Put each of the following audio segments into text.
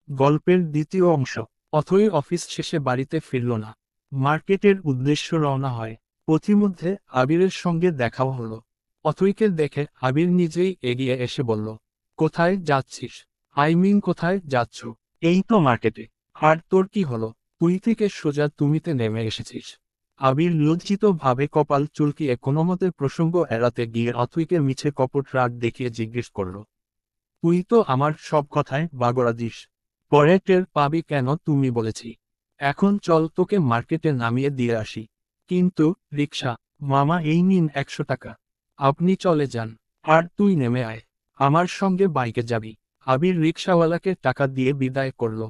গল্পের দ্বিতীয় অংশ। অথই অফিস শেষে বাড়িতে ফিরল না। মার্কেটের উদ্দেশ্য রওনা হয়। পথিমধ্যে আবিরের সঙ্গে দেখাও হলো। অথইকে দেখে আবির নিজেই এগিয়ে এসে বলল, কোথায় যাচ্ছিস? কোথায় যাচ্ছ? এই তো মার্কেটে। আর তোর কি হলো? তুই থেকে সোজা তুমিতে নেমে এসেছিস। আবির লজ্জিত ভাবে কপাল চুলকিয়ে কোনোমতে প্রসঙ্গ এড়াতে গিয়ে অথইকে মিছে কপট রাগ দেখিয়ে জিজ্ঞেস করল, তুই তো আমার সব কথায় বাগড়া দিস। পরে টের পাবি কেন তুমি বলেছি। এখন চল তোকে মার্কেটে নামিয়ে দিয়ে আসি। কিন্তু রিকশা, মামা এই নিন 100 টাকা। আপনি চলে যান। আর তুই নেমে আয়। আমার সঙ্গে বাইকে যাবি। আবির রিকশাওয়ালাকে টাকা দিয়ে বিদায় করল।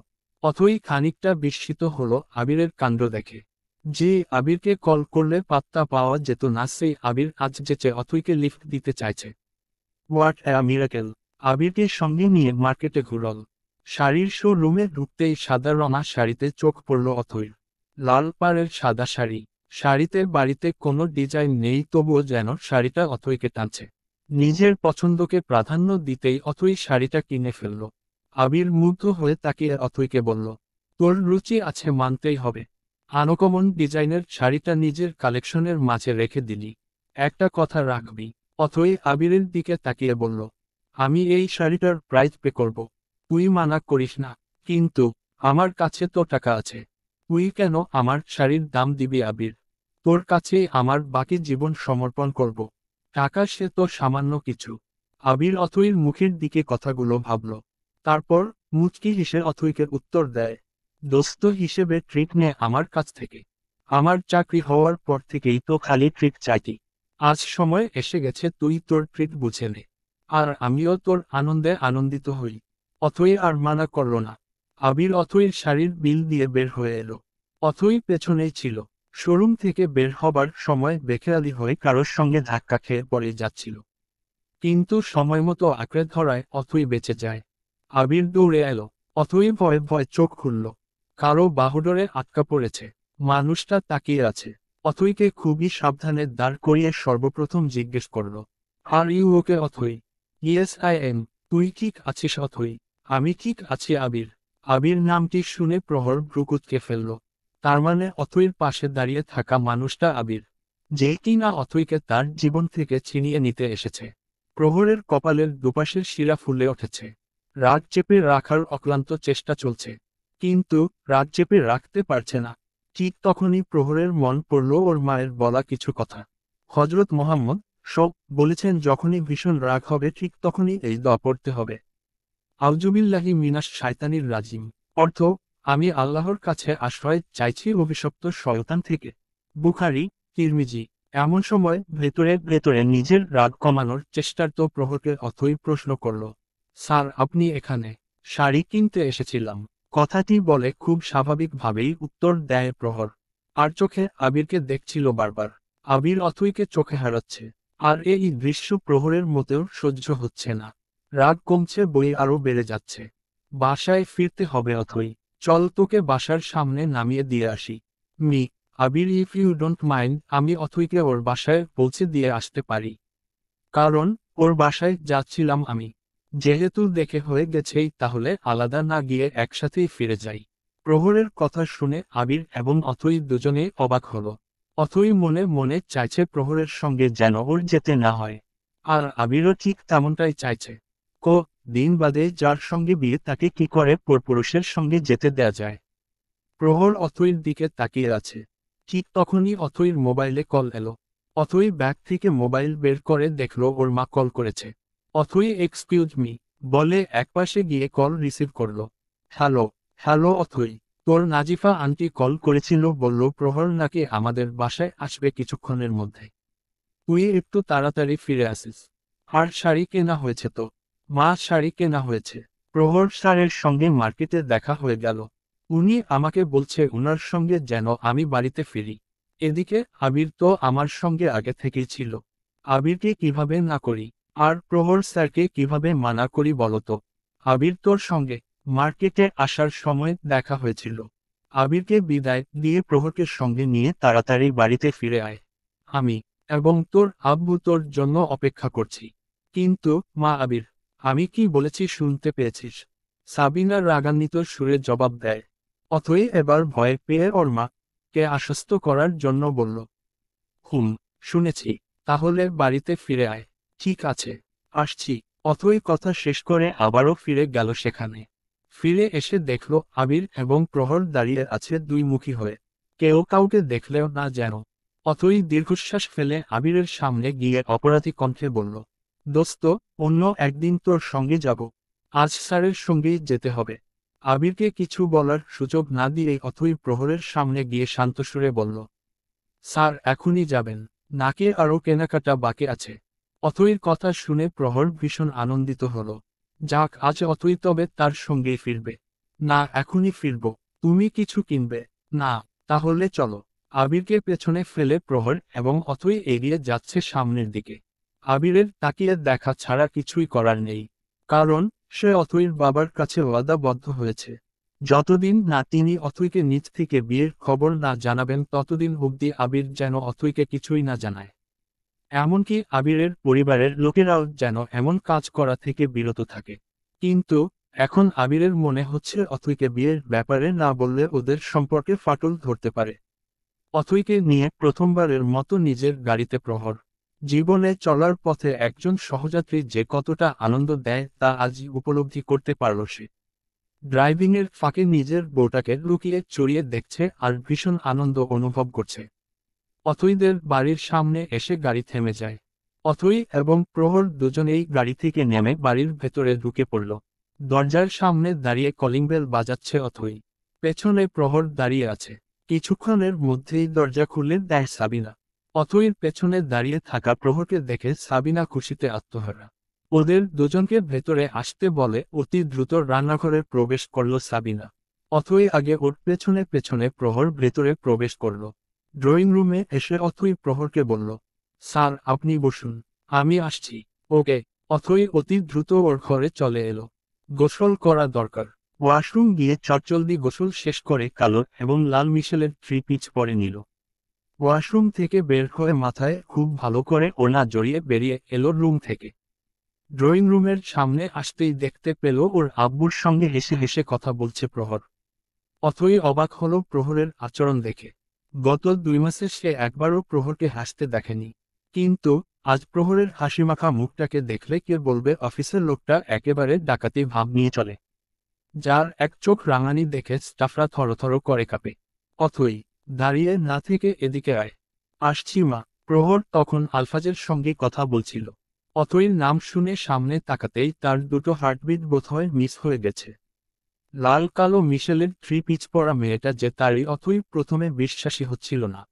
অথই খানিকটা বিস্মিত হলো আবিরের কাণ্ড দেখে। যে আবিরকে কল করলে পাত্তা পাওয়া যেত না, সেই আবির আজ যেচে অথইকে লিফট দিতে চাইছে। What a miracle! আবিরকে সঙ্গে নিয়ে মার্কেটে ঘুরল। শাড়ির শোরুমে ঢুকতেই সাদা রঙা শাড়িতে চোখ পড়ল অথইর। লাল পাড়ের সাদা শাড়ি। শাড়িতে বাড়িতে কোনো ডিজাইন নেই, তবুও যেন শাড়িটা অথইকে টানছে। নিজের পছন্দকে প্রাধান্য দিতেই অথই শাড়িটা কিনে ফেলল। আবির মুগ্ধ হয়ে তাকিয়ে অথইকে বলল, তোর রুচি আছে মানতেই হবে। আনকমন ডিজাইনের শাড়িটা নিজের কালেকশনের মাঝে রেখে দিলি। একটা কথা রাখবি। অথই আবিরের দিকে তাকিয়ে বলল, আমি এই শাড়িটার প্রাইস পে করব। তুই মানা করিস না। কিন্তু আমার কাছে তো টাকা আছে। তুই কেন আমার শাড়ির দাম দিবি আবির? তোর কাছেই আমার বাকি জীবন সমর্পণ করব। টাকা সে তো সামান্য কিছু। আবির অথইর মুখের দিকে কথাগুলো ভাবল। তারপর মুচকি হেসে অথইকে উত্তর দেয়, দোস্ত হিসেবে ট্রিট নে আমার কাছ থেকে। আমার চাকরি হওয়ার পর থেকেই তো খালি ট্রিট চাইতি। আজ সময় এসে গেছে তুই তোর ট্রিট বুঝে নে। আর আমিও তোর আনন্দে আনন্দিত হই। অথই আর মানা করল না। আবির অথইর শাড়ির বিল দিয়ে বের হয়ে এলো। অথই পেছনেই ছিল। শোরুম থেকে বের হবার সময় বেখেয়ালি হয়ে কারোর সঙ্গে ধাক্কা খেয়ে পড়ে যাচ্ছিল। কিন্তু সময়মতো আঁকড়ে ধরায় অথই বেঁচে যায়। আবির দৌড়ে এলো। অথই ভয়ে ভয়ে চোখ খুলল। কারো বাহুডোরে আটকা পড়েছে। মানুষটা তাকিয়ে আছে। অথইকে খুবই সাবধানে দাঁড় করিয়ে সর্বপ্রথম জিজ্ঞেস করল, are you okay Athoi? Yes I am. তুই ঠিক আছিস অথই? আমি ঠিক আছি আবির। আবির নামটি শুনে প্রহর ভ্রুকুঁচকে ফেলল। তার মানে অথইর পাশে দাঁড়িয়ে থাকা মানুষটা আবির, যে কিনা অথইকে তার জীবন থেকে ছিনিয়ে নিতে এসেছে। প্রহরের কপালের দুপাশের শিরা ফুলে উঠেছে। রাগ চেপে রাখার অক্লান্ত চেষ্টা চলছে। কিন্তু রাগ চেপে রাখতে পারছে না। ঠিক তখনই প্রহরের মন পড়ল ওর মায়ের বলা কিছু কথা। হজরত মোহাম্মদ সব বলেছেন, যখনই ভীষণ রাগ হবে ঠিক তখনই এই দোয়া পড়তে হবে। আউজুবিল্লাহি মিনাশ শায়তানির রাজিম। অর্থ, আমি আল্লাহর কাছে আশ্রয় চাইছি অভিশপ্ত শয়তান থেকে। বুখারী, তিরমিজি। এমন সময় ভেতরে ভেতরে নিজের রাগ কমানোর চেষ্টার্থ প্রহরকে অথই প্রশ্ন করল, স্যার আপনি এখানে? শাড়ি কিনতে এসেছিলাম। কথাটি বলে খুব স্বাভাবিকভাবেই উত্তর দেয় প্রহর। আর চোখে আবিরকে দেখছিল বারবার। আবির অথইকে চোখে হারাচ্ছে। আর এই দৃশ্য প্রহরের মতেও সহ্য হচ্ছে না। রাগ কমছে বই আরও বেড়ে যাচ্ছে। বাসায় ফিরতে হবে অথই। চল তোকে বাসার সামনে নামিয়ে দিয়ে আসি। Mr Abir, if you don't mind, আমি অথইকে ওর বাসায় পৌঁছে দিয়ে আসতে পারি। কারণ ওর বাসায় যাচ্ছিলাম আমি। যেহেতু দেখে হয়ে গেছেই, তাহলে আলাদা না গিয়ে একসাথেই ফিরে যাই। প্রহরের কথা শুনে আবির এবং অথই দুজনেই অবাক হলো। অথই মনে মনে চাইছে প্রহরের সঙ্গে যেন ওর যেতে না হয়। আর আবিরও ঠিক তেমনটাই চাইছে। দিন বাদে যার সঙ্গে বিয়ে তাকে কি করে পরপুরুষের সঙ্গে যেতে দেয়া যায়। প্রহর অথইর দিকে তাকিয়ে আছে। ঠিক তখনই অথইর মোবাইলে কল এলো। অথই ব্যাগ থেকে মোবাইল বের করে দেখল ওর মা কল করেছে। অথই এক্সকিউজ মি বলে একপাশে গিয়ে কল রিসিভ করল। হ্যালো। হ্যালো অথই, তোর নাজিফা আন্টি কল করেছিল, বলল প্রহর নাকি আমাদের বাসায় আসবে কিছুক্ষণের মধ্যে। তুই একটু তাড়াতাড়ি ফিরে আসিস। আর শাড়ি কেনা হয়েছে তো? মা, শাড়ি কেনা হয়েছে। প্রহর স্যারের সঙ্গে মার্কেটে দেখা হয়ে গেল। উনি আমাকে বলছে উনার সঙ্গে যেন আমি বাড়িতে ফিরি। এদিকে আবির তো আমার সঙ্গে আগে থেকেই ছিল। আবিরকে কিভাবে না করি? আর প্রহর স্যারকে কিভাবে মানা করি বলতো? আবির তোর সঙ্গে মার্কেটে আসার সময় দেখা হয়েছিল। আবিরকে বিদায় দিয়ে প্রহরকে সঙ্গে নিয়ে তাড়াতাড়ি বাড়িতে ফিরে আয়। আমি এবং তোর আব্বু তোর জন্য অপেক্ষা করছি। কিন্তু মা, আবির, আমি কি বলেছি শুনতে পেয়েছিস? সাবিনা রাগান্বিত সুরে জবাব দেয়। অথই এবার ভয় পেয়ে ওর মাকে আশ্বস্ত করার জন্য বলল, হুম, শুনেছি, তাহলে বাড়িতে ফিরে আয়। ঠিক আছে, আসছি। অথই কথা শেষ করে আবারও ফিরে গেল সেখানে। ফিরে এসে দেখল আবির এবং প্রহর দাঁড়িয়ে আছে দুই মুখী হয়ে, কেউ কাউকে দেখলেও না যেন। অথই দীর্ঘশ্বাস ফেলে আবিরের সামনে গিয়ে অপরাধী কণ্ঠে বলল, দোস্ত, অন্য একদিন তোর সঙ্গে যাব, আজ স্যারের সঙ্গেই যেতে হবে। আবিরকে কিছু বলার সুযোগ না দিয়েই অথই প্রহরের সামনে গিয়ে শান্ত সুরে বলল, স্যার এখনই যাবেন, নাকি আরও কেনাকাটা বাকি আছে? অথইর কথা শুনে প্রহর ভীষণ আনন্দিত হল। যাক, আজ অথই তবে তার সঙ্গেই ফিরবে। না, এখনই ফিরব। তুমি কিছু কিনবে? না। তাহলে চলো। আবিরকে পেছনে ফেলে প্রহর এবং অথই এগিয়ে যাচ্ছে সামনের দিকে। আবিরের তাকিয়ে দেখা ছাড়া কিছুই করার নেই, কারণ সে অথইর বাবার কাছে ওয়াদাবদ্ধ হয়েছে। যতদিন না তিনি অথইকে নিজ থেকে বিয়ের খবর না জানাবেন ততদিন অবধি আবির যেন অথইকে কিছুই না জানায়। এমনকি আবিরের পরিবারের লোকেরাও যেন এমন কাজ করা থেকে বিরত থাকে। কিন্তু এখন আবিরের মনে হচ্ছে অথইকে বিয়ের ব্যাপারে না বললে ওদের সম্পর্কে ফাটল ধরতে পারে। অথইকে নিয়ে প্রথমবারের মতো নিজের গাড়িতে প্রহর। জীবনে চলার পথে একজন সহযাত্রী যে কতটা আনন্দ দেয় তা আজই উপলব্ধি করতে পারল সে। ড্রাইভিংয়ের ফাঁকে নিজের বউটাকে লুকিয়ে চড়িয়ে দেখছে আর ভীষণ আনন্দ অনুভব করছে। অথইদের বাড়ির সামনে এসে গাড়ি থেমে যায়। অথই এবং প্রহর দুজনেই গাড়ি থেকে নেমে বাড়ির ভেতরে ঢুকে পড়ল। দরজার সামনে দাঁড়িয়ে কলিং বেল বাজাচ্ছে অথই। পেছনে প্রহর দাঁড়িয়ে আছে। কিছুক্ষণের মধ্যেই দরজা খুলে দেয় সাবিনা। অথইর পেছনে দাঁড়িয়ে থাকা প্রহরকে দেখে সাবিনা খুশিতে আত্মহারা। ওদের দুজনকে ভেতরে আসতে বলে অতি দ্রুত রান্নাঘরে প্রবেশ করল সাবিনা। অথই আগে ওর পেছনে পেছনে প্রহর ভেতরে প্রবেশ করল। ড্রয়িং রুমে এসে অথই প্রহরকে বলল, স্যার আপনি বসুন, আমি আসছি। ওকে। অথই অতি দ্রুত ওর ঘরে চলে এলো। গোসল করা দরকার। ওয়াশরুম গিয়ে চটজলদি গোসল শেষ করে কালো এবং লাল মিশেলের থ্রি পিচ পরে নিল। ওয়াশরুম থেকে বের হয়ে মাথায় খুব ভালো করে ওড়না জড়িয়ে বেরিয়ে এলো রুম থেকে। ড্রয়িং রুমের সামনে আসতেই দেখতে পেল ওর আব্বুর সঙ্গে হেসে হেসে কথা বলছে প্রহর। অথই অবাক হলো প্রহরের আচরণ দেখে। গত 2 মাসে সে একবারও প্রহরকে হাসতে দেখেনি। কিন্তু আজ প্রহরের হাসিমাখা মুখটাকে দেখলে কে বলবে অফিসের লোকটা একেবারে ডাকাতি ভাব নিয়ে চলে। যার এক চোখ রাঙানি দেখে স্টাফরা থরথর করে কাঁপে। অথই, দাঁড়িয়ে না থেকে এদিকে আয়। আসছি মা। প্রহর তখন আলফাজের সঙ্গে কথা বলছিল। অথইর নাম শুনে সামনে তাকাতেই তার দুটো হার্টবিট বোধহয় মিস হয়ে গেছে। লাল কালো মিশেলের থ্রি পিচ পরা মেয়েটা যে তারই অথই প্রথমে বিশ্বাসী হচ্ছিল না।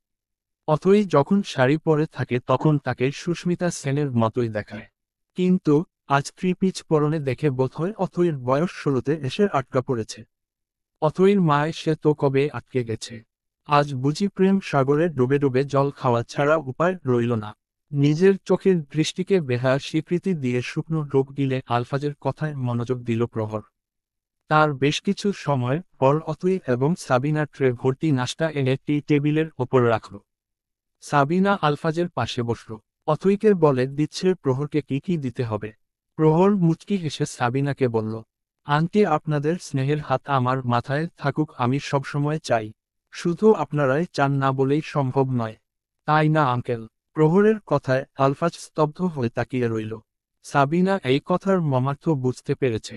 অথই যখন শাড়ি পরে থাকে তখন তাকে সুস্মিতা সেনের মতোই দেখায়। কিন্তু আজ থ্রি পিচ পরনে দেখে বোধহয় অথইর বয়স 16তে এসে আটকা পড়েছে। অথইর মায় সে তো কবে আটকে গেছে। আজ বুঝি প্রেম সাগরে ডুবে ডুবে জল খাওয়া ছাড়া উপায় রইল না। নিজের চোখের দৃষ্টিকে বেহায়া স্বীকৃতি দিয়ে শুকনো ঢোক গিলে আলফাজের কথায় মনোযোগ দিল প্রহর। তার বেশ কিছু সময় পর অথই এবং সাবিনা ট্রে ভর্তি নাশতা এনে টি টেবিলের ওপর রাখল। সাবিনা আলফাজের পাশে বসল। অথইকে বলে দিচ্ছে প্রহরকে কি কি দিতে হবে। প্রহর মুচকি হেসে সাবিনাকে বলল, আন্টি আপনাদের স্নেহের হাত আমার মাথায় থাকুক, আমি সবসময় চাই। শুধু আপনারাই চান না বলেই সম্ভব নয়, তাই না আঙ্কেল? প্রহরের কথায় আলফাজ স্তব্ধ হয়ে তাকিয়ে রইল। সাবিনা এই কথার মর্মার্থ বুঝতে পেরেছে।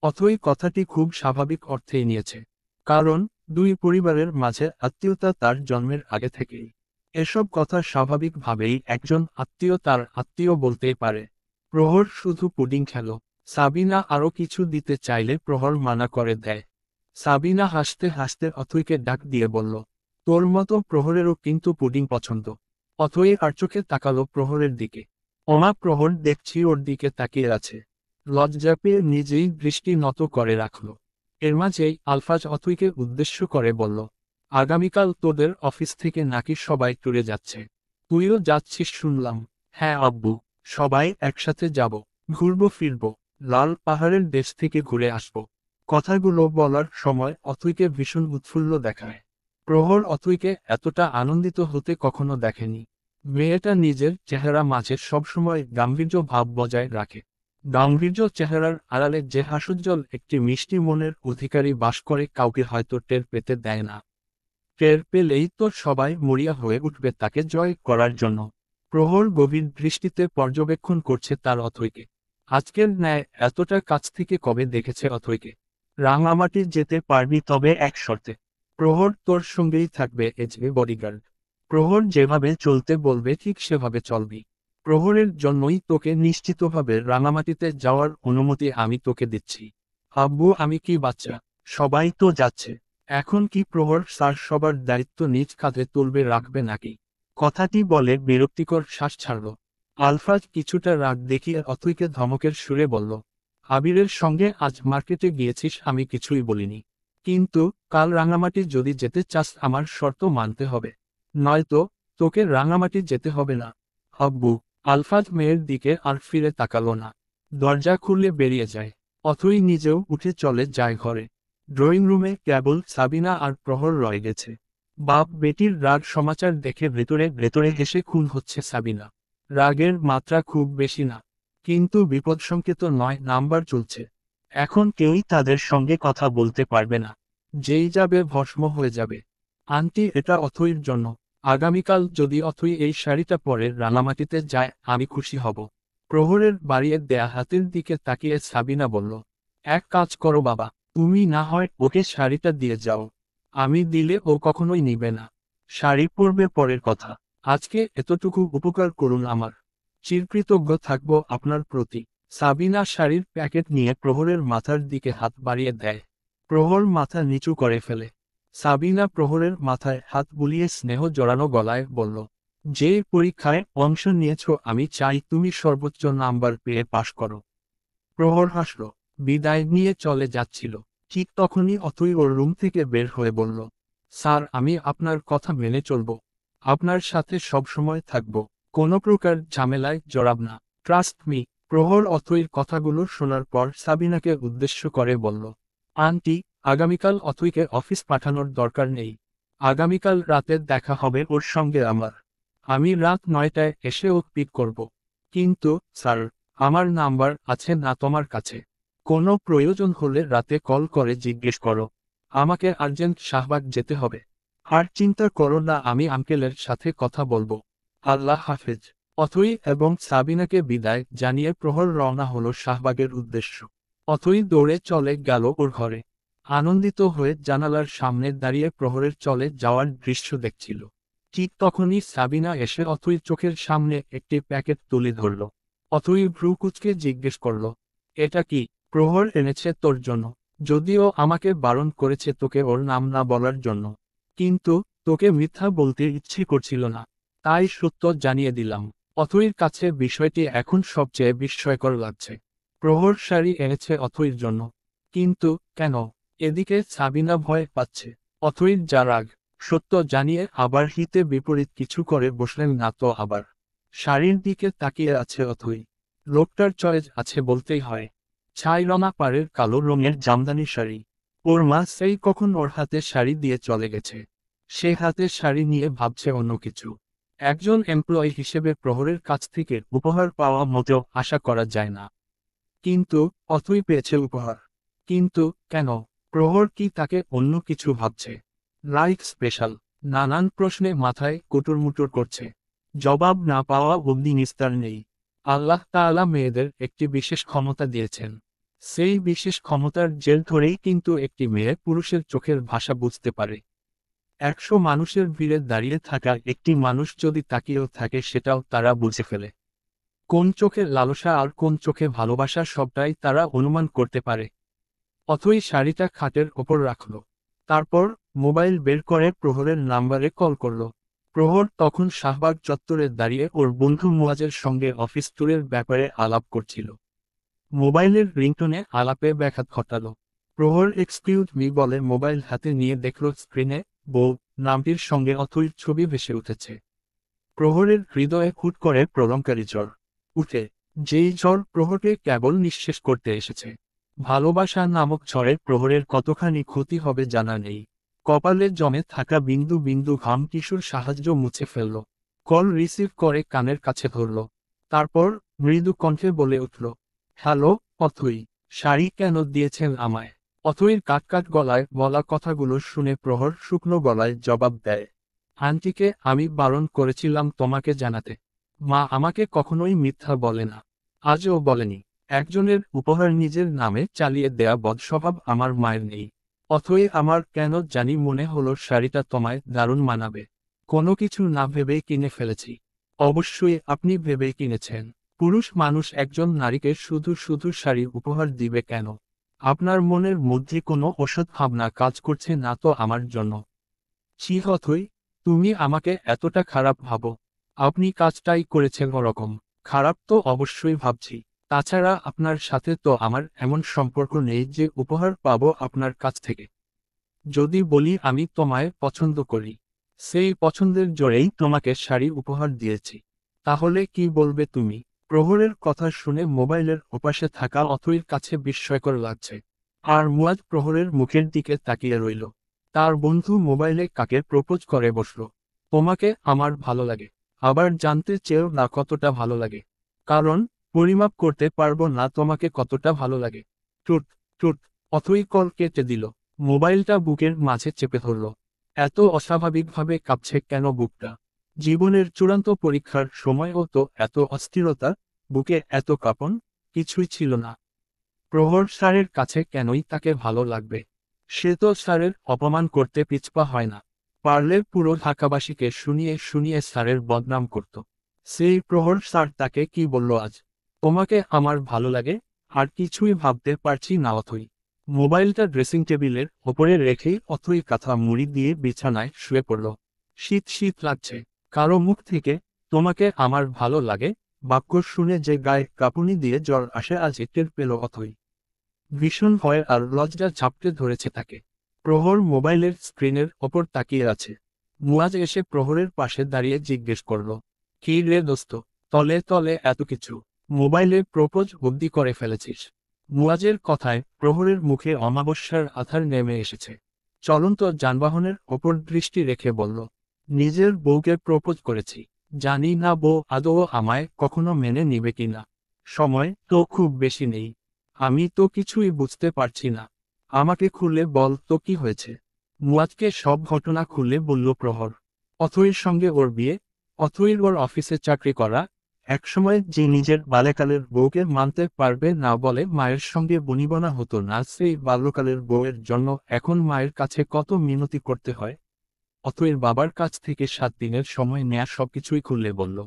অথই কথাটি খুব স্বাভাবিক অর্থেই নিয়েছে। কারণ দুই পরিবারের মাঝে আত্মীয়তা তার জন্মের আগে থেকেই। এসব কথা স্বাভাবিকভাবেই একজন আত্মীয় তার আত্মীয় বলতেই পারে। প্রহর শুধু পুডিং খেল। সাবিনা আরও কিছু দিতে চাইলে প্রহর মানা করে দেয়। সাবিনা হাসতে হাসতে অথইকে ডাক দিয়ে বলল, তোর মতো প্রহরেরও কিন্তু পুডিং পছন্দ। অথই আর চোখে তাকালো প্রহরের দিকে। ওমা, প্রহর দেখছি ওর দিকে তাকিয়ে আছে। লজ্জা পেয়ে নিজেই দৃষ্টি নত করে রাখল। এর মাঝেই আলফাজ অথইকে উদ্দেশ্য করে বলল, আগামীকাল তোদের অফিস থেকে নাকি সবাই ট্যুরে যাচ্ছে। তুইও যাচ্ছিস শুনলাম। হ্যাঁ আব্বু, সবাই একসাথে যাব, ঘুরবো ফিরবো, লাল পাহাড়ের দেশ থেকে ঘুরে আসব। কথাগুলো বলার সময় অথইকে ভীষণ উৎফুল্ল দেখায়। প্রহর অথইকে এতটা আনন্দিত হতে কখনো দেখেনি। মেয়েটা নিজের চেহারা মাঝে সবসময় গাম্ভীর্য ভাব বজায় রাখে। গাম্ভীর্য চেহারার আড়ালে যে হাস্যোজ্জ্বল একটি মিষ্টি মনের অধিকারী বাস করে কাউকে হয়তো টের পেতে দেয় না। টের পেলেই তো সবাই মরিয়া হয়ে উঠবে তাকে জয় করার জন্য। প্রহর গভীর দৃষ্টিতে পর্যবেক্ষণ করছে তার অথৈকে। আজকের ন্যায় এতটা কাছ থেকে কবে দেখেছে অথৈকে? রাঙামাটি যেতে পারবি তবে এক শর্তে। প্রহর তোর সঙ্গেই থাকবে এজবে বডিগার্ড। প্রহর যেভাবে চলতে বলবে ঠিক সেভাবে চলবি। প্রহরের জন্যই তোকে নিশ্চিতভাবে রাঙামাটিতে যাওয়ার অনুমতি আমি তোকে দিচ্ছি। আব্বু আমি কি বাচ্চা? সবাই তো যাচ্ছে। এখন কি প্রহর স্যার সবার দায়িত্ব নিজ কাঁধে তুলবে রাখবে নাকি? কথাটি বলে বিরক্তিকর শ্বাস ছাড়ল। আলফাজ কিছুটা রাগ দেখিয়ে অথৈকে ধমকের সুরে বলল, আবিরের সঙ্গে আজ মার্কেটে গিয়েছিস আমি কিছুই বলিনি। কিন্তু কাল রাঙামাটি যদি যেতে চাস আমার শর্ত মানতে হবে। নয়তো তোকে রাঙামাটি যেতে হবে না। আব্বু। আলফাজ মেয়ের দিকে আর ফিরে তাকালো না। দরজা খুলে বেরিয়ে যায়। অথই নিজেও উঠে চলে যায় ঘরে। ড্রয়িং রুমে কেবল সাবিনা আর প্রহর রয়ে গেছে। বাপ বেটির রাগ সমাচার দেখে ভেতরে ভেতরে হেসে খুন হচ্ছে সাবিনা। রাগের মাত্রা খুব বেশি না, কিন্তু বিপদসংকেত নয় নাম্বার চলছে। এখন কেউই তাদের সঙ্গে কথা বলতে পারবে না। যেই যাবে ভস্ম হয়ে যাবে। আন্টি এটা অথইর জন্য। আগামীকাল যদি অথই এই শাড়িটা পরে রাঙামাটিতে যায় আমি খুশি হব। প্রহরের বাড়িয়ে দেয়া হাতের দিকে তাকিয়ে সাবিনা বলল, এক কাজ করো বাবা, তুমি না হয় ওকে শাড়িটা দিয়ে যাও। আমি দিলে ও কখনোই নিবে না। শাড়ি পরবে পরের কথা, আজকে এতটুকু উপকার করুন আমার। চিরকৃতজ্ঞ থাকব আপনার প্রতি। সাবিনা শাড়ির প্যাকেট নিয়ে প্রহরের মাথার দিকে হাত বাড়িয়ে দেয়। প্রহর মাথা নিচু করে ফেলে। সাবিনা প্রহরের মাথায় হাত বুলিয়ে স্নেহ জড়ানো গলায় বলল, যে পরীক্ষায় অংশ নিয়েছ আমি চাই তুমি সর্বোচ্চ নাম্বার পেয়ে পাশ করো। প্রহর হাসল। বিদায় নিয়ে চলে যাচ্ছিল। ঠিক তখনই অথই ওর রুম থেকে বের হয়ে বলল, স্যার আমি আপনার কথা মেনে চলব। আপনার সাথে সবসময় থাকব। কোনো প্রকার ঝামেলায় জড়াব না। Trust me. প্রহর অথইর কথাগুলো শোনার পর সাবিনাকে উদ্দেশ্য করে বলল, আন্টি আগামীকাল অথইকে অফিস পাঠানোর দরকার নেই। আগামীকাল রাতে দেখা হবে ওর সঙ্গে আমার। আমি রাত 9টায় এসে ও পিক করব। কিন্তু স্যার আমার নাম্বার আছে না তোমার কাছে? কোনো প্রয়োজন হলে রাতে কল করে জিজ্ঞেস করো। আমাকে আর্জেন্ট শাহবাগ যেতে হবে। আর চিন্তা করো না আমি আঙ্কেলের সাথে কথা বলবো। আল্লাহ হাফেজ। অথই এবং সাবিনাকে বিদায় জানিয়ে প্রহর রওনা হলো শাহবাগের উদ্দেশ্য। অথই দৌড়ে চলে গেল ওর ঘরে। আনন্দিত হয়ে জানালার সামনে দাঁড়িয়ে প্রহরের চলে যাওয়ার দৃশ্য দেখছিল। ঠিক তখনই সাবিনা এসে অথইর চোখের সামনে একটি প্যাকেট তুলে ধরল। অথই ভ্রু কুঁচকে জিজ্ঞেস করল, এটা কি? প্রহর এনেছে তোর জন্য। যদিও আমাকে বারণ করেছে তোকে ওর নাম না বলার জন্য, কিন্তু তোকে মিথ্যা বলতে ইচ্ছে করছিল না, তাই সত্য জানিয়ে দিলাম। অথইর কাছে বিষয়টি এখন সবচেয়ে বিস্ময়কর লাগছে। প্রহর শাড়ি এনেছে অথইর জন্য, কিন্তু কেন? এদিকে সাবিনা ভয় পাচ্ছে। অথইর যা রাগ, সত্য জানিয়ে আবার হিতে বিপরীত কিছু করে বসলেন না তো আবার। শাড়ির দিকে তাকিয়ে আছে অথই। লোকটার চয়েস আছে বলতেই হয়। ছাই রঙা পাড়ের কালো রঙের জামদানি শাড়ি। ওর মা সেই কখন ওর হাতে শাড়ি দিয়ে চলে গেছে। সে হাতে শাড়ি নিয়ে ভাবছে অন্য কিছু। একজন এমপ্লয়ি হিসেবে প্রহরের কাছ থেকে উপহার পাওয়া মোটেও আশা করা যায় না। কিন্তু অথই পেয়েছে উপহার। কিন্তু কেন? প্রহর কি তাকে অন্য কিছু ভাবছে? Like special. নানান প্রশ্নে মাথায় কুটুরমুটুর করছে। জবাব না পাওয়া অবধি নিস্তার নেই। আল্লাহ তাআলা মেয়েদের একটি বিশেষ ক্ষমতা দিয়েছেন। সেই বিশেষ ক্ষমতার জেল ধরেই কিন্তু একটি মেয়ে পুরুষের চোখের ভাষা বুঝতে পারে। 100 মানুষের ভিড়ে দাঁড়িয়ে থাকা একটি মানুষ যদি তাকিয়েও থাকে সেটাও তারা বুঝে ফেলে। কোন চোখে লালসা আর কোন চোখে ভালোবাসা সবটাই তারা অনুমান করতে পারে। অথই শাড়িটা খাটের ওপর রাখল। তারপর মোবাইল বের করে প্রহরের নাম্বারে কল করল। প্রহর তখন শাহবাগ চত্বরে দাঁড়িয়ে ওর বন্ধু মুয়াজের সঙ্গে অফিস ট্যুরের ব্যাপারে আলাপ করছিল। মোবাইলের রিংটোনে আলাপে ব্যাঘাত ঘটালো। প্রহর এক্সকিউজ মি বলে মোবাইল হাতে নিয়ে দেখল স্ক্রিনে বউ নামটির সঙ্গে অথইর ছবি ভেসে উঠেছে। প্রহরের হৃদয়ে হুট করে প্রলয়ঙ্কারী জ্বর উঠে। যেই ঝড় প্রহরকে কেবল নিঃশেষ করতে এসেছে। ভালোবাসা নামক ঝড়ে প্রহরের কতখানি ক্ষতি হবে জানা নেই। কপালে জমে থাকা বিন্দু বিন্দু ঘাম টিস্যুর সাহায্য মুছে ফেলল। কল রিসিভ করে কানের কাছে ধরল। তারপর মৃদু কণ্ঠে বলে উঠল, হ্যালো, অথই। শাড়ি কেন দিয়েছেন আমায়? অথইর কাট গলায় বলা কথাগুলো শুনে প্রহর শুকনো গলায় জবাব দেয়। আন্টিকে আমি বারণ করেছিলাম তোমাকে জানাতে। মা আমাকে কখনোই মিথ্যা বলে না। আজও বলেনি। একজনের উপহার নিজের নামে চালিয়ে দেয়া বদস্বভাব আমার মায়ের নেই। অথই আমার কেন জানি মনে হলো শাড়িটা তোমায় দারুণ মানাবে। কোনো কিছু না ভেবেই কিনে ফেলেছি। অবশ্যই আপনি ভেবেই কিনেছেন। পুরুষ মানুষ একজন নারীকে শুধু শুধু শাড়ি উপহার দিবে কেন? আপনার মনের মধ্যে কোনো অসৎ ভাবনা কাজ করছে না তো আমার জন্য? ছি অথই, তুমি আমাকে এতটা খারাপ ভাবো? আপনি কাজটাই করেছেন ওরকম। খারাপ তো অবশ্যই ভাবছি। তাছাড়া আপনার সাথে তো আমার এমন সম্পর্ক নেই যে উপহার পাবো আপনার কাছ থেকে। যদি বলি আমি তোমায় পছন্দ করি, সেই পছন্দের জোরেই তোমাকে শাড়ি উপহার দিয়েছি, তাহলে কি বলবে তুমি? প্রহরের কথা শুনে মোবাইলের ওপাশে থাকা অথইর কাছে বিস্ময়কর লাগছে। আর মুয়াজ প্রহরের মুখের দিকে তাকিয়ে রইল। তার বন্ধু মোবাইলে কাকে প্রপোজ করে বসল। তোমাকে আমার ভালো লাগে। আবার জানতে চেয়েও না কতটা ভালো লাগে। কারণ পরিমাপ করতে পারবো না তোমাকে কতটা ভালো লাগে। টুট টুট। অথই কল কেটে দিল। মোবাইলটা বুকের মাঝে চেপে ধরল। এত অস্বাভাবিকভাবে কাঁপছে কেন বুকটা? জীবনের চূড়ান্ত পরীক্ষার সময়ও তো এত অস্থিরতা, বুকে এত কাঁপন, কিছুই ছিল না। প্রহর স্যারের কাছে কেনই তাকে ভালো লাগবে? সে তো স্যারের অপমান করতে পিছপা হয় না। পারলে পুরো ঢাকাবাসীকে শুনিয়ে শুনিয়ে স্যারের বদনাম করত। সেই প্রহর স্যার তাকে কি বলল আজ? তোমাকে আমার ভালো লাগে? আর কিছুই ভাবতে পারছি না অথই। মোবাইলটা ড্রেসিং টেবিলের ওপরে রেখেই অথই কাঁথা মুড়ি দিয়ে বিছানায় শুয়ে পড়ল। শীত শীত লাগছে। কারো মুখ থেকে তোমাকে আমার ভালো লাগে বাক্য শুনে যে গায়ে কাঁপুনি দিয়ে জ্বর আসে আজ টের পেল অথই। ভীষণ ভয় আর লজ্জা ঝাপটে ধরেছে তাকে। প্রহর মোবাইলের স্ক্রিনের ওপর তাকিয়ে আছে। মুয়াজ এসে প্রহরের পাশে দাঁড়িয়ে জিজ্ঞেস করল, কি রে দোস্ত, তলে তলে এত কিছু? মোবাইলে প্রপোজ অব্দি করে ফেলেছিস? মুয়াজের কথায় প্রহরের মুখে অমাবস্যার আধার নেমে এসেছে। চলন্ত যানবাহনের ওপর দৃষ্টি রেখে বলল, নিজের বউকে প্রপোজ করেছি। জানি না বউ আদৌ আমায় কখনো মেনে নিবে কিনা। সময় তো খুব বেশি নেই। আমি তো কিছুই বুঝতে পারছি না। আমাকে খুলে বল তো কি হয়েছে? মুয়াজকে সব ঘটনা খুলে বলল প্রহর। অথইর সঙ্গে ওর বিয়ে, অথইর ওর অফিসে চাকরি করা, একসময় যে নিজের বাল্যকালের বউকে মানতে পারবে না বলে মায়ের সঙ্গে বনিবনা হতো না, সেই বাল্যকালের বউয়ের জন্য এখন মায়ের কাছে কত মিনতি করতে হয়। অথইর বাবার কাছ থেকে 7 দিনের সময় নেয়া সবকিছুই খুলে বলল।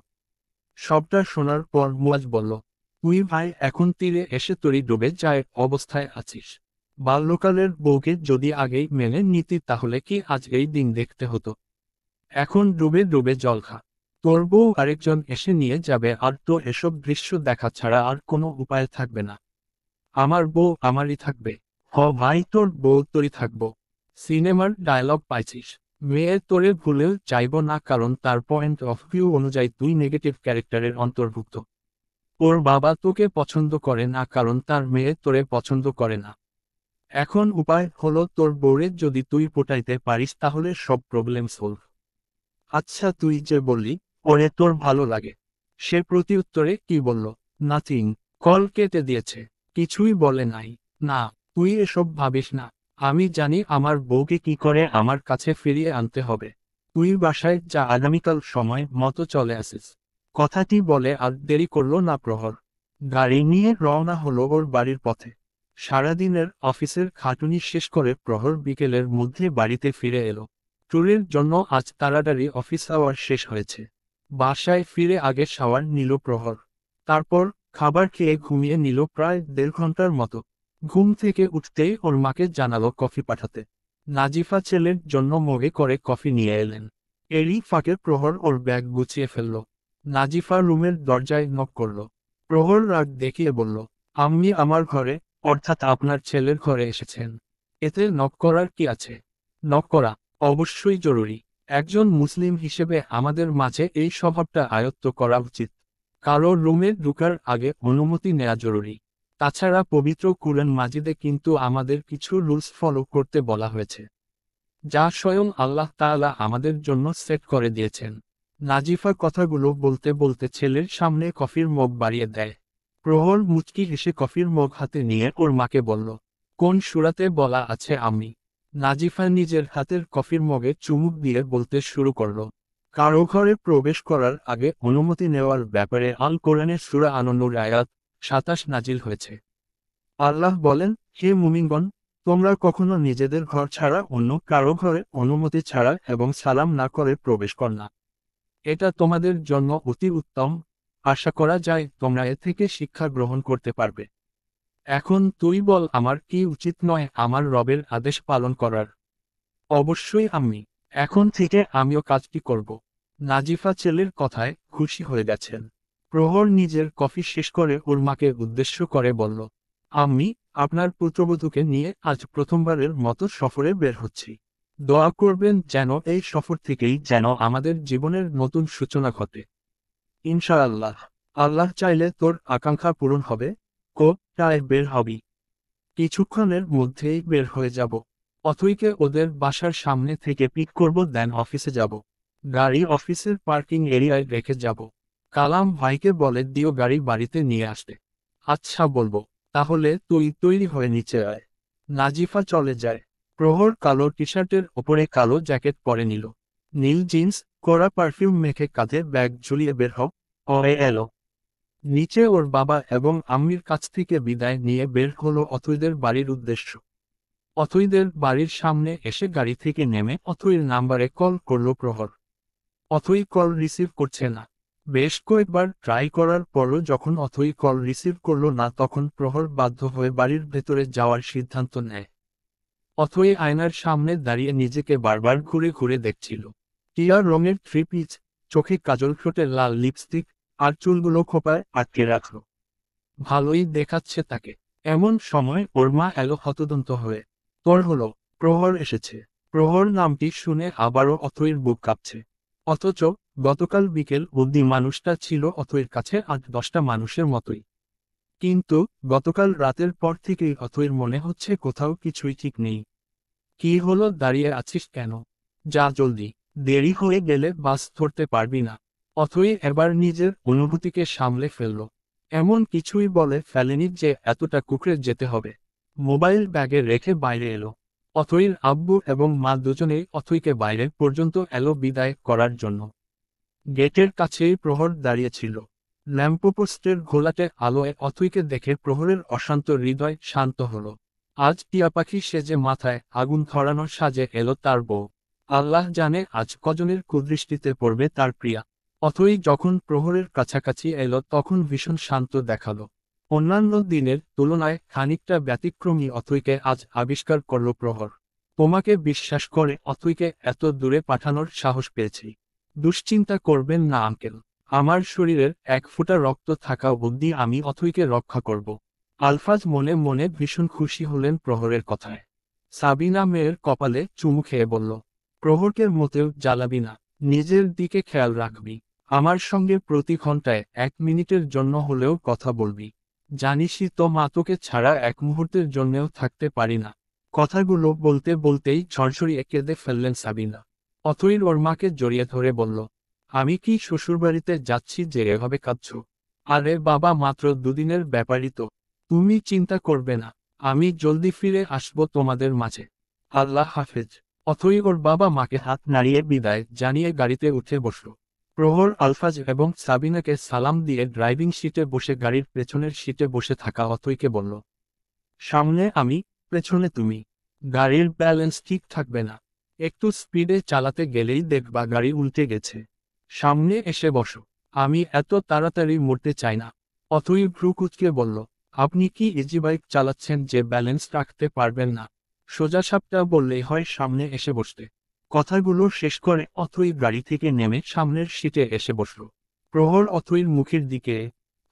সবটা শোনার পর মুয়াজ বলল, তুই ভাই এখন তীরে এসে তরি ডুবে যায় অবস্থায় আছিস। বাল্যকালের বউকে যদি আগেই মেনে নিতি তাহলে কি আজ এই দিন দেখতে হতো? এখন ডুবে ডুবে জল খা। তোর বউ আরেকজন এসে নিয়ে যাবে আর তো এসব দৃশ্য দেখা ছাড়া আর কোনো উপায় থাকবে না। আমার বউ আমারই থাকবে। হ ভাই, তোর বউ তোরই থাকবো। সিনেমার ডায়লগ পাইছিস? মেয়ে তোরে ভুলেও চাইব না, কারণ তার পয়েন্ট অফ ভিউ অনুযায়ী তুই নেগেটিভ ক্যারেক্টারের অন্তর্ভুক্ত। ওর বাবা তোকে পছন্দ করে না কারণ তার মেয়ে তোরে পছন্দ করে না। এখন উপায় হলো তোর বউরে যদি তুই পটাইতে পারিস তাহলে সব প্রবলেম সলভ। আচ্ছা, তুই যে বললি ওরে তোর ভালো লাগে, সে প্রতিউত্তরে কি বলল? নাথিং। কল কেটে দিয়েছে। কিছুই বলে নাই। না, তুই এসব ভাবিস না। আমি জানি আমার বউকে কি করে আমার কাছে ফিরিয়ে আনতে হবে। তুই বাসায় যা, আগামীকাল সময় মতো চলে আসিস। কথাটি বলে আর দেরি করল না প্রহর। গাড়ি নিয়ে রওনা হলো ওর বাড়ির পথে। সারাদিনের অফিসের খাটুনি শেষ করে প্রহর বিকেলের মধ্যে বাড়িতে ফিরে এলো। ট্যুরের জন্য আজ তাড়াতাড়ি অফিস আওয়ার শেষ হয়েছে। বাসায় ফিরে আগে শাওয়ার নিল প্রহর। তারপর খাবার খেয়ে ঘুমিয়ে নিল প্রায় 1.5 ঘন্টার মতো। ঘুম থেকে উঠতেই ওর মাকে জানালো কফি পাঠাতে। নাজিফা ছেলের জন্য মগে করে কফি নিয়ে এলেন। এরই ফাঁকে প্রহর ওর ব্যাগ গুছিয়ে ফেলল। নাজিফা রুমের দরজায় নক করল। প্রহর রাগ দেখিয়ে বলল, আম্মি আমার ঘরে, অর্থাৎ আপনার ছেলের ঘরে এসেছেন। এতে নক করার কি আছে? নক করা অবশ্যই জরুরি। একজন মুসলিম হিসেবে আমাদের মাঝে এই স্বভাবটা আয়ত্ত করা উচিত। কারো রুমে ঢুকার আগে অনুমতি নেওয়া জরুরি। তাছাড়া পবিত্র কুরআন মাজিদে কিন্তু আমাদের কিছু রুলস ফলো করতে বলা হয়েছে, যা স্বয়ং আল্লাহ তাআলা আমাদের জন্য সেট করে দিয়েছেন। নাজিফা কথাগুলো বলতে বলতে ছেলের সামনে কফির মগ বাড়িয়ে দেয়। প্রহর মুচকি হেসে কফির মগ হাতে নিয়ে ওর মাকে বলল, কোন সূরাতে বলা আছে আমি? নাজিফা নিজের হাতের কফির মগে চুমুক দিয়ে বলতে শুরু করল, কারো ঘরে প্রবেশ করার আগে অনুমতি নেওয়ার ব্যাপারে আল কোরআনের সূরা আন-নূর আয়াত ২৭ নাজিল হয়েছে। আল্লাহ বলেন, হে মুমিনগণ, তোমরা কখনো নিজেদের ঘর ছাড়া অন্য কারো ঘরে অনুমতি ছাড়া এবং সালাম না করে প্রবেশ কর না। এটা তোমাদের জন্য অতি উত্তম, আশা করা যায় তোমরা এ থেকে শিক্ষা গ্রহণ করতে পারবে। এখন তুই বল, আমার কি উচিত নয় আমার রবের আদেশ পালন করার? অবশ্যই আমি। এখন থেকে আমিও কাজটি করব। নাজিফা ছেলের কথায় খুশি হয়ে গেছেন। প্রহর নিজের কফি শেষ করে ওর মাকে উদ্দেশ্য করে বলল, আমি আপনার পুত্রবধূকে নিয়ে আজ প্রথমবারের মতো সফরে বের হচ্ছি। দোয়া করবেন যেন এই সফর থেকেই যেন আমাদের জীবনের নতুন সূচনা ঘটে। ইনশাআল্লাহ। আল্লাহ চাইলে তোর আকাঙ্ক্ষা পূরণ হবে। কোথায় বের হবি? কিছুক্ষণের মধ্যেই বের হয়ে যাব। অথইকে ওদের বাসার সামনে থেকে পিক করব, দেন অফিসে যাব। গাড়ি অফিসের পার্কিং এরিয়ায় রেখে যাব। কালাম ভাইকে বলে দিও গাড়ি বাড়িতে নিয়ে আসতে। আচ্ছা বলবো। তাহলে তুই তৈরি হয়ে নিচে আয়। নাজিফা চলে যায়। প্রহর কালো টি শার্টের ওপরে কালো জ্যাকেট পরে নিল। নীল জিন্স, কড়া পারফিউম মেখে কাঁধে ব্যাগ ঝুলিয়ে বের হয়ে এলো। নিচে ওর বাবা এবং আম্মির কাছ থেকে বিদায় নিয়ে বের হলো অথইদের বাড়ির উদ্দেশ্য। অথইদের বাড়ির সামনে এসে গাড়ি থেকে নেমে অথইর নাম্বারে কল করল প্রহর। অথই কল রিসিভ করছে না। বেশ কয়েকবার ট্রাই করার পরও যখন অথই কল রিসিভ করল না, তখন প্রহর বাধ্য হয়ে বাড়ির ভেতরে যাওয়ার সিদ্ধান্ত নেয়। অথই আয়নার সামনে দাঁড়িয়ে নিজেকে বারবার ঘুরে ঘুরে দেখছিল। টিয়া রঙের থ্রি পিস, চোখে কাজল, ঠোঁটে লাল লিপস্টিক, আর চুলগুলো খোপায় আটকে রাখল। ভালোই দেখাচ্ছে তাকে। এমন সময় ওর মা এলো হতদন্ত হয়ে। তোর হলো? প্রহর এসেছে। প্রহর নামটি শুনে আবারও অথইর বুক কাঁপছে। অথচ গতকাল বিকেল অবধি মানুষটা ছিল অথইর কাছে ৮-১০টা মানুষের মতোই। কিন্তু গতকাল রাতের পর থেকেই অথইর মনে হচ্ছে কোথাও কিছুই ঠিক নেই। কি হলো, দাঁড়িয়ে আছিস কেন? যা জলদি, দেরি হয়ে গেলে বাস ধরতে পারবি না। অথই এবার নিজের অনুভূতিকে সামলে ফেলল। এমন কিছুই বলে ফেলেনি যে এতটা কুকড়ে যেতে হবে। মোবাইল ব্যাগে রেখে বাইরে এলো। অথইর আব্বু এবং মা দুজনেই অথইকে বাইরে পর্যন্ত এলো বিদায় করার জন্য। গেটের কাছেই প্রহর দাঁড়িয়েছিল। ল্যাম্পপোস্টের ঘোলাটে আলোয় অথইকে দেখে প্রহরের অশান্ত হৃদয় শান্ত হলো। আজ টিয়া পাখি সেজে মাথায় আগুন ধরানোর সাজে এলো তার বউ। আল্লাহ জানে আজ কজনের কুদৃষ্টিতে পড়বে তার প্রিয়া। অথই যখন প্রহরের কাছাকাছি এলো তখন ভীষণ শান্ত দেখালো। অন্যান্য দিনের তুলনায় খানিকটা ব্যতিক্রমী অথইকে আজ আবিষ্কার করল প্রহর। তোমাকে বিশ্বাস করে অথইকে এত দূরে পাঠানোর সাহস পেয়েছি। দুশ্চিন্তা করবেন না আঙ্কেল। আমার শরীরের এক ফোঁটা রক্ত থাকা অবধি আমি অথইকে রক্ষা করব। আলফাজ মনে মনে ভীষণ খুশি হলেন প্রহরের কথায়। সাবিনা মেয়ের কপালে চুমু খেয়ে বলল, প্রহরকে মোটেও জ্বালাবি না, নিজের দিকে খেয়াল রাখবি। আমার সঙ্গে প্রতি ঘন্টায় ১ মিনিটের জন্য হলেও কথা বলবি। জানিসই তো মা, তোকে ছাড়া এক মুহূর্তের জন্যেও থাকতে পারি না। কথাগুলো বলতে বলতেই ঝরঝরিয়ে কেঁদে ফেললেন সাবিনা। অথইর ওর মাকে জড়িয়ে ধরে বলল, আমি কি শ্বশুরবাড়িতে যাচ্ছি যে এভাবে কাঁদছ? আরে বাবা, মাত্র দুদিনের ব্যাপারই তো। তুমি চিন্তা করবে না, আমি জলদি ফিরে আসবো তোমাদের মাঝে। আল্লাহ হাফেজ। অথই ওর বাবা মাকে হাত নাড়িয়ে বিদায় জানিয়ে গাড়িতে উঠে বসল। প্রহর আলফাজ এবং সাবিনাকে সালাম দিয়ে ড্রাইভিং সিটে বসে গাড়ির পেছনের সিটে বসে থাকা অথইকে বলল, সামনে আমি, পেছনে তুমি। গাড়ির ব্যালেন্স ঠিক থাকবে না। একটু স্পিডে চালাতে গেলেই দেখবা গাড়ি উল্টে গেছে। সামনে এসে বসো। আমি এত তাড়াতাড়ি মরতে চাই না। অথই ভ্রু কুঁচকে বলল, আপনি কি ইজি বাইক চালাচ্ছেন যে ব্যালেন্স রাখতে পারবেন না? সোজাসাপটা বললেই হয় সামনে এসে বসতে। কথাগুলো শেষ করে অথই গাড়ি থেকে নেমে সামনের সিটে এসে বসল। প্রহর অথইর মুখের দিকে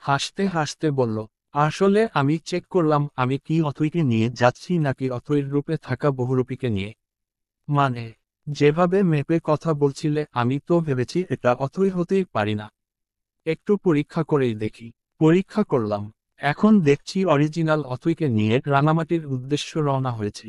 হাসতে হাসতে বলল, আসলে আমি চেক করলাম আমি কি অথইকে নিয়ে যাচ্ছি নাকি অথইর রূপে থাকা বহুরূপীকে নিয়ে। মানে, যেভাবে মেপে কথা বলছিলে আমি তো ভেবেছি এটা অথই হতেই পারি না। একটু পরীক্ষা করেই দেখি। পরীক্ষা করলাম। এখন দেখছি অরিজিনাল অথইকে নিয়ে রাঙামাটির উদ্দেশ্য রওনা হয়েছি।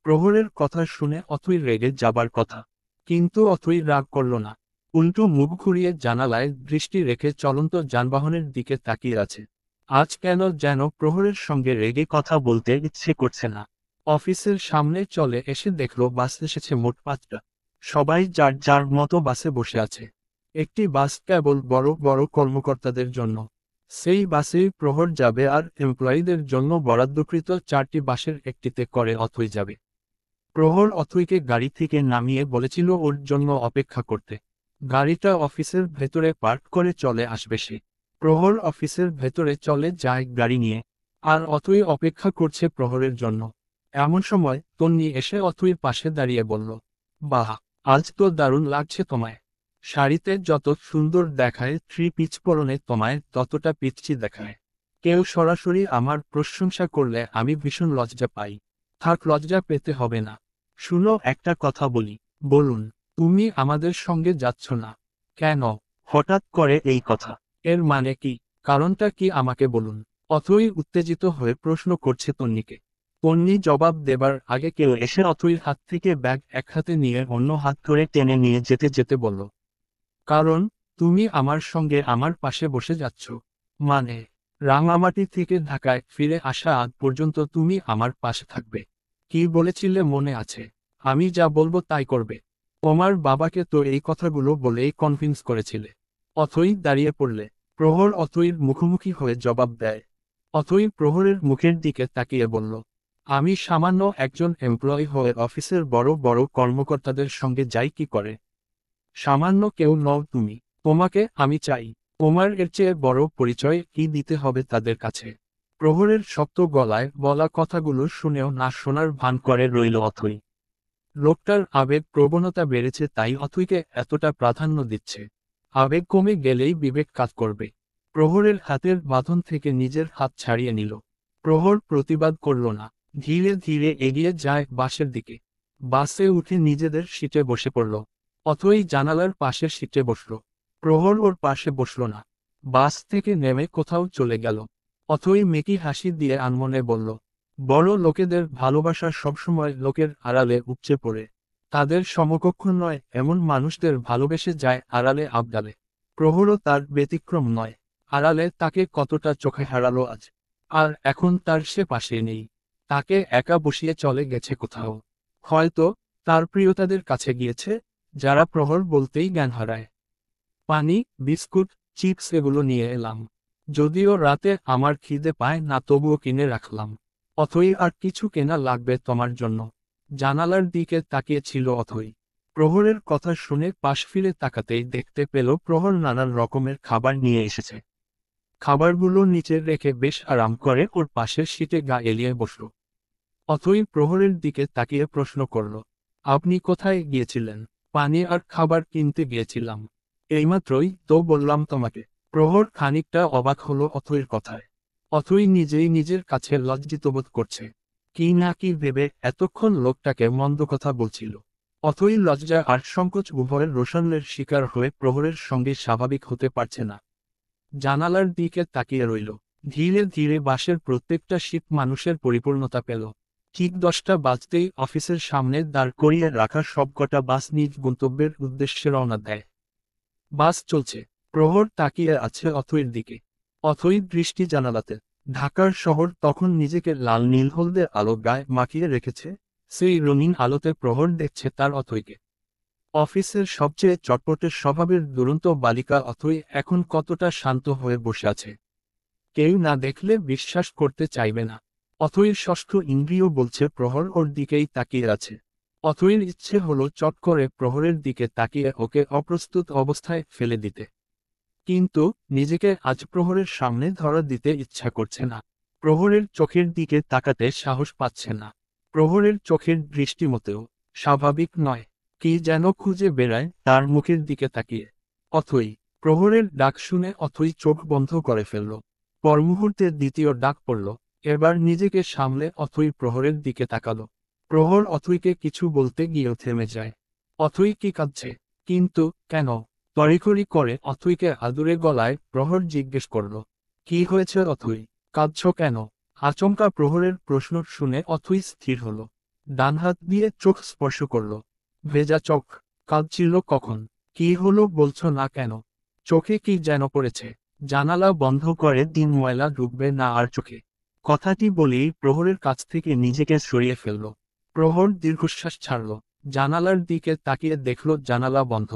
প্রহরের কথা শুনে অথই রেগে যাবার কথা, কিন্তু অথই রাগ করল না। উল্টো মুখ ঘুরিয়ে জানালায় দৃষ্টি রেখে চলন্ত যানবাহনের দিকে তাকিয়ে আছে। আজ কেন যেন প্রহরের সঙ্গে রেগে কথা বলতে ইচ্ছে করছে না। অফিসের সামনে চলে এসে দেখলো বাস এসেছে মোট 5টা। সবাই যার যার মতো বাসে বসে আছে। একটি বাস কেবল বড় বড় কর্মকর্তাদের জন্য। সেই বাসেই প্রহর যাবে আর এমপ্লয়িদের জন্য বরাদ্দকৃত 4টি বাসের একটিতে করে অথই যাবে। প্রহর অথইকে গাড়ি থেকে নামিয়ে বলেছিল ওর জন্য অপেক্ষা করতে। গাড়িটা অফিসের ভেতরে পার্ক করে চলে আসবে সে। প্রহর অফিসের ভেতরে চলে যায় গাড়ি নিয়ে। আর অথই অপেক্ষা করছে প্রহরের জন্য। এমন সময় তন্নি এসে অথইর পাশে দাঁড়িয়ে বলল, বাহ, আজ তো দারুণ লাগছে তোমায়। শাড়িতে যত সুন্দর দেখায়, থ্রি পিচ পরনে তোমায় ততটা পিচ্ছি দেখায়। কেউ সরাসরি আমার প্রশংসা করলে আমি ভীষণ লজ্জা পাই। থাক, লজ্জা পেতে হবে না। শুনো, একটা কথা বলি। বলুন। তুমি আমাদের সঙ্গে যাচ্ছ না কেন? হঠাৎ করে এই কথা? এর মানে কি? কারণটা কি আমাকে বলুন। অথই উত্তেজিত হয়ে প্রশ্ন করছে তন্নিকে। তন্নি জবাব দেবার আগে কেউ এসে অথইর হাত থেকে ব্যাগ এক হাতে নিয়ে অন্য হাত ধরে টেনে নিয়ে যেতে যেতে বলল, কারণ তুমি আমার সঙ্গে আমার পাশে বসে যাচ্ছ। মানে, রাঙামাটি থেকে ঢাকায় ফিরে আসা আগ পর্যন্ত তুমি আমার পাশে থাকবে। কি বলেছিলে মনে আছে? আমি যা বলবো তাই করবে। তোমার বাবাকে তো এই কথাগুলো বলেই কনভিন্স করেছিলে। অথই দাঁড়িয়ে পড়লে। প্রহর অথইর মুখোমুখি হয়ে জবাব দেয়। অথই প্রহরের মুখের দিকে তাকিয়ে বলল, আমি সামান্য একজন এমপ্লয়ি হয়ে অফিসের বড় বড় কর্মকর্তাদের সঙ্গে যাই কি করে? সামান্য কেউ নও তুমি। তোমাকে আমি চাই। তোমার এর চেয়ে বড় পরিচয় কি দিতে হবে তাদের কাছে? প্রহরের শক্ত গলায় বলা কথাগুলো শুনেও না শোনার ভান করে রইল অথই। লোকটার আবেগ প্রবণতা বেড়েছে, তাই অথইকে এতটা প্রাধান্য দিচ্ছে। আবেগ কমে গেলেই বিবেক কাজ করবে। প্রহরের হাতের বাঁধন থেকে নিজের হাত ছাড়িয়ে নিল। প্রহর প্রতিবাদ করল না। ধীরে ধীরে এগিয়ে যায় বাসের দিকে। বাসে উঠে নিজেদের সিটে বসে পড়ল। অথই জানালার পাশের সিটে বসল। প্রহর ওর পাশে বসল না। বাস থেকে নেমে কোথাও চলে গেল। অথই মেকি হাসি দিয়ে আনমনে বলল, বড় লোকেদের ভালোবাসা সবসময় লোকের আড়ালে উপচে পড়ে। তাদের সমকক্ষ নয় এমন মানুষদের ভালোবেসে যায় আড়ালে আবডালে। প্রহরও তার ব্যতিক্রম নয়। আড়ালে তাকে কতটা চোখে হারালো আজ। আর এখন তার সে পাশে নেই। তাকে একা বসিয়ে চলে গেছে কোথাও। হয়তো তার প্রিয়তাদের কাছে গিয়েছে, যারা প্রহর বলতেই জ্ঞান হারায়। পানি, বিস্কুট, চিপস এগুলো নিয়ে এলাম। যদিও রাতে আমার খিদে পায় না, তবুও কিনে রাখলাম। অথই, আর কিছু কেনা লাগবে তোমার জন্য? জানালার দিকে তাকিয়েছিল অথই। প্রহরের কথা শুনে পাশ ফিরে তাকাতেই দেখতে পেল প্রহর নানান রকমের খাবার নিয়ে এসেছে। খাবারগুলো নিচে রেখে বেশ আরাম করে ওর পাশের সিটে গা এলিয়ে বসল। অথই প্রহরের দিকে তাকিয়ে প্রশ্ন করল, আপনি কোথায় গিয়েছিলেন? পানি আর খাবার কিনতে গিয়েছিলাম। এইমাত্রই তো বললাম তোমাকে। প্রহর খানিকটা অবাক হলো অথইর কথায়। অথই নিজেই নিজের কাছে লজ্জিত বোধ করছে। কি না কি ভেবে এতক্ষণ লোকটাকে মন্দ কথা বলছিল। অথই লজ্জা আর সংকোচ উভয়ের রোষানলের শিকার হয়ে প্রহরের সঙ্গে স্বাভাবিক হতে পারছে না। জানালার দিকে তাকিয়ে রইল। ধীরে ধীরে বাসের প্রত্যেকটা সিট মানুষের পরিপূর্ণতা পেল। ঠিক 10টা বাজতেই অফিসের সামনে দাঁড় করিয়ে রাখা সবকটা বাস নিজ গন্তব্যের উদ্দেশ্যে রওনা দেয়। বাস চলছে। প্রহর তাকিয়ে আছে অথইর দিকে। অথই দৃষ্টি জানালাতে। ঢাকার শহর তখন নিজেকে লাল নীল হলদে আলো গায়ে মাখিয়ে রেখেছে। সেই রঙিন আলোতে প্রহর দেখছে তার অথইকে। অফিসের সবচেয়ে চটপটের স্বভাবের দুরন্ত বালিকা অথই এখন কতটা শান্ত হয়ে বসে আছে। কেউ না দেখলে বিশ্বাস করতে চাইবে না। অথইর ষষ্ঠ ইন্দ্রিয় বলছে প্রহর ওর দিকেই তাকিয়ে আছে। অথইর ইচ্ছে হলো চট করে প্রহরের দিকে তাকিয়ে ওকে অপ্রস্তুত অবস্থায় ফেলে দিতে। কিন্তু নিজেকে আজ প্রহরের সামনে ধরা দিতে ইচ্ছা করছে না। প্রহরের চোখের দিকে তাকাতে সাহস পাচ্ছে না। প্রহরের চোখের দৃষ্টিমতেও স্বাভাবিক নয়। কি যেন খুঁজে বেড়ায় তার মুখের দিকে তাকিয়ে। অথই। প্রহরের ডাক শুনে অথই চোখ বন্ধ করে ফেলল। পর মুহূর্তে দ্বিতীয় ডাক পড়ল। এবার নিজেকে সামলে অথই প্রহরের দিকে তাকালো। প্রহর অথইকে কিছু বলতে গিয়েও থেমে যায়। অথই কি কাঁদছে? কিন্তু কেন? তড়িঘড়ি করে অথইকে আদুরে গলায় প্রহর জিজ্ঞেস করল, কি হয়েছে অথই? কাঁদছ কেন? আচমকা প্রহরের প্রশ্ন শুনে অথই স্থির হল। ডান হাত দিয়ে চোখ স্পর্শ করল। ভেজা চোখ। কাঁদছিল কখন? কি হলো বলছো না কেন? চোখে কি যেন পড়েছে? জানালা বন্ধ করে দিন, ময়লা ঢুকবে না আর চোখে। কথাটি বলেই প্রহরের কাছ থেকে নিজেকে সরিয়ে ফেলল। প্রহর দীর্ঘশ্বাস ছাড়ল, জানালার দিকে তাকিয়ে দেখল জানালা বন্ধ।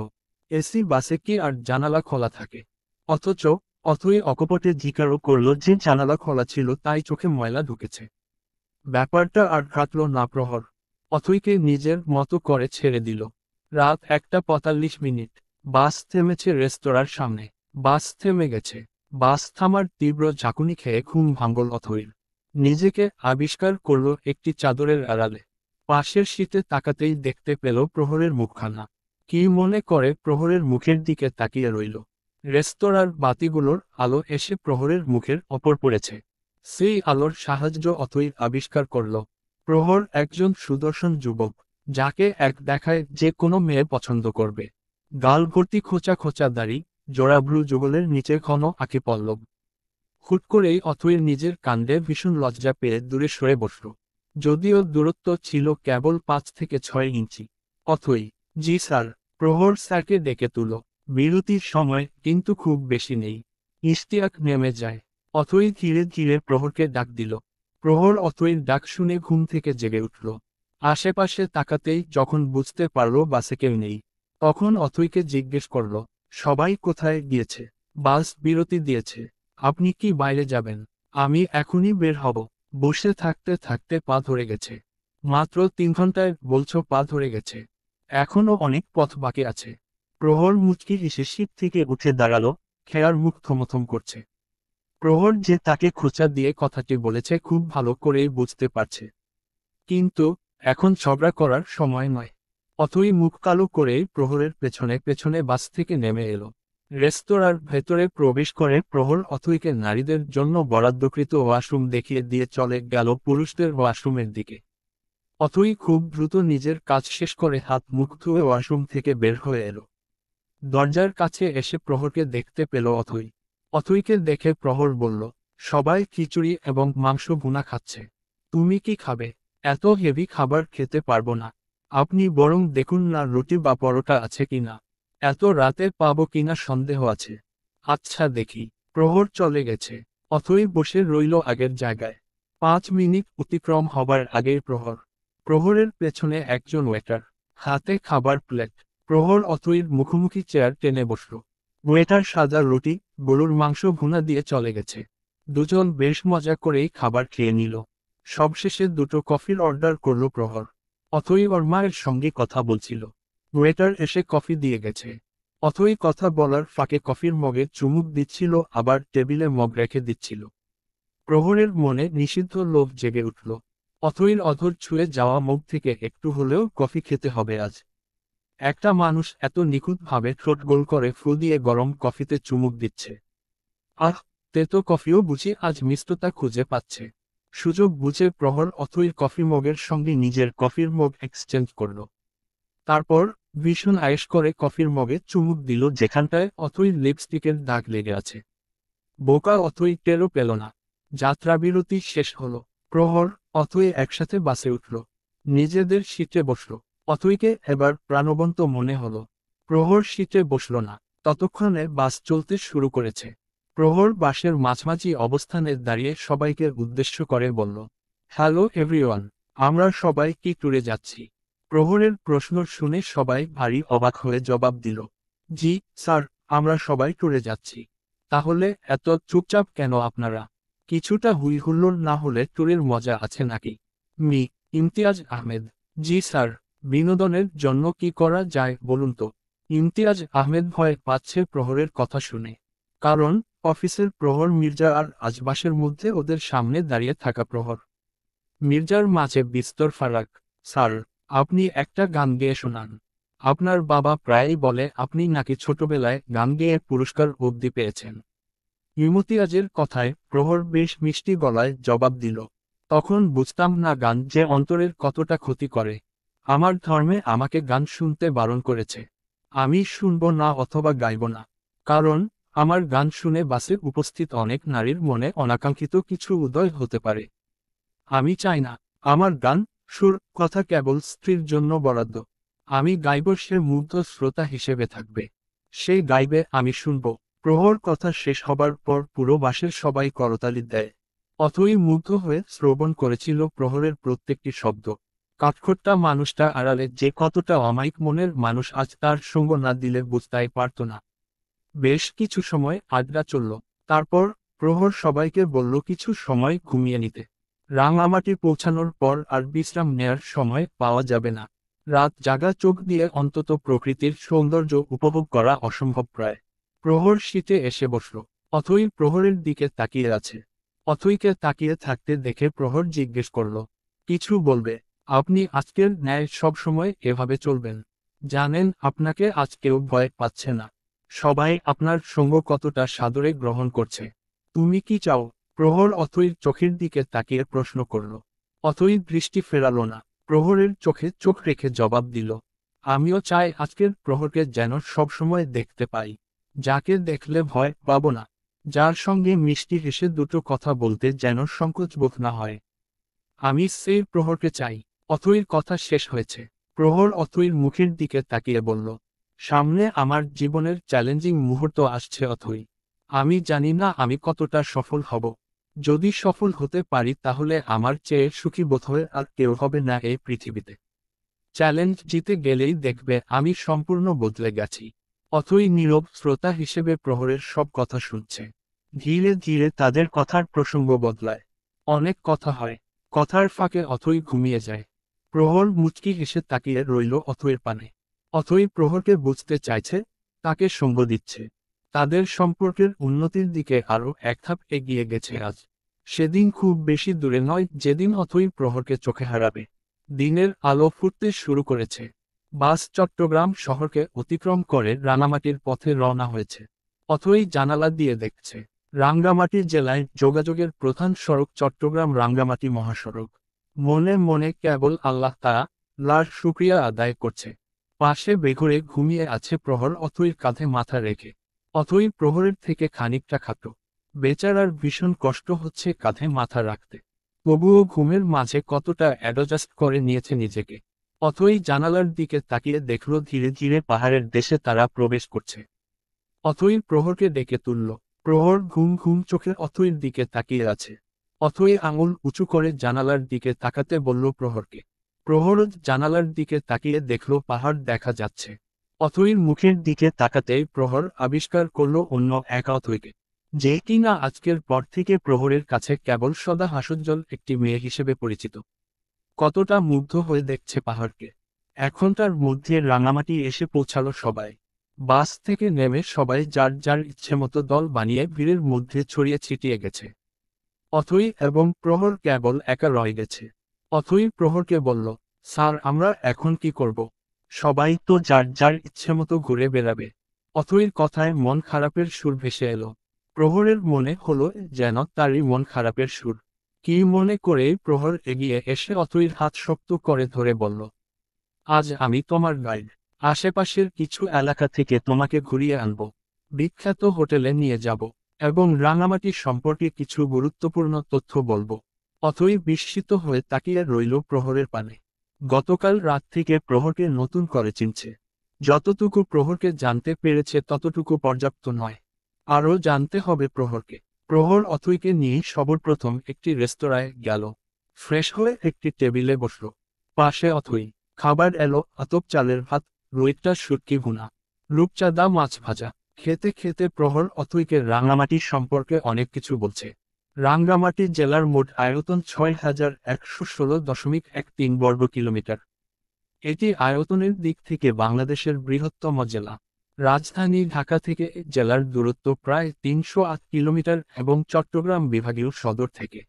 এসি বাসে কি আর জানালা খোলা থাকে? অথচ অথই অকপটে জিজ্ঞাসা করল যে জানালা খোলা ছিল তাই চোখে ময়লা ঢুকেছে। ব্যাপারটা আর ঘাটল না প্রহর। অথইকে নিজের মতো করে ছেড়ে দিল। রাত 1:45। বাস থেমেছে রেস্তোরাঁর সামনে। বাস থেমে গেছে। বাস থামার তীব্র ঝাঁকুনি খেয়ে ঘুম ভাঙল অথইর। নিজেকে আবিষ্কার করল একটি চাদরের আড়ালে। পাশের সিটে তাকাতেই দেখতে পেল প্রহরের মুখখানা। কি মনে করে প্রহরের মুখের দিকে তাকিয়ে রইল। রেস্তোরাঁর বাতিগুলোর আলো এসে প্রহরের মুখের ওপর পড়েছে। সেই আলোর সাহায্য অথই আবিষ্কার করল প্রহর একজন সুদর্শন যুবক, যাকে এক দেখায় যে কোনো মেয়ে পছন্দ করবে। গাল ভর্তি খোঁচা খোঁচা দাড়ি, জোড়াভ্রু, যুগলের নিচে ঘন আঁকি পল্লব। হুট করেই অথইর নিজের কাণ্ডে ভীষণ লজ্জা পেয়ে দূরে সরে বসল। যদিও দূরত্ব ছিল কেবল 5 থেকে 6 ইঞ্চি। অথই, জি স্যার। প্রহর স্যারকে ডেকে তুল। বিরতির সময় কিন্তু খুব বেশি নেই। ইশতিয়াক নেমে যায়। অথই ধীরে ধীরে প্রহরকে ডাক দিল। প্রহর অথইর ডাক শুনে ঘুম থেকে জেগে উঠল। আশেপাশে তাকাতেই যখন বুঝতে পারল বাসে কেউ নেই, তখন অথইকে জিজ্ঞেস করল, সবাই কোথায় গিয়েছে? বাস বিরতি দিয়েছে। আপনি কি বাইরে যাবেন? আমি এখনই বের হব। বসে থাকতে থাকতে পা ধরে গেছে। মাত্র 3 ঘন্টায় বলছো পা ধরে গেছে? এখনো অনেক পথ বাকি আছে। প্রহর মুচকি হেসে সিট থেকে উঠে দাঁড়ালো, খেয়ার মুখ থমথম করছে। প্রহর যে তাকে খোঁচা দিয়ে কথাটি বলেছে খুব ভালো করেই বুঝতে পারছে। কিন্তু এখন ঝগড়া করার সময় নয়। অথই মুখ কালো করেই প্রহরের পেছনে পেছনে বাস থেকে নেমে এলো। রেস্তোরাঁর ভেতরে প্রবেশ করে প্রহর অথইকে নারীদের জন্য বরাদ্দকৃত ওয়াশরুম দেখিয়ে দিয়ে চলে গেল পুরুষদের ওয়াশরুমের দিকে। অথই খুব দ্রুত নিজের কাজ শেষ করে হাত মুখ ধুয়ে ওয়াশরুম থেকে বের হয়ে এলো। দরজার কাছে এসে প্রহরকে দেখতে পেল অথই। অথইকে দেখে প্রহর বলল, সবাই খিচুড়ি এবং মাংস ভুনা খাচ্ছে। তুমি কি খাবে? এত হেভি খাবার খেতে পারবো না। আপনি বরং দেখুন না রুটি বা পরোটা আছে কিনা। এত রাতে পাবো কিনা সন্দেহ আছে। আচ্ছা দেখি। প্রহর চলে গেছে। অথই বসে রইল আগের জায়গায়। 5 মিনিট অতিক্রম হবার আগেই প্রহরের পেছনে একজন ওয়েটার, হাতে খাবার প্লেট। প্রহর অথইর মুখোমুখি চেয়ার টেনে বসল। ওয়েটার সাদা রুটি, গরুর মাংস ভুনা দিয়ে চলে গেছে। দুজন বেশ মজা করেই খাবার খেয়ে নিল। সবশেষে 2টো কফির অর্ডার করল প্রহর। অথই ওর মায়ের সঙ্গে কথা বলছিল। ওয়েটার এসে কফি দিয়ে গেছে। অথই কথা বলার ফাঁকে কফির মগে চুমুক দিচ্ছিল, আবার টেবিলে মগ রেখে দিচ্ছিল। প্রহরের মনে নিষিদ্ধ লোভ জেগে উঠল। অথইর অধর ছুঁয়ে যাওয়া মুখ থেকে একটু হলেও কফি খেতে হবে আজ। একটা মানুষ এত নিখুঁতভাবে ঠোঁট গোল করে ফু দিয়ে গরম কফিতে চুমুক দিচ্ছে। আহ, তেতো কফিও বুঝি আজ মিষ্টতা খুঁজে পাচ্ছে। সুযোগ বুঝে প্রহর অথইর কফি মগের সঙ্গে নিজের কফির মগ এক্সচেঞ্জ করল। তারপর ভীষণ আয়েশ করে কফির মগে চুমুক দিল যেখানটায় অথইর লিপস্টিকের দাগ লেগে আছে। বোকা অথই টেরও পেল না। যাত্রাবিরতি শেষ হলো। প্রহর, অথই একসাথে বাসে উঠল। নিজেদের সিটে বসল। অথইকে এবার প্রাণবন্ত মনে হলো। প্রহর সিটে বসল না। ততক্ষণে বাস চলতে শুরু করেছে। প্রহর বাসের মাঝামাঝি অবস্থানে দাঁড়িয়ে সবাইকে উদ্দেশ্য করে বলল, হ্যালো এভরিওয়ান, আমরা সবাই কি ট্যুরে যাচ্ছি? প্রহরের প্রশ্ন শুনে সবাই ভারী অবাক হয়ে জবাব দিল, জি স্যার, আমরা সবাই ট্যুরে যাচ্ছি। তাহলে এত চুপচাপ কেন আপনারা? কিছুটা হুইহুল্লোড় না হলে ট্যুরের মজা আছে নাকি? ইমতিয়াজ আহমেদ, জি স্যার। বিনোদনের জন্য কি করা যায় বলুন তো? ইমতিয়াজ আহমেদ ভয় পাচ্ছে প্রহরের কথা শুনে। কারণ অফিসের প্রহর মির্জা আর আজবাসের মধ্যে ওদের সামনে দাঁড়িয়ে থাকা প্রহর। মির্জার মাঝে বিস্তর ফারাক। স্যার, আপনি একটা গান গেয়ে শোনান। আপনার বাবা প্রায়ই বলে আপনি নাকি ছোটবেলায় গান গেয়ে পুরস্কার অবধি পেয়েছেন। ইমতিয়াজের কথায় প্রহর বেশ মিষ্টি গলায় জবাব দিল, তখন বুঝতাম না গান যে অন্তরের কতটা ক্ষতি করে। আমার ধর্মে আমাকে গান শুনতে বারণ করেছে। আমি শুনব না অথবা গাইব না। কারণ আমার গান শুনে বাসে উপস্থিত অনেক নারীর মনে অনাকাঙ্ক্ষিত কিছু উদয় হতে পারে। আমি চাই না আমার গান, সুর, কথা কেবল স্ত্রীর জন্য বরাদ্দ। আমি গাইব, সে মুগ্ধ শ্রোতা হিসেবে থাকবে। সেই গাইবে, আমি শুনব। প্রহর কথা শেষ হবার পর পুরো বাসের সবাই করতালি দেয়। অথই মুগ্ধ হয়ে শ্রবণ করেছিল প্রহরের প্রত্যেকটি শব্দ। কাঠখোট্টা মানুষটা আড়ালে যে কতটা অমায়িক মনের মানুষ আজ তার সঙ্গ না দিলে বুঝতেই পারত না। বেশ কিছু সময় আড্ডা চলল। তারপর প্রহর সবাইকে বলল কিছু সময় ঘুমিয়ে নিতে। রাঙামাটি পৌঁছানোর পর আর বিশ্রাম নেয়ার সময় পাওয়া যাবে না। রাত জাগা চোখ দিয়ে অন্তত প্রকৃতির সৌন্দর্য উপভোগ করা অসম্ভব প্রায়। প্রহর শীতে এসে বসল। অথই প্রহরের দিকে তাকিয়ে আছে। অথইকে তাকিয়ে থাকতে দেখে প্রহর জিজ্ঞেস করল, কিছু বলবে? আপনি আজকের ন্যায় সবসময় এভাবে চলবেন? জানেন আপনাকে আজ কেউ ভয় পাচ্ছে না। সবাই আপনার সঙ্গ কতটা সাদরে গ্রহণ করছে। তুমি কি চাও? প্রহর অথইর চোখের দিকে তাকিয়ে প্রশ্ন করল। অথই দৃষ্টি ফেরালো না। প্রহরের চোখে চোখ রেখে জবাব দিল, আমিও চাই আজকের প্রহরকে যেন সবসময় দেখতে পাই। যাকে দেখলে ভয় পাব না। যার সঙ্গে মিষ্টি হেসে দুটো কথা বলতে যেন সংকোচ বোধ না হয়। আমি সেই প্রহরকে চাই। অথইর কথা শেষ হয়েছে। প্রহর অথইর মুখের দিকে তাকিয়ে বলল, সামনে আমার জীবনের চ্যালেঞ্জিং মুহূর্ত আসছে অথই। আমি জানি না আমি কতটা সফল হব। যদি সফল হতে পারি তাহলে আমার চেয়ে সুখী বোধহয় আর কেউ হবে না এই পৃথিবীতে। চ্যালেঞ্জ জিতে গেলেই দেখবে আমি সম্পূর্ণ বদলে গেছি। অথই নীরব শ্রোতা হিসেবে প্রহরের সব কথা শুনছে। ধীরে ধীরে তাদের কথার প্রসঙ্গ বদলায়। অনেক কথা হয়। কথার ফাঁকে অথই ঘুমিয়ে যায়। প্রহর মুচকি হেসে তাকিয়ে রইল অথইর পানে। অথই প্রহরকে বুঝতে চাইছে, তাকে সঙ্গ দিচ্ছে। তাদের সম্পর্কের উন্নতির দিকে আরও এক ধাপ এগিয়ে গেছে আজ। সেদিন খুব বেশি দূরে নয় যেদিন অথই প্রহরকে চোখে হারাবে। দিনের আলো ফুটতে শুরু করেছে। বাস চট্টগ্রাম শহরকে অতিক্রম করে রাঙামাটির পথে রওনা হয়েছে। অথই জানালা দিয়ে দেখছে, রাঙ্গামাটি জেলায় যোগাযোগের প্রধান সড়ক চট্টগ্রাম রাঙ্গামাটি মহাসড়ক। মনে মনে কেবল আল্লাহ তাআলার শুকরিয়া আদায় করছে। পাশে বেঘরে ঘুমিয়ে আছে প্রহর অথইর কাঁধে মাথা রেখে। অথই প্রহরের থেকে খানিকটা খাটো। বেচারার ভীষণ কষ্ট হচ্ছে কাঁধে মাথা রাখতে। তবুও ঘুমের মাঝে কতটা অ্যাডজাস্ট করে নিয়েছে নিজেকে। অথই জানালার দিকে তাকিয়ে দেখল ধীরে ধীরে পাহাড়ের দেশে তারা প্রবেশ করছে। অথই প্রহরকে ডেকে তুলল। প্রহর ঘুম ঘুম চোখে অথইর দিকে তাকিয়ে আছে। অথই আঙুল উঁচু করে জানালার দিকে তাকাতে বলল প্রহরকে। প্রহর জানালার দিকে তাকিয়ে দেখল পাহাড় দেখা যাচ্ছে। অথইর মুখের দিকে তাকাতেই প্রহর আবিষ্কার করল অন্য এক অথইকে, যে কিনা আজকের পর থেকে প্রহরের কাছে কেবল সদা হাস্যোজ্জ্বল একটি মেয়ে হিসেবে পরিচিত। কতটা মুগ্ধ হয়ে দেখছে পাহাড়কে। এখন তার মধ্যে রাঙামাটি এসে পৌঁছালো সবাই। বাস থেকে নেমে সবাই যার যার ইচ্ছেমতো দল বানিয়ে ভিড়ের মধ্যে ছড়িয়ে ছিটিয়ে গেছে। অথই এবং প্রহর কেবল একা রয়ে গেছে। অথই প্রহরকে বলল, স্যার আমরা এখন কি করব? সবাই তো যার যার ইচ্ছেমতো ঘুরে বেড়াবে। অথইর কথায় মন খারাপের সুর ভেসে এলো। প্রহরের মনে হলো যেন তারই মন খারাপের সুর। কি মনে করে প্রহর এগিয়ে এসে অথইর হাত শক্ত করে ধরে বলল, আজ আমি তোমার গাইড। আশেপাশের কিছু এলাকা থেকে তোমাকে ঘুরিয়ে আনব। বিখ্যাত হোটেলে নিয়ে যাব এবং রাঙামাটি সম্পর্কে কিছু গুরুত্বপূর্ণ তথ্য বলবো। অথই বিস্মিত হয়ে তাকিয়ে রইল প্রহরের পানে। গতকাল রাত থেকে প্রহরকে নতুন করে চিনছে। যতটুকু প্রহরকে জানতে পেরেছে ততটুকু পর্যাপ্ত নয়। আরও জানতে হবে প্রহরকে। প্রহর অথইকে নিয়ে সর্বপ্রথম একটি রেস্তোরাঁয় গেল। ফ্রেশ হয়ে একটি টেবিলে বসল। পাশে অথই। খাবার এলো আতপ চালের ভাত, রুইটা শুটকি ভুনা, রূপচাঁদা মাছ ভাজা। খেতে খেতে প্রহর অথইকে রাঙ্গামাটি সম্পর্কে অনেক কিছু বলছে। রাঙ্গামাটি জেলার মোট আয়তন ৬,১১৬.১৩ বর্গ কিলোমিটার। এটি আয়তনের দিক থেকে বাংলাদেশের বৃহত্তম জেলা। রাজধানী ঢাকা থেকে জেলার দূরত্ব প্রায় ৩০৮ কিলোমিটার এবং চট্টগ্রাম বিভাগীয় সদর থেকে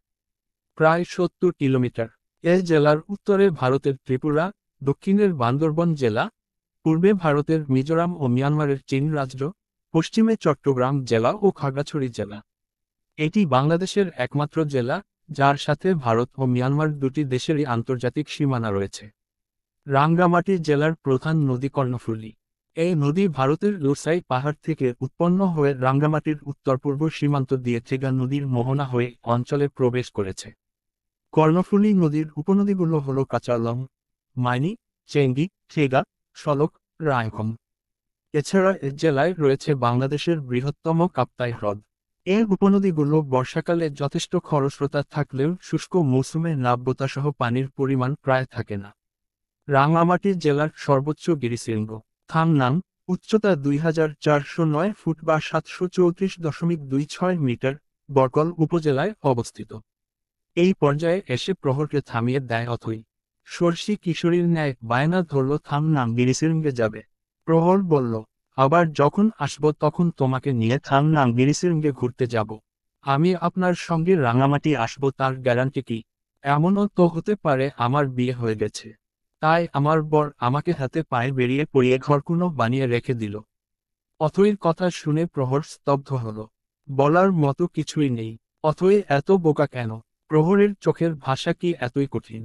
প্রায় ৭০ কিলোমিটার। এ জেলার উত্তরে ভারতের ত্রিপুরা, দক্ষিণের বান্দরবন জেলা, পূর্বে ভারতের মিজোরাম ও মিয়ানমারের চীন রাজ্য, পশ্চিমে চট্টগ্রাম জেলা ও খাগড়াছড়ি জেলা। এটি বাংলাদেশের একমাত্র জেলা যার সাথে ভারত ও মিয়ানমার দুটি দেশেরই আন্তর্জাতিক সীমানা রয়েছে। রাঙ্গামাটি জেলার প্রধান নদী কর্ণফুলী। এই নদী ভারতের লোসাই পাহাড় থেকে উৎপন্ন হয়ে রাঙ্গামাটির উত্তর-পূর্ব সীমান্ত দিয়ে থেগা নদীর মোহনা হয়ে অঞ্চলে প্রবেশ করেছে। কর্ণফুলী নদীর উপনদীগুলো হল কাচালং, মাইনি, চেঙ্গি, থেগা, সলক, রায়খম। এছাড়া এ জেলায় রয়েছে বাংলাদেশের বৃহত্তম কাপ্তাই হ্রদ। এই উপনদীগুলো বর্ষাকালে যথেষ্ট খরস্রোতা থাকলেও শুষ্ক মৌসুমে নাব্যতাসহ পানির পরিমাণ প্রায় থাকে না। রাঙামাটি জেলার সর্বোচ্চ গিরিশৃঙ্গ থামনাং, উচ্চতা 2409 ফুট বা 734.26 মিটার, বরকল উপজেলায় অবস্থিত। এই পর্যায়ে এসে প্রহরকে থামিয়ে দেয় অথই। সর্ষি কিশোরীর ন্যায় বায়না ধরল থামনাং গিরিশৃঙ্গে যাবে। প্রহর বলল, আবার যখন আসব তখন তোমাকে নিয়ে থামনাং গিরিশৃঙ্গে ঘুরতে যাব। আমি আপনার সঙ্গে রাঙামাটি আসব তার গ্যারান্টি কি? এমনও তো হতে পারে আমার বিয়ে হয়ে গেছে। তাই আমার বর আমাকে হাতে পায়ে বেরিয়ে পড়িয়ে ঘরকুনো বানিয়ে রেখে দিল। অথৈর কথা শুনে প্রহর স্তব্ধ হল। বলার মতো কিছুই নেই। অথৈ এত বোকা কেন? প্রহরের চোখের ভাষা কি এতই কঠিন?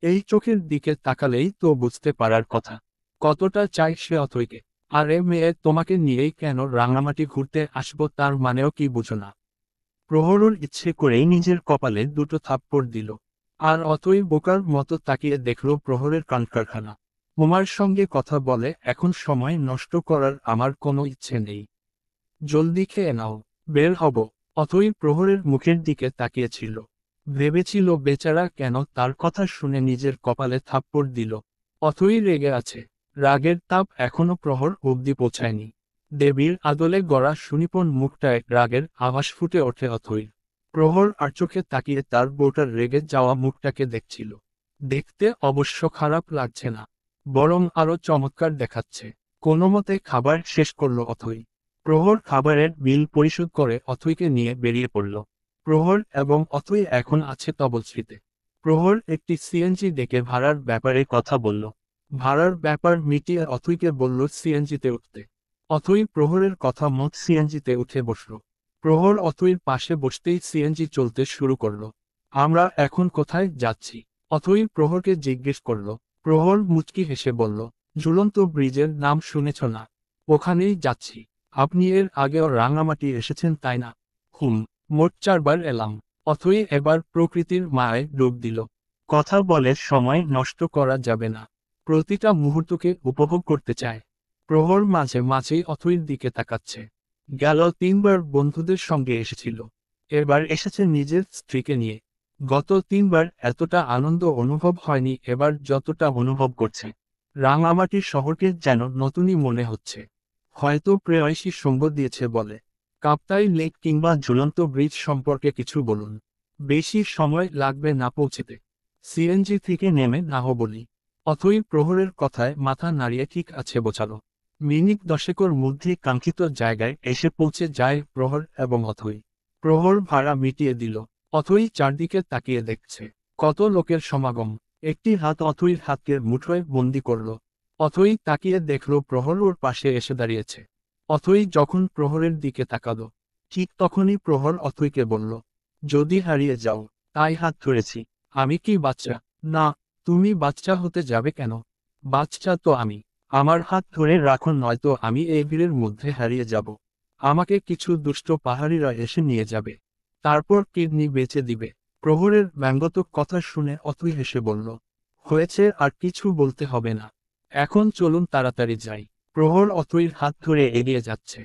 এই চোখের দিকে তাকালেই তো বুঝতে পারার কথা। কতটা চাই সে অথৈকে। আরে মেয়ে, তোমাকে নিয়েই কেন রাঙামাটি ঘুরতে আসবো তার মানেও কি বুঝো না? প্রহরর ইচ্ছে করেই নিজের কপালে দুটো থাপ্পড় দিল। আর অতই বোকার মতো তাকিয়ে দেখল প্রহরের কানকারখানা। তোমার সঙ্গে কথা বলে এখন সময় নষ্ট করার আমার কোনো ইচ্ছে নেই। জলদি খেয়ে নাও, বের হব। অতই প্রহরের মুখের দিকে তাকিয়েছিল। ভেবেছিল বেচারা কেন তার কথা শুনে নিজের কপালে থাপ্পড় দিল। অথই রেগে আছে। রাগের তাপ এখনো প্রহর অবধি পৌঁছায়নি। দেবীর আদলে গড়া সুনিপুণ মুখটায় রাগের আভাস ফুটে ওঠে অথইর। প্রহর আর চোখে তাকিয়ে তার বউটার রেগে যাওয়া মুখটাকে দেখছিল। দেখতে অবশ্য খারাপ লাগছে না, বরং আরো চমৎকার দেখাচ্ছে। কোনোমতে খাবার শেষ করল অথই। প্রহর খাবারের বিল পরিশোধ করে অথইকে নিয়ে বেরিয়ে পড়ল। প্রহর এবং অথই এখন আছে তবলশ্রীতে। প্রহর একটি সিএনজি ডেকে ভাড়ার ব্যাপারে কথা বলল। ভাড়ার ব্যাপার মিটিয়ে অথইকে বলল সিএনজিতে উঠতে। অথই প্রহরের কথা মত সিএনজিতে উঠে বসল। প্রহর অথইর পাশে বসতেই সিএনজি চলতে শুরু করল। আমরা এখন কোথায় যাচ্ছি? অথই প্রহরকে জিজ্ঞেস করল। প্রহর মুচকি হেসে বলল, ঝুলন্ত ব্রিজের নাম শুনেছ না? ওখানেই যাচ্ছি। আপনি এর আগেও রাঙামাটি এসেছেন তাই না? হুম, মোট 4 বার এলাম। অথই এবার প্রকৃতির মায়ায় ডুব দিল। কথা বলে সময় নষ্ট করা যাবে না। প্রতিটা মুহূর্তকে উপভোগ করতে চায়। প্রহর মাঝে মাঝেই অথইর দিকে তাকাচ্ছে। গেল 3 বার বন্ধুদের সঙ্গে এসেছিল। এবার এসেছে নিজের স্ত্রীকে নিয়ে। গত 3 বার এতটা আনন্দ অনুভব হয়নি এবার যতটা অনুভব করছে। রাঙামাটি শহরকে যেন নতুনই মনে হচ্ছে। হয়তো প্রেয়সী সঙ্গ দিয়েছে বলে। কাপ্তাই লেক কিংবা ঝুলন্ত ব্রিজ সম্পর্কে কিছু বলুন। বেশি সময় লাগবে না পৌঁছেতে। সিএনজি থেকে নেমে নাহ বলি। অথই প্রহরের কথায় মাথা নাড়িয়ে ঠিক আছে বোঝালো। মিনিট 10-এর মধ্যে কাঙ্ক্ষিত জায়গায় এসে পৌঁছে যায় প্রহর এবং অথই। প্রহর ভাড়া মিটিয়ে দিল। অথই চারদিকে তাকিয়ে দেখছে। কত লোকের সমাগম। একটি হাত অথইর হাতকে মুঠোয় বন্দি করল। অথই তাকিয়ে দেখল প্রহর ওর পাশে এসে দাঁড়িয়েছে। অথই যখন প্রহরের দিকে তাকালো, ঠিক তখনই প্রহর অথইকে বলল, যদি হারিয়ে যাও? তাই হাত ধরেছি। আমি কি বাচ্চা? না, তুমি বাচ্চা হতে যাবে কেন? বাচ্চা তো আমি। আমার হাত ধরে রাখো নয়তো আমি এই ভিড়ের মধ্যে হারিয়ে যাব। আমাকে কিছু দুষ্ট পাহাড়িরা এসে নিয়ে যাবে। তারপর কিডনি বেচে দিবে। প্রহরের ব্যঙ্গতক কথা শুনে অথই হেসে বলল, হয়েছে, আর কিছু বলতে হবে না। এখন চলুন তাড়াতাড়ি যাই। প্রহর অথইর হাত ধরে এগিয়ে যাচ্ছে।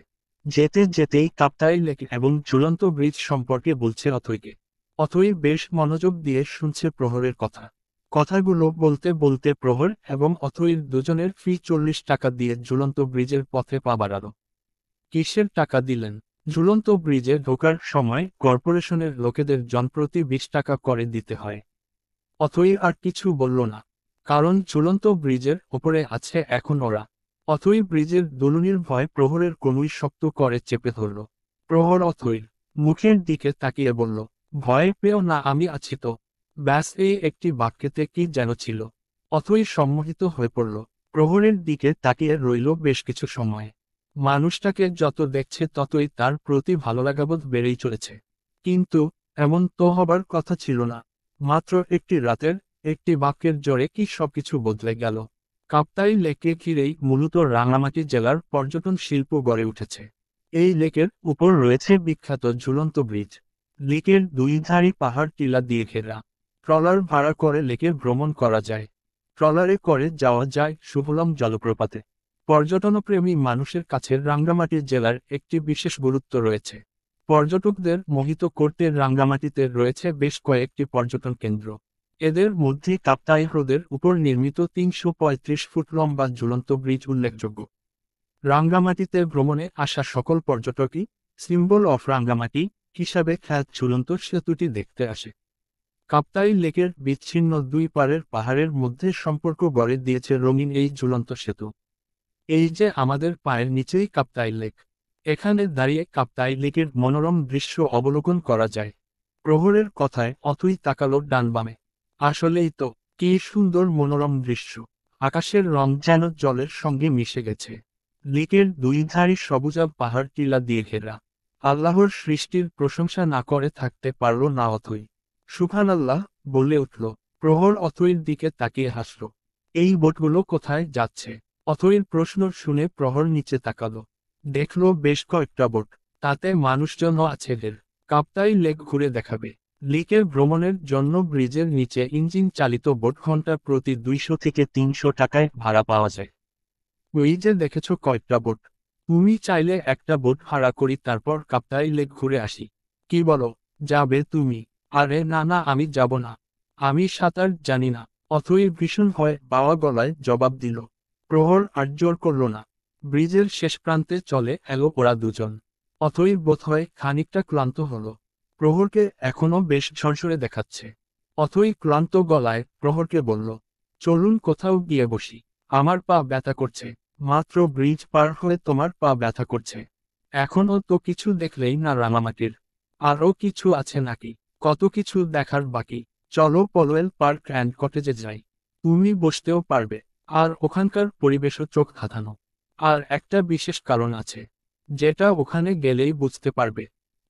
যেতে যেতেই কাপ্তাই লেক এবং ঝুলন্ত ব্রিজ সম্পর্কে বলছে অথইকে। অথই বেশ মনোযোগ দিয়ে শুনছে প্রহরের কথা। কথাগুলো বলতে বলতে প্রহর এবং অথইর দুজনের ফি 40 টাকা দিয়ে ঝুলন্ত ব্রিজের পথে পা বাড়াল। কিসের টাকা দিলেন? ঝুলন্ত ব্রিজে ঢোকার সময় কর্পোরেশনের লোকেদের জনপ্রতি 20 টাকা করে দিতে হয়। অথই আর কিছু বলল না। কারণ ঝুলন্ত ব্রিজের ওপরে আছে এখন ওরা। অথই ব্রিজের দুলুনির ভয় প্রহরের কনুই শক্ত করে চেপে ধরল। প্রহর অথইর মুখের দিকে তাকিয়ে বলল, ভয় পেও না, আমি আছি তো। ব্যাস, এই একটি বাক্যেতে কি যেন ছিল। অথই সম্মোহিত হয়ে পড়ল। প্রহরের দিকে তাকিয়ে রইল বেশ কিছু সময়। মানুষটাকে যত দেখছে ততই তার প্রতি ভালোলাগাবোধ বেড়েই চলেছে। কিন্তু এমন তো হবার কথা ছিল না। মাত্র একটি রাতের একটি বাক্যের জোরে কি সবকিছু বদলে গেল। কাপ্তাই লেকে ঘিরেই মূলত রাঙামাটি জেলার পর্যটন শিল্প গড়ে উঠেছে। এই লেকের উপর রয়েছে বিখ্যাত ঝুলন্ত ব্রিজ। লেকের দুই ধারী পাহাড় টিলা দিয়ে ঘেরা। ট্রলার ভাড়া করে লেকে ভ্রমণ করা যায়। ট্রলারে করে যাওয়া যায় সুবলম জলপ্রপাতে। পর্যটনপ্রেমী মানুষের কাছে রাঙ্গামাটি জেলার একটি বিশেষ গুরুত্ব রয়েছে। পর্যটকদের মোহিত করতে রাঙ্গামাটিতে রয়েছে বেশ কয়েকটি পর্যটন কেন্দ্র। এদের মধ্যে কাপ্তাই হ্রদের উপর নির্মিত ৩৩৫ ফুট লম্বা ঝুলন্ত ব্রিজ উল্লেখযোগ্য। রাঙ্গামাটিতে ভ্রমণে আসা সকল পর্যটকই সিম্বল অফ রাঙ্গামাটি হিসাবে খ্যাত ঝুলন্ত সেতুটি দেখতে আসে। কাপ্তাই লেকের বিচ্ছিন্ন দুই পারের পাহাড়ের মধ্যে সম্পর্ক গড়ে দিয়েছে রঙিন এই ঝুলন্ত সেতু। এই যে আমাদের পায়ের নিচেই কাপ্তাই লেক, এখানে দাঁড়িয়ে কাপ্তাই লেকের মনোরম দৃশ্য অবলোকন করা যায়। প্রহরের কথায় অথই তাকালো ডান বামে। আসলেই তো, কি সুন্দর মনোরম দৃশ্য। আকাশের রং যেন জলের সঙ্গে মিশে গেছে। লেকের দুই ধারই সবুজাব পাহাড় টিলা দিয়ে ঘেরা। আল্লাহর সৃষ্টির প্রশংসা না করে থাকতে পারল না অথই। সুবহানাল্লাহ বলে উঠল। প্রহর অথইর দিকে তাকিয়ে হাসল। এই বোটগুলো কোথায় যাচ্ছে? অথইর প্রশ্ন শুনে প্রহর নিচে তাকালো। দেখল বেশ কয়েকটা বোট, তাতে মানুষজনও আছে ঢের। কাপ্তাই লেক ঘুরে দেখাবে। লেকের ভ্রমণের জন্য ব্রিজের নিচে ইঞ্জিন চালিত বোট ঘন্টা প্রতি ২০০ থেকে ৩০০ টাকায় ভাড়া পাওয়া যায়। ওই যে দেখেছ কয়েকটা বোট, তুমি চাইলে একটা বোট ভাড়া করি, তারপর কাপ্তাই লেক ঘুরে আসি। কি বলো, যাবে তুমি? আরে না না, আমি যাব না, আমি সাঁতার জানি না। অথই ভীষণ ভয় পাওয়া গলায় জবাব দিল। প্রহর আর জোর করল না। ব্রিজের শেষ প্রান্তে চলে এলো ওরা দুজন। অথই বোধহয় খানিকটা ক্লান্ত হলো। প্রহরকে এখনো বেশ ঝরঝরে দেখাচ্ছে। অথই ক্লান্ত গলায় প্রহরকে বলল, চলুন কোথাও গিয়ে বসি, আমার পা ব্যথা করছে। মাত্র ব্রিজ পার হয়ে তোমার পা ব্যথা করছে? এখনও তো কিছু দেখলেই না রাঙামাটির। আরও কিছু আছে নাকি? কত কিছু দেখার বাকি। চলো পলোয়েল পার্ক অ্যান্ড কটেজে যাই, তুমি বসতেও পারবে, আর ওখানকার পরিবেশও চোখ ধাঁধানো। আর একটা বিশেষ কারণ আছে, যেটা ওখানে গেলেই বুঝতে পারবে।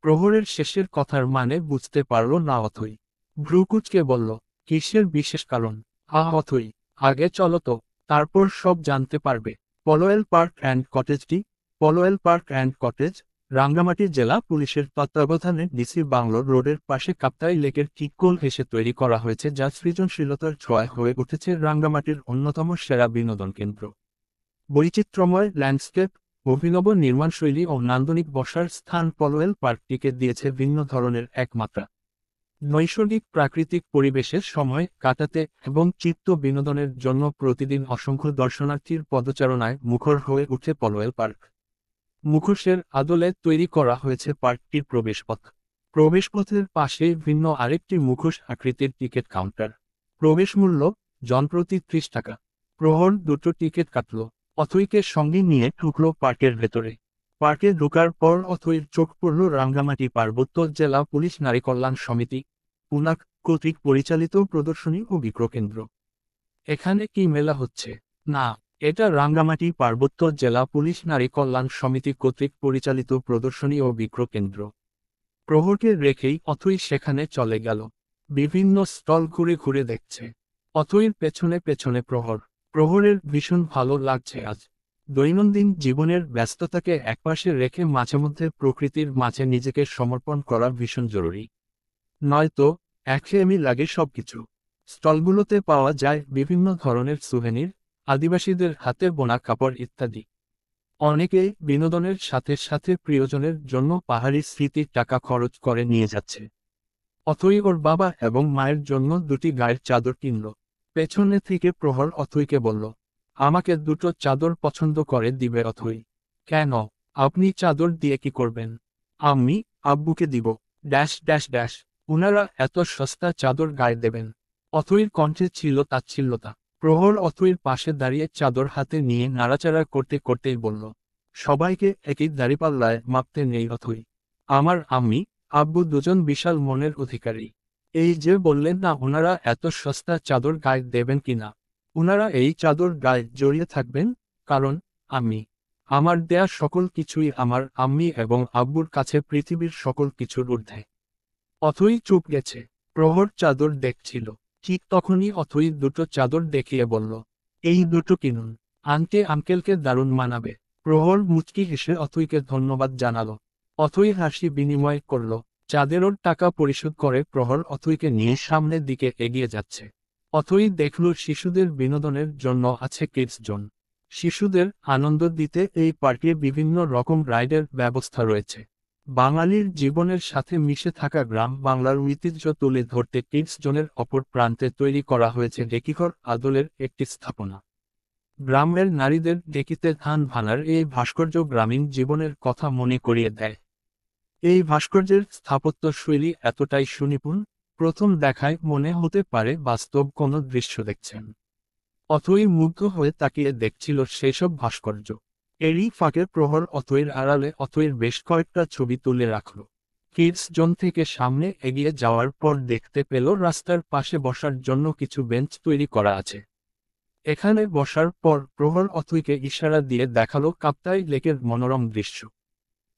প্রহরের শেষের কথার মানে বুঝতে পারল না অথই। ভ্রুকুচকে বলল, কিসের বিশেষ কারণ? অথই, আগে চলো তো, তারপর সব জানতে পারবে। পলোয়েল পার্ক অ্যান্ড কটেজটি, Polwel park and cottage Rangamati জেলা পুলিশের তত্ত্বাবধানে ডিসি বাংলোর রোডের পাশে কাপ্তাই লেকের কিকোল ঘেঁষে তৈরি করা হয়েছে, যা সৃজনশীলতার ছোঁয়ায় হয়ে উঠেছে রাঙ্গামাটির অন্যতম সেরা বিনোদন কেন্দ্র। বৈচিত্র্যময় ল্যান্ডস্কেপ, অভিনব নির্মাণশৈলী ও নান্দনিক বসার স্থান পলোয়েল পার্কটিকে দিয়েছে ভিন্ন ধরনের এক মাত্রা। নৈসর্গিক প্রাকৃতিক পরিবেশের সময় কাটাতে এবং চিত্ত বিনোদনের জন্য প্রতিদিন অসংখ্য দর্শনার্থীর পদচারণায় মুখর হয়ে উঠে পলোয়েল পার্ক। মুখোশের আদলে তৈরি করা হয়েছে পার্কটির প্রবেশপথ। প্রবেশপথের পাশে ভিন্ন আরেকটি মুখোশ আকৃতির টিকিট কাউন্টার। প্রবেশ মূল্য জনপ্রতি ৩০ টাকা। প্রহর দুটো টিকিট কাটল। অথইকে সঙ্গে নিয়ে ঢুকল পার্কের ভেতরে। পার্কে ঢোকার পর অথইর চোখ পড়ল রাঙ্গামাটি পার্বত্য জেলা পুলিশ নারী কল্যাণ সমিতি পুনাক কর্তৃক পরিচালিত প্রদর্শনী ও বিক্রয়কেন্দ্র। এখানে কি মেলা হচ্ছে? না, এটা রাঙ্গামাটি পার্বত্য জেলা পুলিশ নারী কল্যাণ সমিতি কর্তৃক পরিচালিত প্রদর্শনী ও বিক্রয়কেন্দ্র। প্রহরকে রেখেই অথই সেখানে চলে গেল। বিভিন্ন স্টল ঘুরে ঘুরে দেখছে। অথইর পেছনে পেছনে প্রহর। প্রহরের ভীষণ ভালো লাগছে আজ। দৈনন্দিন জীবনের ব্যস্ততাকে একপাশে রেখে মাঝেমধ্যে প্রকৃতির মাঝে নিজেকে সমর্পণ করা ভীষণ জরুরি। নয়তো একঘেয়েমি লাগে সবকিছু। স্টলগুলোতে পাওয়া যায় বিভিন্ন ধরনের সুভেনির, আদিবাসীদের হাতে বোনা কাপড় ইত্যাদি। অনেকেই বিনোদনের সাথে সাথে প্রিয়জনের জন্য পাহাড়ি স্মৃতির টাকা খরচ করে নিয়ে যাচ্ছে। অথই ওর বাবা এবং মায়ের জন্য দুটি গায়ের চাদর কিনল। পেছনে থেকে প্রহর অথইকে বলল, আমাকে দুটো চাদর পছন্দ করে দিবে অথই? কেন, আপনি চাদর দিয়ে কি করবেন? আমি আব্বুকে দিব। ড্যাশ ড্যাশ ড্যাশ, উনারা এত সস্তা চাদর গায়ে দেবেন? অথইর কণ্ঠে ছিল তাচ্ছিল্যতা। প্রহর অথইর পাশে দাঁড়িয়ে চাদর হাতে নিয়ে নাড়াচাড়া করতে করতেই বলল, সবাইকে একই দাঁড়িপাল্লায় মাপতে নেই অথই। আমার আম্মি আব্বু দুজন বিশাল মনের অধিকারী। এই যে বললেন না ওনারা এত সস্তা চাদর গায়ে দেবেন কিনা, ওনারা এই চাদর গায়ে জড়িয়ে থাকবেন, কারণ আমার দেয়া সকল কিছুই আমার আম্মি এবং আব্বুর কাছে পৃথিবীর সকল কিছুর ঊর্ধ্বে। অথই চুপ গেছে। প্রহর চাদর দেখছিল। ঠিক তখনই অথই দুটো চাদর দেখিয়ে বলল, এই দুটো কিনুন, আন্টি আঙ্কেলকে দারুণ মানাবে। প্রহর মুচকি হেসে অথইকে ধন্যবাদ জানালো। অথই হাসি বিনিময় করল। চাঁদেরও টাকা পরিশোধ করে প্রহর অথইকে নিয়ে সামনের দিকে এগিয়ে যাচ্ছে। অথই দেখল শিশুদের বিনোদনের জন্য আছে কিডস জোন। শিশুদের আনন্দ দিতে এই পার্কে বিভিন্ন রকম রাইডের ব্যবস্থা রয়েছে। বাঙালির জীবনের সাথে মিশে থাকা গ্রাম বাংলার ঐতিহ্য তুলে ধরতে কিডস জোনের অপর প্রান্তে তৈরি করা হয়েছে ডেকিঘর আদলের একটি স্থাপনা। গ্রামের নারীদের ডেকিতে ধান ভানার এই ভাস্কর্য গ্রামীণ জীবনের কথা মনে করিয়ে দেয়। এই ভাস্কর্যের স্থাপত্য শৈলী এতটাই সুনিপুণ, প্রথম দেখায় মনে হতে পারে বাস্তব কোনো দৃশ্য দেখছেন। অথই মুগ্ধ হয়ে তাকিয়ে দেখছিল সেসব ভাস্কর্য। এরই ফাঁকে প্রহর অথইর আড়ালে অথইর বেশ কয়েকটা ছবি তুলে রাখল। কিডস জোন থেকে সামনে এগিয়ে যাওয়ার পর দেখতে পেল রাস্তার পাশে বসার জন্য কিছু বেঞ্চ তৈরি করা আছে। এখানে বসার পর প্রহর অথইকে ইশারা দিয়ে দেখালো কাপ্তাই লেকের মনোরম দৃশ্য,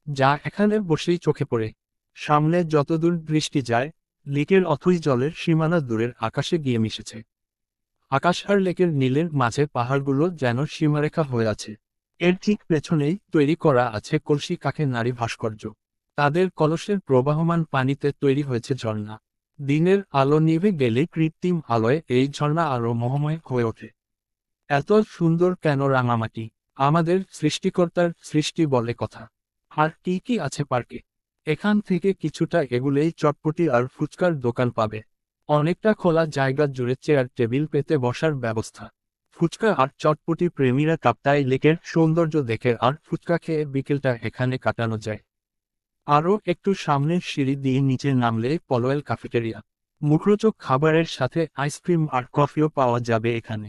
যা এখানে বসেই চোখে পড়ে। সামনে যতদূর দৃষ্টি যায়, লেকের অথই জলের সীমানা দূরের আকাশে গিয়ে মিশেছে। আকাশ আর লেকের নীলের মাঝে পাহাড়গুলো যেন সীমারেখা হয়ে আছে। এর ঠিক পেছনেই তৈরি করা আছে কলসি কাঠের নারী ভাস্কর্য। তাদের কলসের প্রবাহমান পানিতে তৈরি হয়েছে ঝর্ণা। দিনের আলো নিভে গেলে কৃত্রিম আলোয় এই ঝর্ণা আরও মোহময় হয়ে ওঠে। এত সুন্দর কেন রাঙামাটি? আমাদের সৃষ্টিকর্তার সৃষ্টি বলে কথা। আর কি কি আছে পার্কে? এখান থেকে কিছুটা এগুলেই চটপটি আর ফুচকার দোকান পাবে। অনেকটা খোলা জায়গা জুড়ে চেয়ার টেবিল পেতে বসার ব্যবস্থা। ফুচকা আর চটপটি প্রেমীরা কাপ্তাই লেকের সৌন্দর্য দেখে আর ফুচকা খেয়ে বিকেলটা এখানে কাটানো যায়। আরও একটু সামনের সিঁড়ি দিয়ে নিচে নামলে পলোয়েল ক্যাফেটেরিয়া। মুখরোচক খাবারের সাথে আইসক্রিম আর কফিও পাওয়া যাবে এখানে।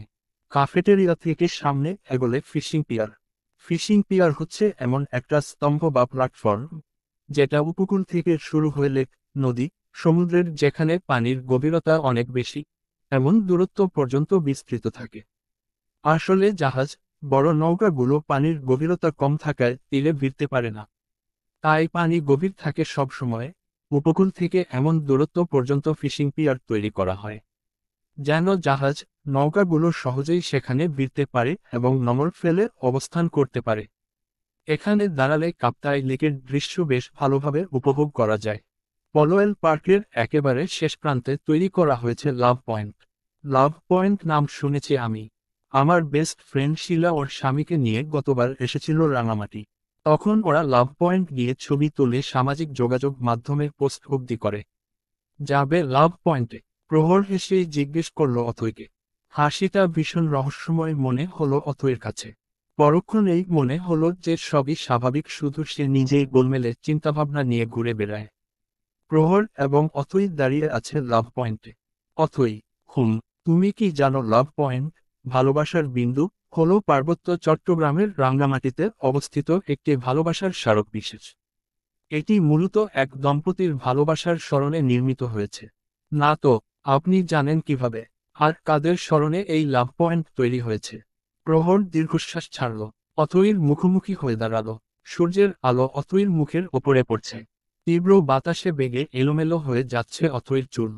ক্যাফেটেরিয়া থেকে সামনে এগোলে ফিশিং পিয়ার। ফিশিং পিয়ার হচ্ছে এমন একটা স্তম্ভ বা প্ল্যাটফর্ম, যেটা উপকূল থেকে শুরু হয়ে লেক, নদী, সমুদ্রের যেখানে পানির গভীরতা অনেক বেশি, এমন দূরত্ব পর্যন্ত বিস্তৃত থাকে। আসলে জাহাজ, বড় নৌকাগুলো পানির গভীরতা কম থাকায় তীরে ভিড়তে পারে না। তাই পানি গভীর থাকে সব সময়। উপকূল থেকে এমন দূরত্ব পর্যন্ত ফিশিং পিয়ার তৈরি করা হয়, যেন জাহাজ, নৌকাগুলো সহজেই সেখানে ভিড়তে পারে এবং নমর ফেলে অবস্থান করতে পারে। এখানে দাঁড়ালে কাপ্তাই লেকের দৃশ্য বেশ ভালোভাবে উপভোগ করা যায়। পলোয়েল পার্কের একেবারে শেষ প্রান্তে তৈরি করা হয়েছে লাভ পয়েন্ট। লাভ পয়েন্ট নাম শুনেছি আমি। আমার বেস্ট ফ্রেন্ড শিলা ওর স্বামীকে নিয়ে গতবার এসেছিল রাঙামাটি। তখন ওরা লাভ পয়েন্ট গিয়ে ছবি তুলে সামাজিক যোগাযোগ মাধ্যমে পোস্ট অবধি করে। যাবে লাভ পয়েন্টে? প্রহর হেসেই জিজ্ঞেস করল অথইকে। হাসিটা ভীষণ রহস্যময় মনে হলো অথইর কাছে। পরক্ষণেই মনে হলো যে সবই স্বাভাবিক, শুধু সে নিজেই গোলমেলে চিন্তাভাবনা নিয়ে ঘুরে বেড়ায়। প্রহর এবং অথই দাঁড়িয়ে আছে লাভ পয়েন্টে। অথই: তুমি কি জানো লাভ পয়েন্ট, ভালোবাসার বিন্দু, হলো পার্বত্য চট্টগ্রামের রাঙ্গামাটিতে অবস্থিত একটি ভালোবাসার স্মারক বিশেষ। এটি মূলত এক দম্পতির ভালোবাসার স্মরণে নির্মিত হয়েছে। না তো, আপনি জানেন কিভাবে? আর কাদের স্মরণে এই লাভ পয়েন্ট তৈরি হয়েছে? প্রহর দীর্ঘশ্বাস ছাড়ল। অথইর মুখোমুখি হয়ে দাঁড়ালো। সূর্যের আলো অথইর মুখের ওপরে পড়ছে। তীব্র বাতাসে বেগে এলোমেলো হয়ে যাচ্ছে অথইর চুল।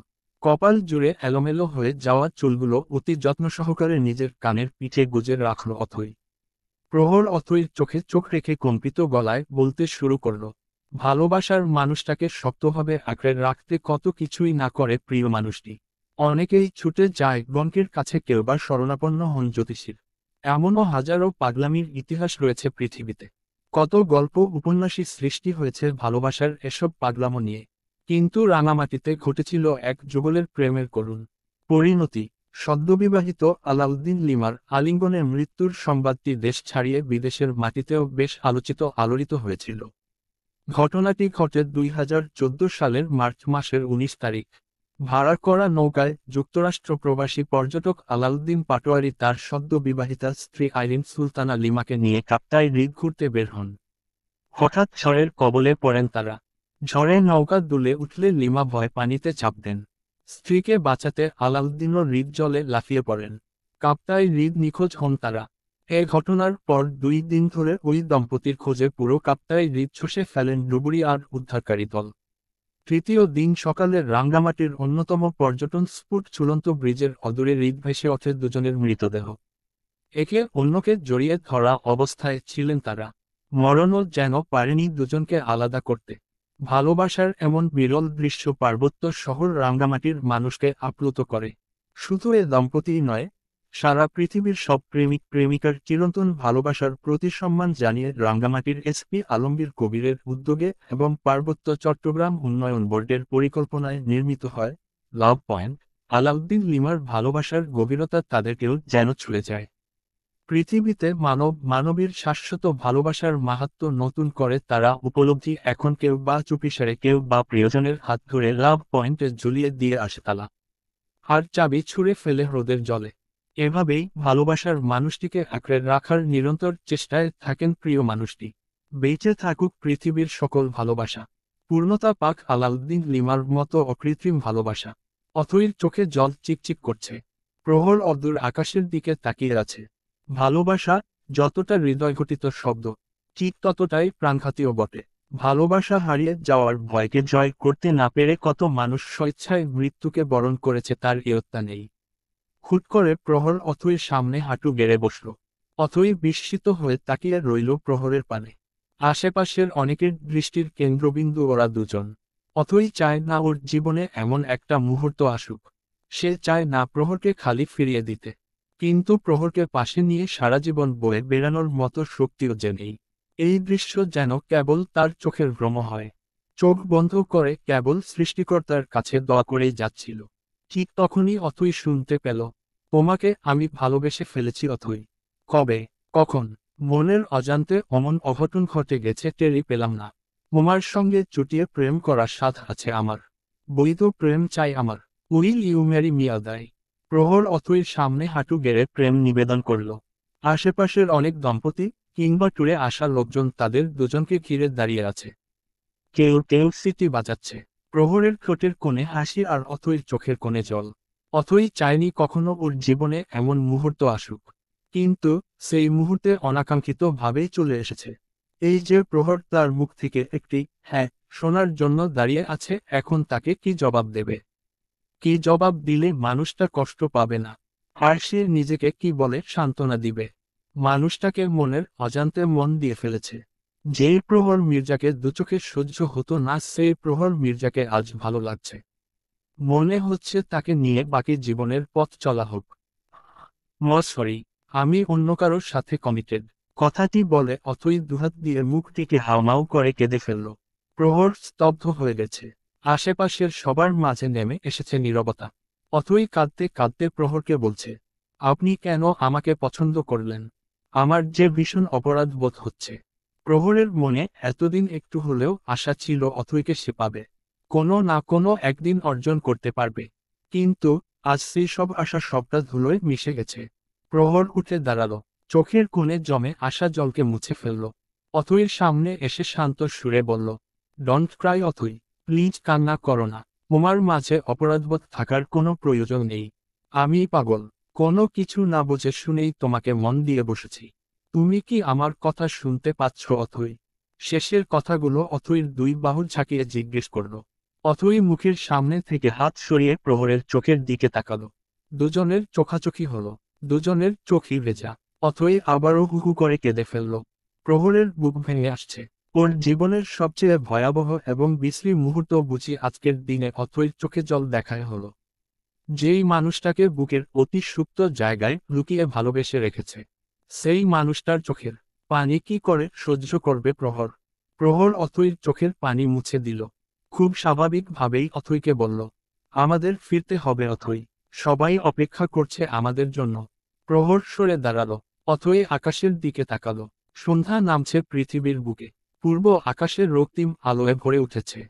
কপাল জুড়ে এলোমেলো হয়ে যাওয়া চুলগুলো অতি যত্ন সহকারে নিজের কানের পিঠে গুজে রাখল অথই। প্রহর অথইর চোখে চোখ রেখে কম্পিত গলায় বলতে শুরু করল, ভালোবাসার মানুষটাকে শক্তভাবে আঁকড়ে রাখতে কত কিছুই না করে প্রিয় মানুষটি। অনেকেই ছুটে যায় গণকের কাছে, কেউ বা শরণাপন্ন হন জ্যোতিষীর। এমনও হাজারো পাগলামির ইতিহাস রয়েছে পৃথিবীতে। কত গল্প উপন্যাসই সৃষ্টি হয়েছে ভালোবাসার এসব পাগলামো নিয়ে। কিন্তু রাঙামাটিতে ঘটেছিল এক যুগলের প্রেমের করুণ পরিণতি। সদ্যবিবাহিত আলাউদ্দিন লিমার আলিঙ্গনে মৃত্যুর সংবাদটি দেশ ছাড়িয়ে বিদেশের মাটিতেও বেশ আলোচিত আলোড়িত হয়েছিল। ঘটনাটি ঘটে 2014 সালের মার্চ মাসের 19 তারিখ। ভাড়া করা নৌকায় যুক্তরাষ্ট্র প্রবাসী পর্যটক আলাউদ্দিন পাটোয়ারি তার সদ্য বিবাহিতা স্ত্রী আইরিন সুলতানা লিমাকে নিয়ে কাপ্তাই হ্রদ ঘুরতে বের হন। হঠাৎ ঝড়ের কবলে পড়েন তারা। ঝড়ে নৌকা দুলে উঠলে লিমা ভয় পানিতে চাপ দেন। স্ত্রীকে বাঁচাতে আলাউদ্দিনও হ্রদ জলে লাফিয়ে পড়েন। কাপ্তাই হ্রদ নিখোঁজ হন তারা। এ ঘটনার পর 2 দিন ধরে ওই দম্পতির খোঁজে পুরো কাপ্তাই হ্রদ চষে ফেলেন ডুবুরি আর উদ্ধারকারী দল। তৃতীয় দিন সকালে রাঙ্গামাটির অন্যতম পর্যটন স্পট ঝুলন্ত ব্রিজের অদূরে হ্রদ ভেসে ওঠে দুজনের মৃতদেহ। একে অন্যকে জড়িয়ে ধরা অবস্থায় ছিলেন তারা। মরণও যেন পারেনি দুজনকে আলাদা করতে। ভালোবাসার এমন বিরল দৃশ্য পার্বত্য শহর রাঙ্গামাটির মানুষকে আপ্লুত করে। শুধু এ দম্পতিই নয়, সারা পৃথিবীর সব প্রেমিক প্রেমিকার চিরন্তন ভালোবাসার প্রতি সম্মান জানিয়ে রাঙ্গামাটির এসপি আলমগীর কবিরের উদ্যোগে এবং পার্বত্য চট্টগ্রাম উন্নয়ন বোর্ডের পরিকল্পনায় নির্মিত হয় লাভ পয়েন্ট। আলাউদ্দিন লিমার ভালোবাসার গভীরতা তাদেরকেও যেন ছুঁয়ে যায়। পৃথিবীতে মানবীর শাশ্বত ভালোবাসার মাহাত্ম্য নতুন করে তারা উপলব্ধি এখন কেউ বা চুপিসারে কেউ বা প্রিয়জনের হাত ধরে লাভ পয়েন্টে ঝুলিয়ে দিয়ে আসে তালা আর চাবি ছুঁড়ে ফেলে হ্রদের জলে। এভাবেই ভালোবাসার মানুষটিকে আঁকড়ে রাখার নিরন্তর চেষ্টায় থাকেন প্রিয় মানুষটি। বেঁচে থাকুক পৃথিবীর সকল ভালোবাসা, পূর্ণতা পাক আলাউদ্দিন লিমার মতো অকৃত্রিম ভালোবাসা। অথৈর চোখে জল চিকচিক করছে, প্রহর অদূর আকাশের দিকে তাকিয়ে আছে। ভালোবাসা যতটা হৃদয়ঘটিত শব্দ, ঠিক ততটাই প্রাণঘাতীও বটে। ভালোবাসা হারিয়ে যাওয়ার ভয়কে জয় করতে না পেরে কত মানুষ স্বেচ্ছায় মৃত্যুকে বরণ করেছে তার ইয়ত্তা নেই। হুট করে প্রহর অথৈর সামনে হাঁটু গেড়ে বসল। অথৈ বিস্মিত হয়ে তাকিয়ে রইল প্রহরের পানে। আশেপাশের অনেকের দৃষ্টির কেন্দ্রবিন্দু ওরা দুজন। অথৈ চায় না ওর জীবনে এমন একটা মুহূর্ত আসুক। সে চায় না প্রহরকে খালি ফিরিয়ে দিতে, কিন্তু প্রহরকে পাশে নিয়ে সারা জীবন বয়ে বেড়ানোর মতো শক্তিও যে নেই। এই দৃশ্য যেন কেবল তার চোখের ভ্রম হয়। চোখ বন্ধ করে কেবল সৃষ্টিকর্তার কাছে দোয়া করেই যাচ্ছিল। ঠিক তখনই অথৈ শুনতে পেল, তোমাকে আমি ভালোবেসে ফেলেছি অথৈ। কবে, কখন? মনের অজান্তে অমন অঘটন ঘটে গেছে টেরই পেলাম না। তোমার সঙ্গে চুটিয়ে প্রেম করার স্বাদ আছে আমার। বৈধ প্রেম চাই আমার। উইল ইউ ম্যারি মি আদায়? প্রহর অথৈর সামনে হাঁটু গেড়ে প্রেম নিবেদন করল। আশেপাশের অনেক দম্পতি কিংবা ট্যুরে আসা লোকজন তাদের দুজনকে ঘিরে দাঁড়িয়ে আছে। কেউ কেউ সিটি বাজাচ্ছে। প্রহরের ঠোঁটের কোণে হাসি আর অথৈর চোখের কোণে জল। অথৈ চায়নি কখনো ওর জীবনে এমন মুহূর্ত আসুক, কিন্তু সেই মুহূর্তে অনাকাঙ্ক্ষিত ভাবেই চলে এসেছে। এই যে প্রহর তার মুখ থেকে একটি হ্যাঁ শোনার জন্য দাঁড়িয়ে আছে, এখন তাকে কি জবাব দেবে? কি জবাব দিলে মানুষটা কষ্ট পাবে না? আর সে নিজেকে কি বলে সান্ত্বনা দিবে? মানুষটাকে মনের অজান্তে মন দিয়ে ফেলেছে। যেই প্রহর মির্জাকে দুচোখে সহ্য হতো না, সেই প্রহর মির্জাকে আজ ভালো লাগছে। মনে হচ্ছে তাকে নিয়ে বাকি জীবনের পথ চলা হোক। সরি, আমি অন্য কারোর সাথে কমিটেড। কথাটি বলে অথৈ দুহাত দিয়ে মুখটিকে হাউমাউ করে কেঁদে ফেলল। প্রহর স্তব্ধ হয়ে গেছে। আশেপাশের সবার মাঝে নেমে এসেছে নীরবতা। অথৈ কাঁদতে কাঁদতে প্রহরকে বলছে, আপনি কেন আমাকে পছন্দ করলেন? আমার যে ভীষণ অপরাধ বোধ হচ্ছে। প্রহরের মনে এতদিন একটু হলেও আশা ছিল অথৈকে সে পাবে, কোনো না কোনো একদিন অর্জন করতে পারবে। কিন্তু আজ সেই সব আশা সবটা ধুলোয় মিশে গেছে। প্রহর উঠে দাঁড়ালো, চোখের কোণে জমে আসা জলকে মুছে ফেলল। অথৈর সামনে এসে শান্ত সুরে বলল, ডোন্ট ক্রাই অথৈ, প্লিজ কান্না করো না। তোমার মাঝে অপরাধবোধ থাকার কোনো প্রয়োজন নেই। আমি পাগল, কোনো কিছু না বুঝে শুনেই তোমাকে মন দিয়ে বসেছি। তুমি কি আমার কথা শুনতে পাচ্ছ অথৈ? শেষের কথাগুলো অথৈর দুই বাহু ঝাঁকিয়ে জিজ্ঞেস করল। অথৈ মুখের সামনে থেকে হাত সরিয়ে প্রহরের চোখের দিকে তাকালো। দুজনের চোখাচোখি হলো, দুজনের চোখই ভেজা। অথৈ আবারও হুহু করে কেঁদে ফেলল। প্রহরের বুক ভেঙে আসছে। ওর জীবনের সবচেয়ে ভয়াবহ এবং বিশ্রী মুহূর্ত বুঝি আজকের দিনে অথৈর চোখে জল দেখায় হলো। যেই মানুষটাকে বুকের অতি সুপ্ত জায়গায় লুকিয়ে ভালোবেসে রেখেছে, সেই মানুষটার চোখের পানি কি করে সহ্য করবে প্রহর? প্রহর অথৈর চোখের পানি মুছে দিল। খুব স্বাভাবিকভাবেই অথৈকে বলল, আমাদের ফিরতে হবে অথৈ, সবাই অপেক্ষা করছে আমাদের জন্য। প্রহর সরে দাঁড়ালো। অথৈ আকাশের দিকে তাকালো। সন্ধ্যা নামছে পৃথিবীর বুকে। পূর্ব আকাশের রক্তিম আলোয় ভরে উঠেছে।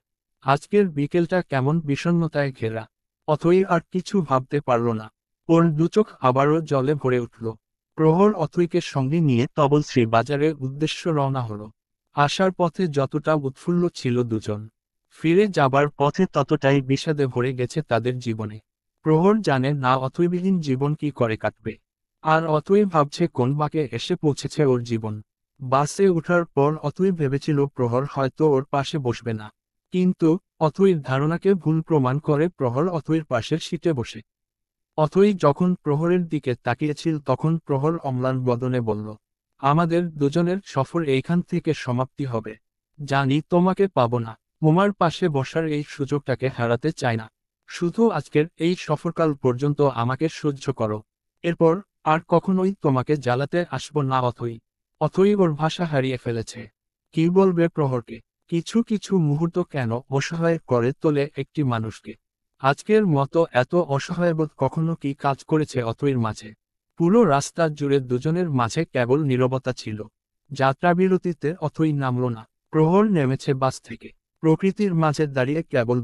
আজকের বিকেলটা কেমন বিষণ্ণতায় ঘেরা। অথৈ আর কিছু ভাবতে পারল না। ওর দুচোখ আবারও জলে ভরে উঠল। প্রহর অথৈকে সঙ্গে নিয়ে তবলশ্রী বাজারের উদ্দেশ্য রওনা হলো। আসার পথে যতটা উৎফুল্ল ছিল দুজন, ফিরে যাবার পথে ততটাই বিষাদে ভরে গেছে তাদের জীবনে। প্রহর জানে না অথৈবিহীন জীবন কি করে কাটবে। আর অথৈ ভাবছে কোন বাঁকে এসে পৌঁছেছে ওর জীবন। বাসে ওঠার পর অথৈ ভেবেছিল প্রহর হয়তো ওর পাশে বসবে না, কিন্তু অথৈর ধারণাকে ভুল প্রমাণ করে প্রহর অথৈর পাশের সিটে বসে। অথৈ যখন প্রহরের দিকে তাকিয়েছিল তখন প্রহর অম্লান বদনে বলল, আমাদের দুজনের সফর এইখান থেকে সমাপ্তি হবে। জানি তোমাকে পাবো না, তোমার পাশে বসার এই সুযোগটাকে হারাতে চাই না। শুধু আজকের এই সফরকাল পর্যন্ত আমাকে সহ্য করো। এরপর আর কখনোই তোমাকে জ্বালাতে আসবো না অথই। অথই ওর ভাষা হারিয়ে ফেলেছে। কি বলবে প্রহরকে? কিছু কিছু মুহূর্ত কেন অসহায় করে তোলে একটি মানুষকে। আজকের মতো এত অসহায়বোধ কখনো কি কাজ করেছে অথইর মাঝে? পুরো রাস্তা জুড়ে দুজনের মাঝে কেবল নীরবতা ছিল। যাত্রাবিরতিতে অথই নামল না। প্রহর নেমেছে বাস থেকে। প্রকৃতির মাঝে দাঁড়িয়ে কেবল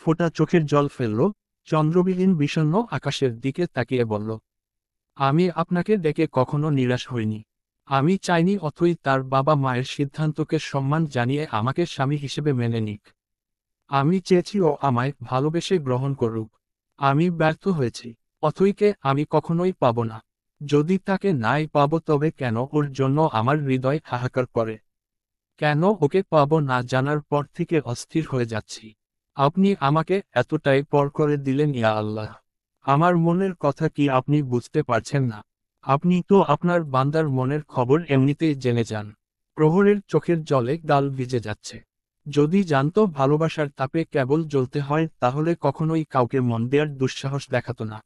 ফোঁটা চোখের জল ফেলল, চন্দ্রবিহীন বিষণ্ণ আকাশের দিকে তাকিয়ে বলল, আমি আপনাকে ডেকে কখনো নিরাশ হইনি। আমি চাইনি অথই তার বাবা মায়ের সিদ্ধান্তকে সম্মান জানিয়ে আমাকে স্বামী হিসেবে মেনে নিক। আমি চেয়েছি ও আমায় ভালোবেসে গ্রহণ করুক। আমি ব্যর্থ হয়েছি। অথইকে আমি কখনোই পাব না। যদি তাকে নাই পাবো তবে কেন ওর জন্য আমার হৃদয় হাহাকার করে? কেন ওকে পাবো না জানার পর থেকে অস্থির হয়ে যাচ্ছি? আপনি আমাকে এতটাই পর করে দিলেন ইয়া আল্লাহ। আমার মনের কথা কি আপনি বুঝতে পারছেন না? আপনি তো আপনার বান্দার মনের খবর এমনিতেই জেনে যান। প্রহরের চোখের জলে গাল ভিজে যাচ্ছে। যদি জানতো ভালোবাসার তাপে কেবল জ্বলতে হয় তাহলে কখনোই কাউকে মন দেওয়ার দুঃসাহস দেখাতো না।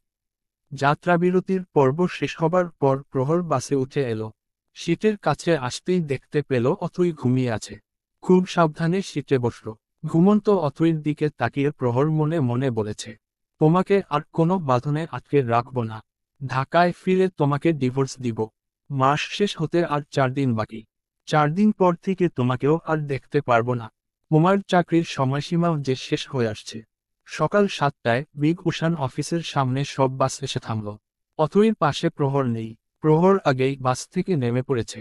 যাত্রাবিরতির পর্ব শেষ হবার পর প্রহর বাসে উঠে এলো। সিটের কাছে আসতেই দেখতে পেল অথই ঘুমিয়ে আছে। খুব সাবধানে সিটে বসল। ঘুমন্ত অথইর দিকে তাকিয়ে প্রহর মনে মনে বলেছে, তোমাকে আর কোনো বাঁধনে আটকে রাখব না। ঢাকায় ফিরে তোমাকে ডিভোর্স দিব। মাস শেষ হতে আর 4 দিন বাকি। 4 দিন পর থেকে তোমাকেও আর দেখতে পারবো না। তোমার চাকরির সময়সীমাও যে শেষ হয়ে আসছে। সকাল 7টায় বিগ ওশান অফিসের সামনে সব বাস এসে থামল। অথইর পাশে প্রহর নেই। প্রহর আগেই বাস থেকে নেমে পড়েছে।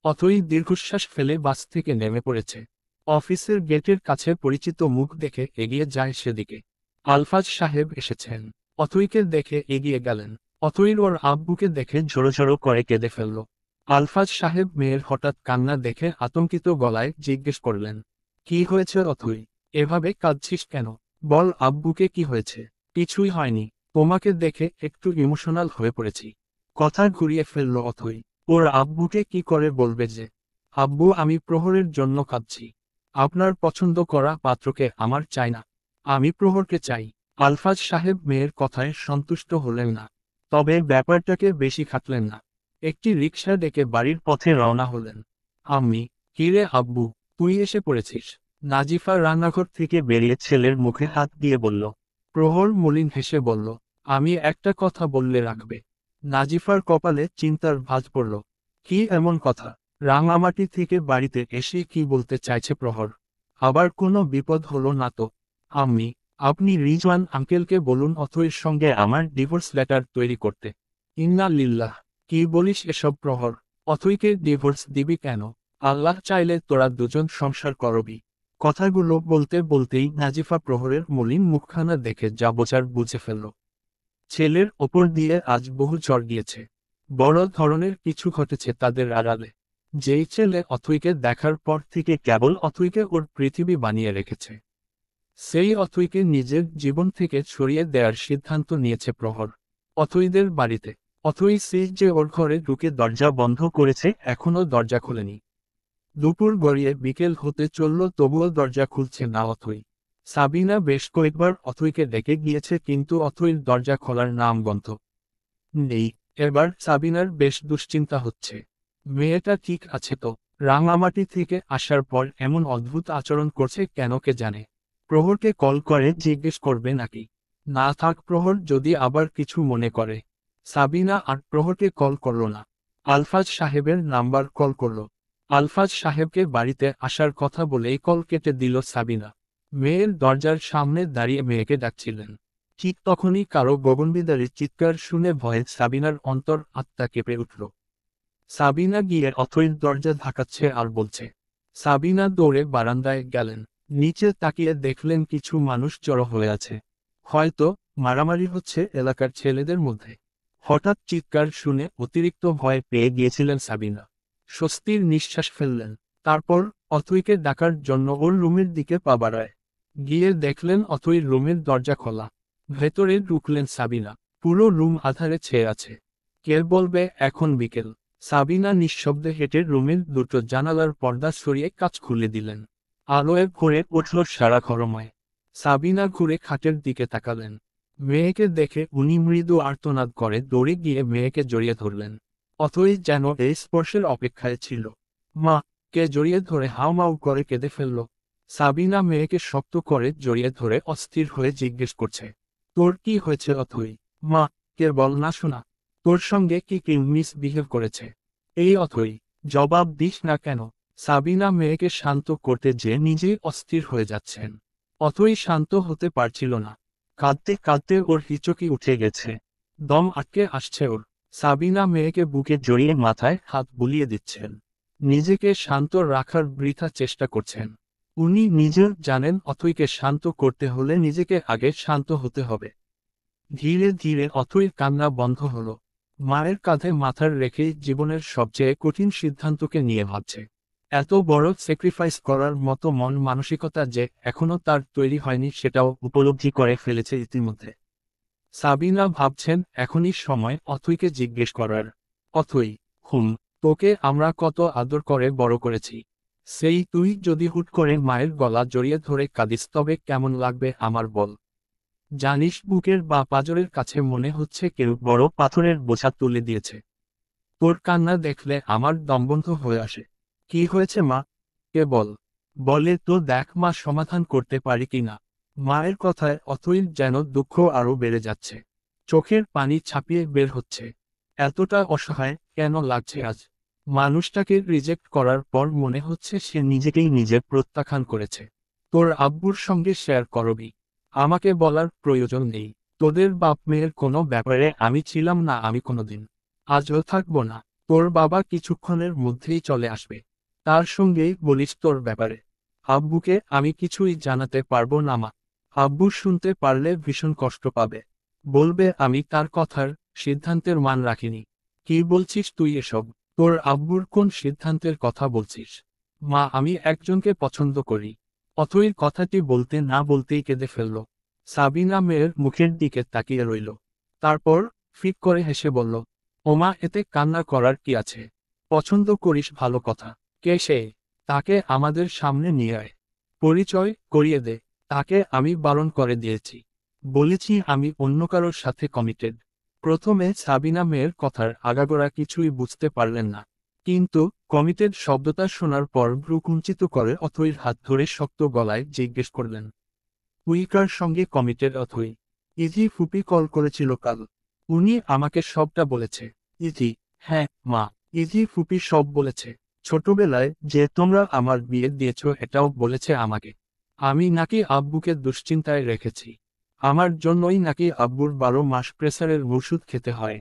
অথই দীর্ঘশ্বাস ফেলে বাস থেকে নেমে পড়েছে। অফিসের গেটের কাছে পরিচিত মুখ দেখে এগিয়ে যায় সেদিকে। আলফাজ সাহেব এসেছেন। অথইকে দেখে এগিয়ে গেলেন। অথইর ওর আব্বুকে দেখে ঝোড়ো ঝোড়ো করে কেঁদে ফেলল। আলফাজ সাহেব মেয়ের হঠাৎ কান্না দেখে আতঙ্কিত গলায় জিজ্ঞেস করলেন, কি হয়েছে অথই? এভাবে কাঁদছিস কেন? বল আব্বুকে কি হয়েছে? কিছুই হয়নি। তোমাকে দেখে একটু ইমোশনাল হয়ে পড়েছি। কথা ঘুরিয়ে ফেলল অথই। ওর আব্বুকে কি করে বলবে যে, আব্বু আমি প্রহরের জন্য কাঁদছি। আপনার পছন্দ করা পাত্রকে আমার চাই না। আমি প্রহরকে চাই। আলফাজ সাহেব মেয়ের কথায় সন্তুষ্ট হলেন না। তবে ব্যাপারটাকে বেশি খাটলেন না। একটি রিকশা ডেকে বাড়ির পথে রওনা হলেন। আমি, কিরে আব্বু, তুই এসে পড়েছিস? নাজিফা রান্নাঘর থেকে বেরিয়ে ছেলের মুখে হাত দিয়ে বলল। প্রহর মলিন হেসে বলল, আমি একটা কথা বললে রাখবে? নাজিফার কপালে চিন্তার ভাঁজ পড়ল। কি এমন কথা? রাঙামাটি থেকে বাড়িতে এসে কি বলতে চাইছে প্রহর? আবার কোনো বিপদ হলো না তো? আপনি রিজওয়ান আঙ্কেলকে বলুন অথইর সঙ্গে আমার ডিভোর্স লেটার তৈরি করতে। ইন্না লিল্লাহ, কি বলিস এসব প্রহর? অথইকে ডিভোর্স দিবি কেন? আল্লাহ চাইলে তোরা দুজন সংসার করবি। কথাগুলো বলতে বলতেই নাজিফা প্রহরের মলিন মুখখানা দেখে যা বোঝার বুঝে ফেলল। ছেলের ওপর দিয়ে আজ বহু ঝড় গিয়েছে। বড় ধরনের কিছু ঘটেছে তাদের আড়ালে। যেই ছেলে অথইকে দেখার পর থেকে কেবল অথইকে ওর পৃথিবী বানিয়ে রেখেছে, সেই অথইকে নিজের জীবন থেকে সরিয়ে দেওয়ার সিদ্ধান্ত নিয়েছে প্রহর। অথইদের বাড়িতে অথই সেই যে ওর ঘরে ঢুকে দরজা বন্ধ করেছে এখনও দরজা খোলেনি। দুপুর গড়িয়ে বিকেল হতে চলল তবুও দরজা খুলছে না অথই। সাবিনা বেশ কয়েকবার অথইকে ডেকে গিয়েছে কিন্তু অথইর দরজা খোলার নাম গন্ধ নেই। এবার সাবিনার বেশ দুশ্চিন্তা হচ্ছে। মেয়েটা ঠিক আছে তো? রাঙামাটি থেকে আসার পর এমন অদ্ভুত আচরণ করছে কেন কে জানে। প্রহরকে কল করে জিজ্ঞেস করবে নাকি? না থাক, প্রহর যদি আবার কিছু মনে করে। সাবিনা আর প্রহরকে কল করল না। আলফাজ সাহেবের নাম্বার কল করল। আলফাজ সাহেবকে বাড়িতে আসার কথা বলেই কল কেটে দিল সাবিনা। মেয়ের দরজার সামনে দাঁড়িয়ে মেয়েকে ডাকছিলেন। ঠিক তখনই কারো গগনবিদারীর চিৎকার শুনে ভয়ে সাবিনার অন্তর আত্মা কেঁপে উঠল। সাবিনা গিয়ে অথইর দরজা ধাকাচ্ছে আর বলছে। সাবিনা দৌড়ে বারান্দায় গেলেন। নিচে তাকিয়ে দেখলেন কিছু মানুষ জড়ো হয়ে আছে। হয়তো মারামারি হচ্ছে এলাকার ছেলেদের মধ্যে। হঠাৎ চিৎকার শুনে অতিরিক্ত ভয় পেয়ে গিয়েছিলেন সাবিনা। স্বস্তির নিঃশ্বাস ফেললেন। তারপর অথইকে ডাকার জন্য ওর রুমের দিকে পা বাড়ায়। গিয়ে দেখলেন অথইর রুমের দরজা খোলা। ভেতরে ঢুকলেন সাবিনা। পুরো রুম আধারে ছেয়ে আছে। কে বলবে এখন বিকেল? সাবিনা নিঃশব্দে হেঁটে রুমের দুটো জানালার পর্দা সরিয়ে কাঁচ খুলে দিলেন। আলোয় ভরে উঠল সারা ঘরময়। সাবিনা ঘুরে খাটের দিকে তাকালেন। মেয়েকে দেখে উনি মৃদু আর্তনাদ করে দৌড়ে গিয়ে মেয়েকে জড়িয়ে ধরলেন। অথই যেন এই স্পর্শের অপেক্ষায় ছিল। মা কে জড়িয়ে ধরে হাউমাউ করে কেঁদে ফেলল। সাবিনা মেয়েকে শক্ত করে জড়িয়ে ধরে অস্থির হয়ে জিজ্ঞেস করছে, তোর কি হয়েছে অথই? মা কে বল না শোনা, তোর সঙ্গে কি মিসবিহেভ করেছে? এই অথই, জবাব দিস না কেন? সাবিনা মেয়েকে শান্ত করতে যে নিজেই অস্থির হয়ে যাচ্ছেন। অথই শান্ত হতে পারছিল না। কাঁদতে কাঁদতে ওর হিচকি উঠে গেছে, দম আটকে আসছে ওর। সাবিনা মেয়েকে বুকে জড়িয়ে মাথায় হাত বুলিয়ে দিচ্ছেন, নিজেকে শান্ত রাখার বৃথা চেষ্টা করছেন। উনি নিজেও জানেন অথইকে শান্ত করতে হলে নিজেকে আগে শান্ত হতে হবে। ধীরে ধীরে অথইর কান্না বন্ধ হলো। মায়ের কাঁধে মাথার রেখেই জীবনের সবচেয়ে কঠিন সিদ্ধান্তকে নিয়ে ভাবছে। এত বড় স্যাক্রিফাইস করার মতো মন মানসিকতা যে এখনো তার তৈরি হয়নি সেটাও উপলব্ধি করে ফেলেছে ইতিমধ্যে। সাবিনা ভাবছেন এখনই সময় অথইকে জিজ্ঞেস করার। অথই, তোকে আমরা কত আদর করে বড় করেছি। সেই তুই যদি হুট করে মায়ের গলা জড়িয়ে ধরে কাঁদিস তবে কেমন লাগবে আমার বল? জানিস বুকের বা পাঁজরের কাছে মনে হচ্ছে কেউ বড় পাথরের বোঝা তুলে দিয়েছে। তোর কান্না দেখলে আমার দম বন্ধ হয়ে আসে। কি হয়েছে মা? কে বল, বলে তো দেখ মা সমাধান করতে পারি কিনা। মায়ের কথায় অথইর যেন দুঃখ আরো বেড়ে যাচ্ছে, চোখের পানি ছাপিয়ে বের হচ্ছে। এতটা অসহায় কেন লাগছে আজ? মানুষটাকে রিজেক্ট করার পর মনে হচ্ছে সে নিজেকেই নিজে প্রত্যাখ্যান করেছে। তোর আব্বুর সঙ্গে শেয়ার করবি, আমাকে বলার প্রয়োজন নেই। তোদের বাপ মেয়ের কোনো ব্যাপারে আমি ছিলাম না আমি কোনোদিন, আজও থাকবো না। তোর বাবা কিছুক্ষণের মধ্যেই চলে আসবে, তার সঙ্গেই বলিস তোর ব্যাপারে। আব্বুকে আমি কিছুই জানাতে পারবো না মা, আব্বু শুনতে পারলে ভীষণ কষ্ট পাবে, বলবে আমি তার কথার সিদ্ধান্তের মান রাখিনি। কি বলছিস তুই এসব? তোর আব্বুর কোন সিদ্ধান্তের কথা বলছিস? মা আমি একজনকে পছন্দ করি। অথইর কথাটি বলতে না বলতেই কেঁদে ফেলল। সাবিনা মেয়ের মুখের দিকে তাকিয়ে রইল, তারপর ফিক করে হেসে বলল, ওমা এতে কান্না করার কি আছে? পছন্দ করিস ভালো কথা। কে সে? তাকে আমাদের সামনে নিয়ে আয়, পরিচয় করিয়ে দে। তাকে আমি বারণ করে দিয়েছি, বলেছি আমি অন্য কারোর সাথে কমিটেড। প্রথমে সাবিনা মেয়ের কথার আগাগোড়া কিছুই বুঝতে পারলেন না, কিন্তু কমিটেড শব্দটা শোনার পর ভ্রু কুঞ্চিত করে অথইর হাত ধরে শক্ত গলায় জিজ্ঞেস করলেন, উইকার সঙ্গে কমিটেড অথই? ইজি ফুপি কল করেছিল কাল, উনি আমাকে সবটা বলেছে। ইজি? হ্যাঁ মা, ইজি ফুপি সব বলেছে। ছোটবেলায় যে তোমরা আমার বিয়ে দিয়েছ এটাও বলেছে আমাকে। আমি নাকি আব্বুকে দুশ্চিন্তায় রেখেছি, আমার জন্যই নাকি আব্বুর 12 মাস প্রেসারের ওষুধ খেতে হয়।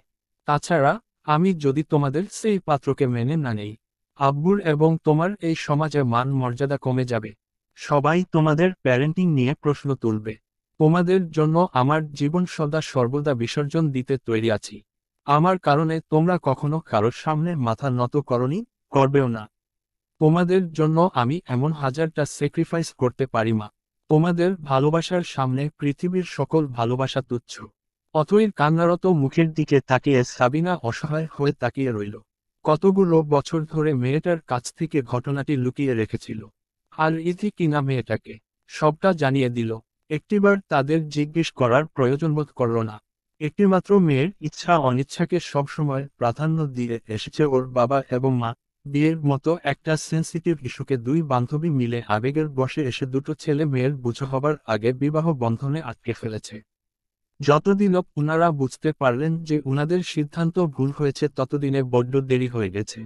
তাছাড়া আমি যদি তোমাদের সেই পাত্রকে মেনে না নেই, আব্বুর এবং তোমার এই সমাজে মান মর্যাদা কমে যাবে। সবাই তোমাদের প্যারেন্টিং নিয়ে প্রশ্ন তুলবে। তোমাদের জন্য আমার জীবন সদা সর্বদা বিসর্জন দিতে তৈরি আছি। আমার কারণে তোমরা কখনো কারোর সামনে মাথা নত করনি, করবেও না। তোমাদের জন্য আমি এমন হাজারটা স্যাক্রিফাইস করতে পারি মা। তোমাদের ভালোবাসার সামনে পৃথিবীর সকল ভালোবাসা তুচ্ছ। অথইর কান্নারত মুখের দিকে তাকিয়ে সাবিনা অসহায় হয়ে তাকিয়ে রইল। কতগুলো বছর ধরে মেয়েটার কাছ থেকে ঘটনাটি লুকিয়ে রেখেছিল, আর ইতি কিনা মেয়েটাকে সবটা জানিয়ে দিল। একটিবার তাদের জিজ্ঞেস করার প্রয়োজন বোধ করল না। একটিমাত্র মেয়ের ইচ্ছা অনিচ্ছাকে সবসময় প্রাধান্য দিয়ে এসেছে ওর বাবা এবং মা। বিয়ের মতো একটা সেন্সিটিভ ইস্যুকে দুই বান্ধবী মিলে আবেগের বশে এসে দুটো ছেলে মেয়ের বুঝো হবার আগে বিবাহ বন্ধনে আটকে ফেলেছে। যতদিনও উনারা বুঝতে পারলেন যে উনাদের সিদ্ধান্ত ভুল হয়েছে ততদিনে বড্ড দেরি হয়ে গেছে।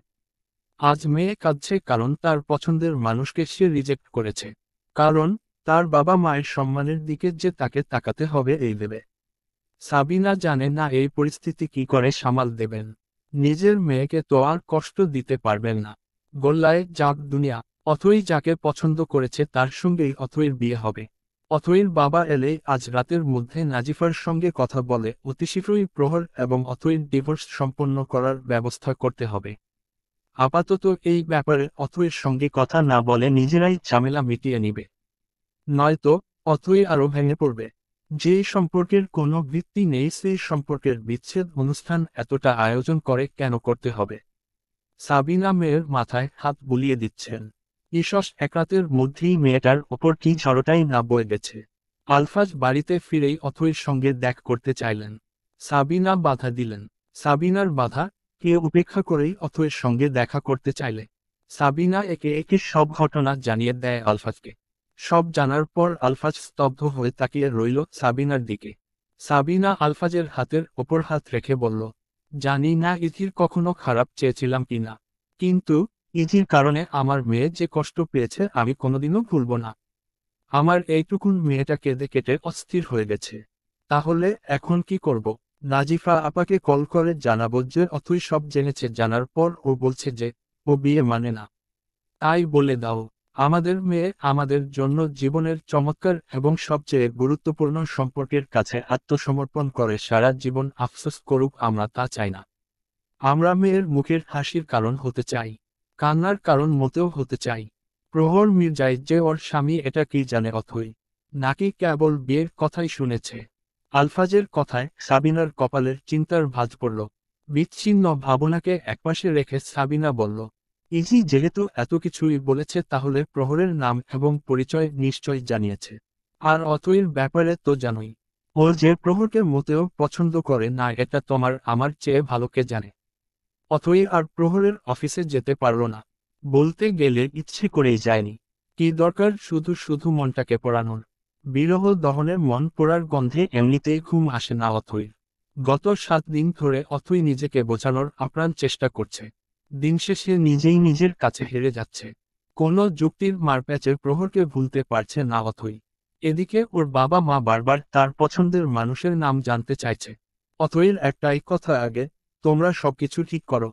আজ মেয়ে কাঁদছে কারণ তার পছন্দের মানুষকে সে রিজেক্ট করেছে, কারণ তার বাবা মায়ের সম্মানের দিকে যে তাকে তাকাতে হবে এই ভেবে। সাবিনা জানে না এই পরিস্থিতি কি করে সামাল দেবেন। নিজের মেয়েকে তো আর কষ্ট দিতে পারবেন না। গোল্লায় যাক দুনিয়া, অথই যাকে পছন্দ করেছে তার সঙ্গেই অথইর বিয়ে হবে। অথইর বাবা এলেই আজ রাতের মধ্যে নাজিফার সঙ্গে কথা বলে অতি শীঘ্রই প্রহর এবং অথইর ডিভোর্স সম্পন্ন করার ব্যবস্থা করতে হবে। আপাতত এই ব্যাপারে অথইর সঙ্গে কথা না বলে নিজেরাই ঝামেলা মিটিয়ে নিবে, নয়তো অথই আরো ভেঙে পড়বে। যে সম্পর্কের কোনো ভিত্তি নেই সেই সম্পর্কের বিচ্ছেদ অনুষ্ঠান এতটা আয়োজন করে কেন করতে হবে? সাবিনা মেয়ের মাথায় হাত বুলিয়ে দিচ্ছেন। ঈষৎ এক রাতের মধ্যেই মেয়েটার ওপর কি ঝড়টাই না বয়ে গেছে। আলফাজ বাড়িতে ফিরেই অথৈর সঙ্গে দেখা করতে চাইলেন। সাবিনা বাধা দিলেন। সাবিনার বাধা, কে উপেক্ষা করেই অথৈর সঙ্গে দেখা করতে চাইলে। সাবিনা একে একে সব ঘটনা জানিয়ে দেয় আলফাজকে। সব জানার পর আলফাজ স্তব্ধ হয়ে তাকিয়ে রইল সাবিনার দিকে। সাবিনা আলফাজের হাতের ওপর হাত রেখে বলল, জানি না ইথির কখনো খারাপ চেয়েছিলাম কিনা, কিন্তু ইথির কারণে আমার মেয়ে যে কষ্ট পেয়েছে আমি কোনোদিনও ভুলব না। আমার এইটুকুন মেয়েটা কেঁদে কেটে অস্থির হয়ে গেছে। তাহলে এখন কি করব? নাজিফা আপাকে কল করে জানাবো যে অথই সব জেনেছে। জানার পর ও বলছে যে ও বিয়ে মানে না। তাই বলে দাও, আমাদের মেয়ে আমাদের জন্য জীবনের চমৎকার এবং সবচেয়ে গুরুত্বপূর্ণ সম্পর্কের কাছে আত্মসমর্পণ করে সারা জীবন আফসোস করুক, আমরা তা চাই না। আমরা মেয়ের মুখের হাসির কারণ হতে চাই, কান্নার কারণ মোটেও হতে চাই। প্রহর মির্জায় যে ওর স্বামী এটা কি জানে অথই, নাকি কেবল বিয়ের কথাই শুনেছে? আলফাজের কথায় সাবিনার কপালের চিন্তার ভাঁজ পড়ল। বিচ্ছিন্ন ভাবনাকে একপাশে রেখে সাবিনা বলল, ইজি যেহেতু এত কিছুই বলেছে তাহলে প্রহরের নাম এবং পরিচয় নিশ্চয় জানিয়েছে। আর অথইর ব্যাপারে তো জানোই, ও যে প্রহরকে মোটেও পছন্দ করে না এটা তোমার আমার চেয়ে ভালো কে জানে। অথই আর প্রহরের অফিসে যেতে পারল না। বলতে গেলে ইচ্ছে করেই যায়নি। কি দরকার শুধু শুধু মনটাকে পোড়ানোর? বিরহ দহনের মন পোড়ার গন্ধে এমনিতেই ঘুম আসে না অথইর। গত 7 দিন ধরে অথই নিজেকে বোঝানোর আপ্রাণ চেষ্টা করছে। দিন শেষে নিজেই নিজের কাছে হেরে যাচ্ছে। কোনো যুক্তির মারপ্যাচে প্রহরকে ভুলতে পারছে না অথই। এদিকে ওর বাবা মা বারবার তার পছন্দের মানুষের নাম জানতে চাইছে। অথইর একটাই কথা, আগে তোমরা সবকিছু ঠিক করো,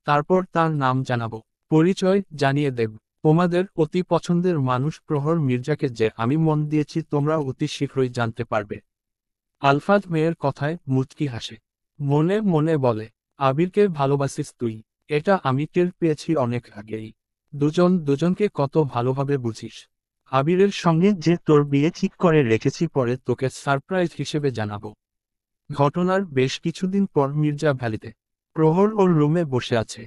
তারপর তার নাম জানাবো, পরিচয় জানিয়ে দেব। তোমাদের অতি পছন্দের মানুষ প্রহর মির্জাকে যে আমি মন দিয়েছি তোমরা অতি শীঘ্রই জানতে পারবে। আলফাজ মেয়ের কথায় মুচকি হাসে। মনে মনে বলে, আবিরকে ভালোবাসিস তুই, এটা আমি টের পেয়েছি অনেক আগেই। দুজন দুজনকে কত ভালোভাবে বুঝিস। আবিরের সঙ্গে যে তোর বিয়ে ঠিক করে রেখেছি পরে তোকে সারপ্রাইজ হিসেবে জানাবো। ঘটনার বেশ কিছুদিন পর মির্জা ভ্যালিতে প্রহর ওর রুমে বসে আছে।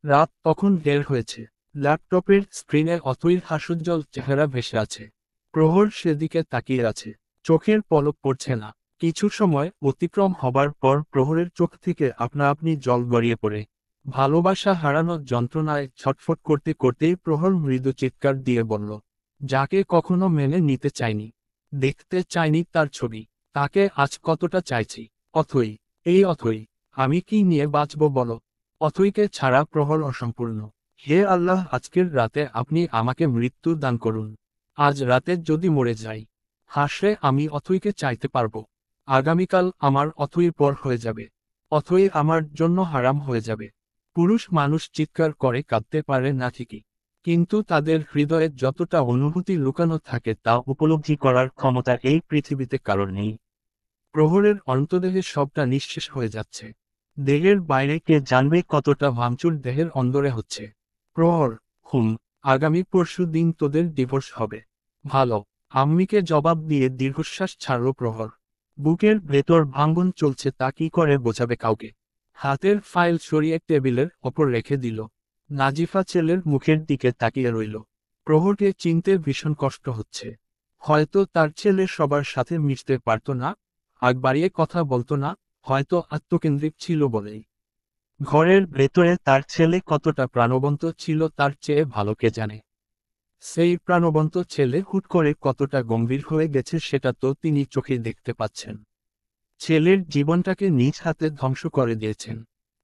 রাত তখন 1:30 হয়েছে। ল্যাপটপের স্ক্রিনে অথৈর হাস্যোজ্জ্বল চেহারা ভেসে আছে। প্রহর সেদিকে তাকিয়ে আছে, চোখের পলক পড়ছে না। কিছু সময় অতিক্রম হবার পর প্রহরের চোখ থেকে আপনা আপনি জল গড়িয়ে পড়ে। ভালোবাসা হারানোর যন্ত্রণায় ছটফট করতে করতেই প্রহর মৃদু চিৎকার দিয়ে বলল, যাকে কখনো মেনে নিতে চাইনি, দেখতে চাইনি তার ছবি, তাকে আজ কতটা চাইছি। অথই, এই অথই, আমি কি নিয়ে বাঁচব বলো? অথইকে ছাড়া প্রহর অসম্পূর্ণ। হে আল্লাহ, আজকের রাতে আপনি আমাকে মৃত্যু দান করুন। আজ রাতে যদি মরে যাই, হাসরে আমি অথইকে চাইতে পারবো। আগামীকাল আমার অথইর পর হয়ে যাবে। অথই আমার জন্য হারাম হয়ে যাবে। পুরুষ মানুষ চিৎকার করে কাঁদতে পারে না ঠিকই, কিন্তু তাদের হৃদয়ে যতটা অনুভূতি লুকানো থাকে তা উপলব্ধি করার ক্ষমতা এই পৃথিবীতে কারোর নেই। প্রহরের অন্তদেহে সবটা নিঃশেষ হয়ে যাচ্ছে। দেহের বাইরে কে জানবে কতটা ভাঙচুর দেহের অন্দরে হচ্ছে। প্রহর, আগামী পরশু দিন তোদের ডিভোর্স হবে। ভালো। আম্মিকে জবাব দিয়ে দীর্ঘশ্বাস ছাড়ল প্রহর। বুকের ভেতর ভাঙন চলছে, তা কি করে বোঝাবে কাউকে। হাতের ফাইল সরিয়ে টেবিলের ওপর রেখে দিল। নাজিফা ছেলের মুখের দিকে তাকিয়ে রইল। প্রহরকে চিনতে ভীষণ কষ্ট হচ্ছে। হয়তো তার ছেলে সবার সাথে মিশতে পারত না, আগ বাড়িয়ে কথা বলতো না, হয়তো আত্মকেন্দ্রিক ছিল বলেই। ঘরের ভেতরে তার ছেলে কতটা প্রাণবন্ত ছিল তার চেয়ে ভালো কে জানে। সেই প্রাণবন্ত ছেলে হুট করে কতটা গম্ভীর হয়ে গেছে সেটা তো তিনি চোখে দেখতে পাচ্ছেন। ছেলের জীবনটাকে নিজ হাতে ধ্বংস করে দিয়েছেন।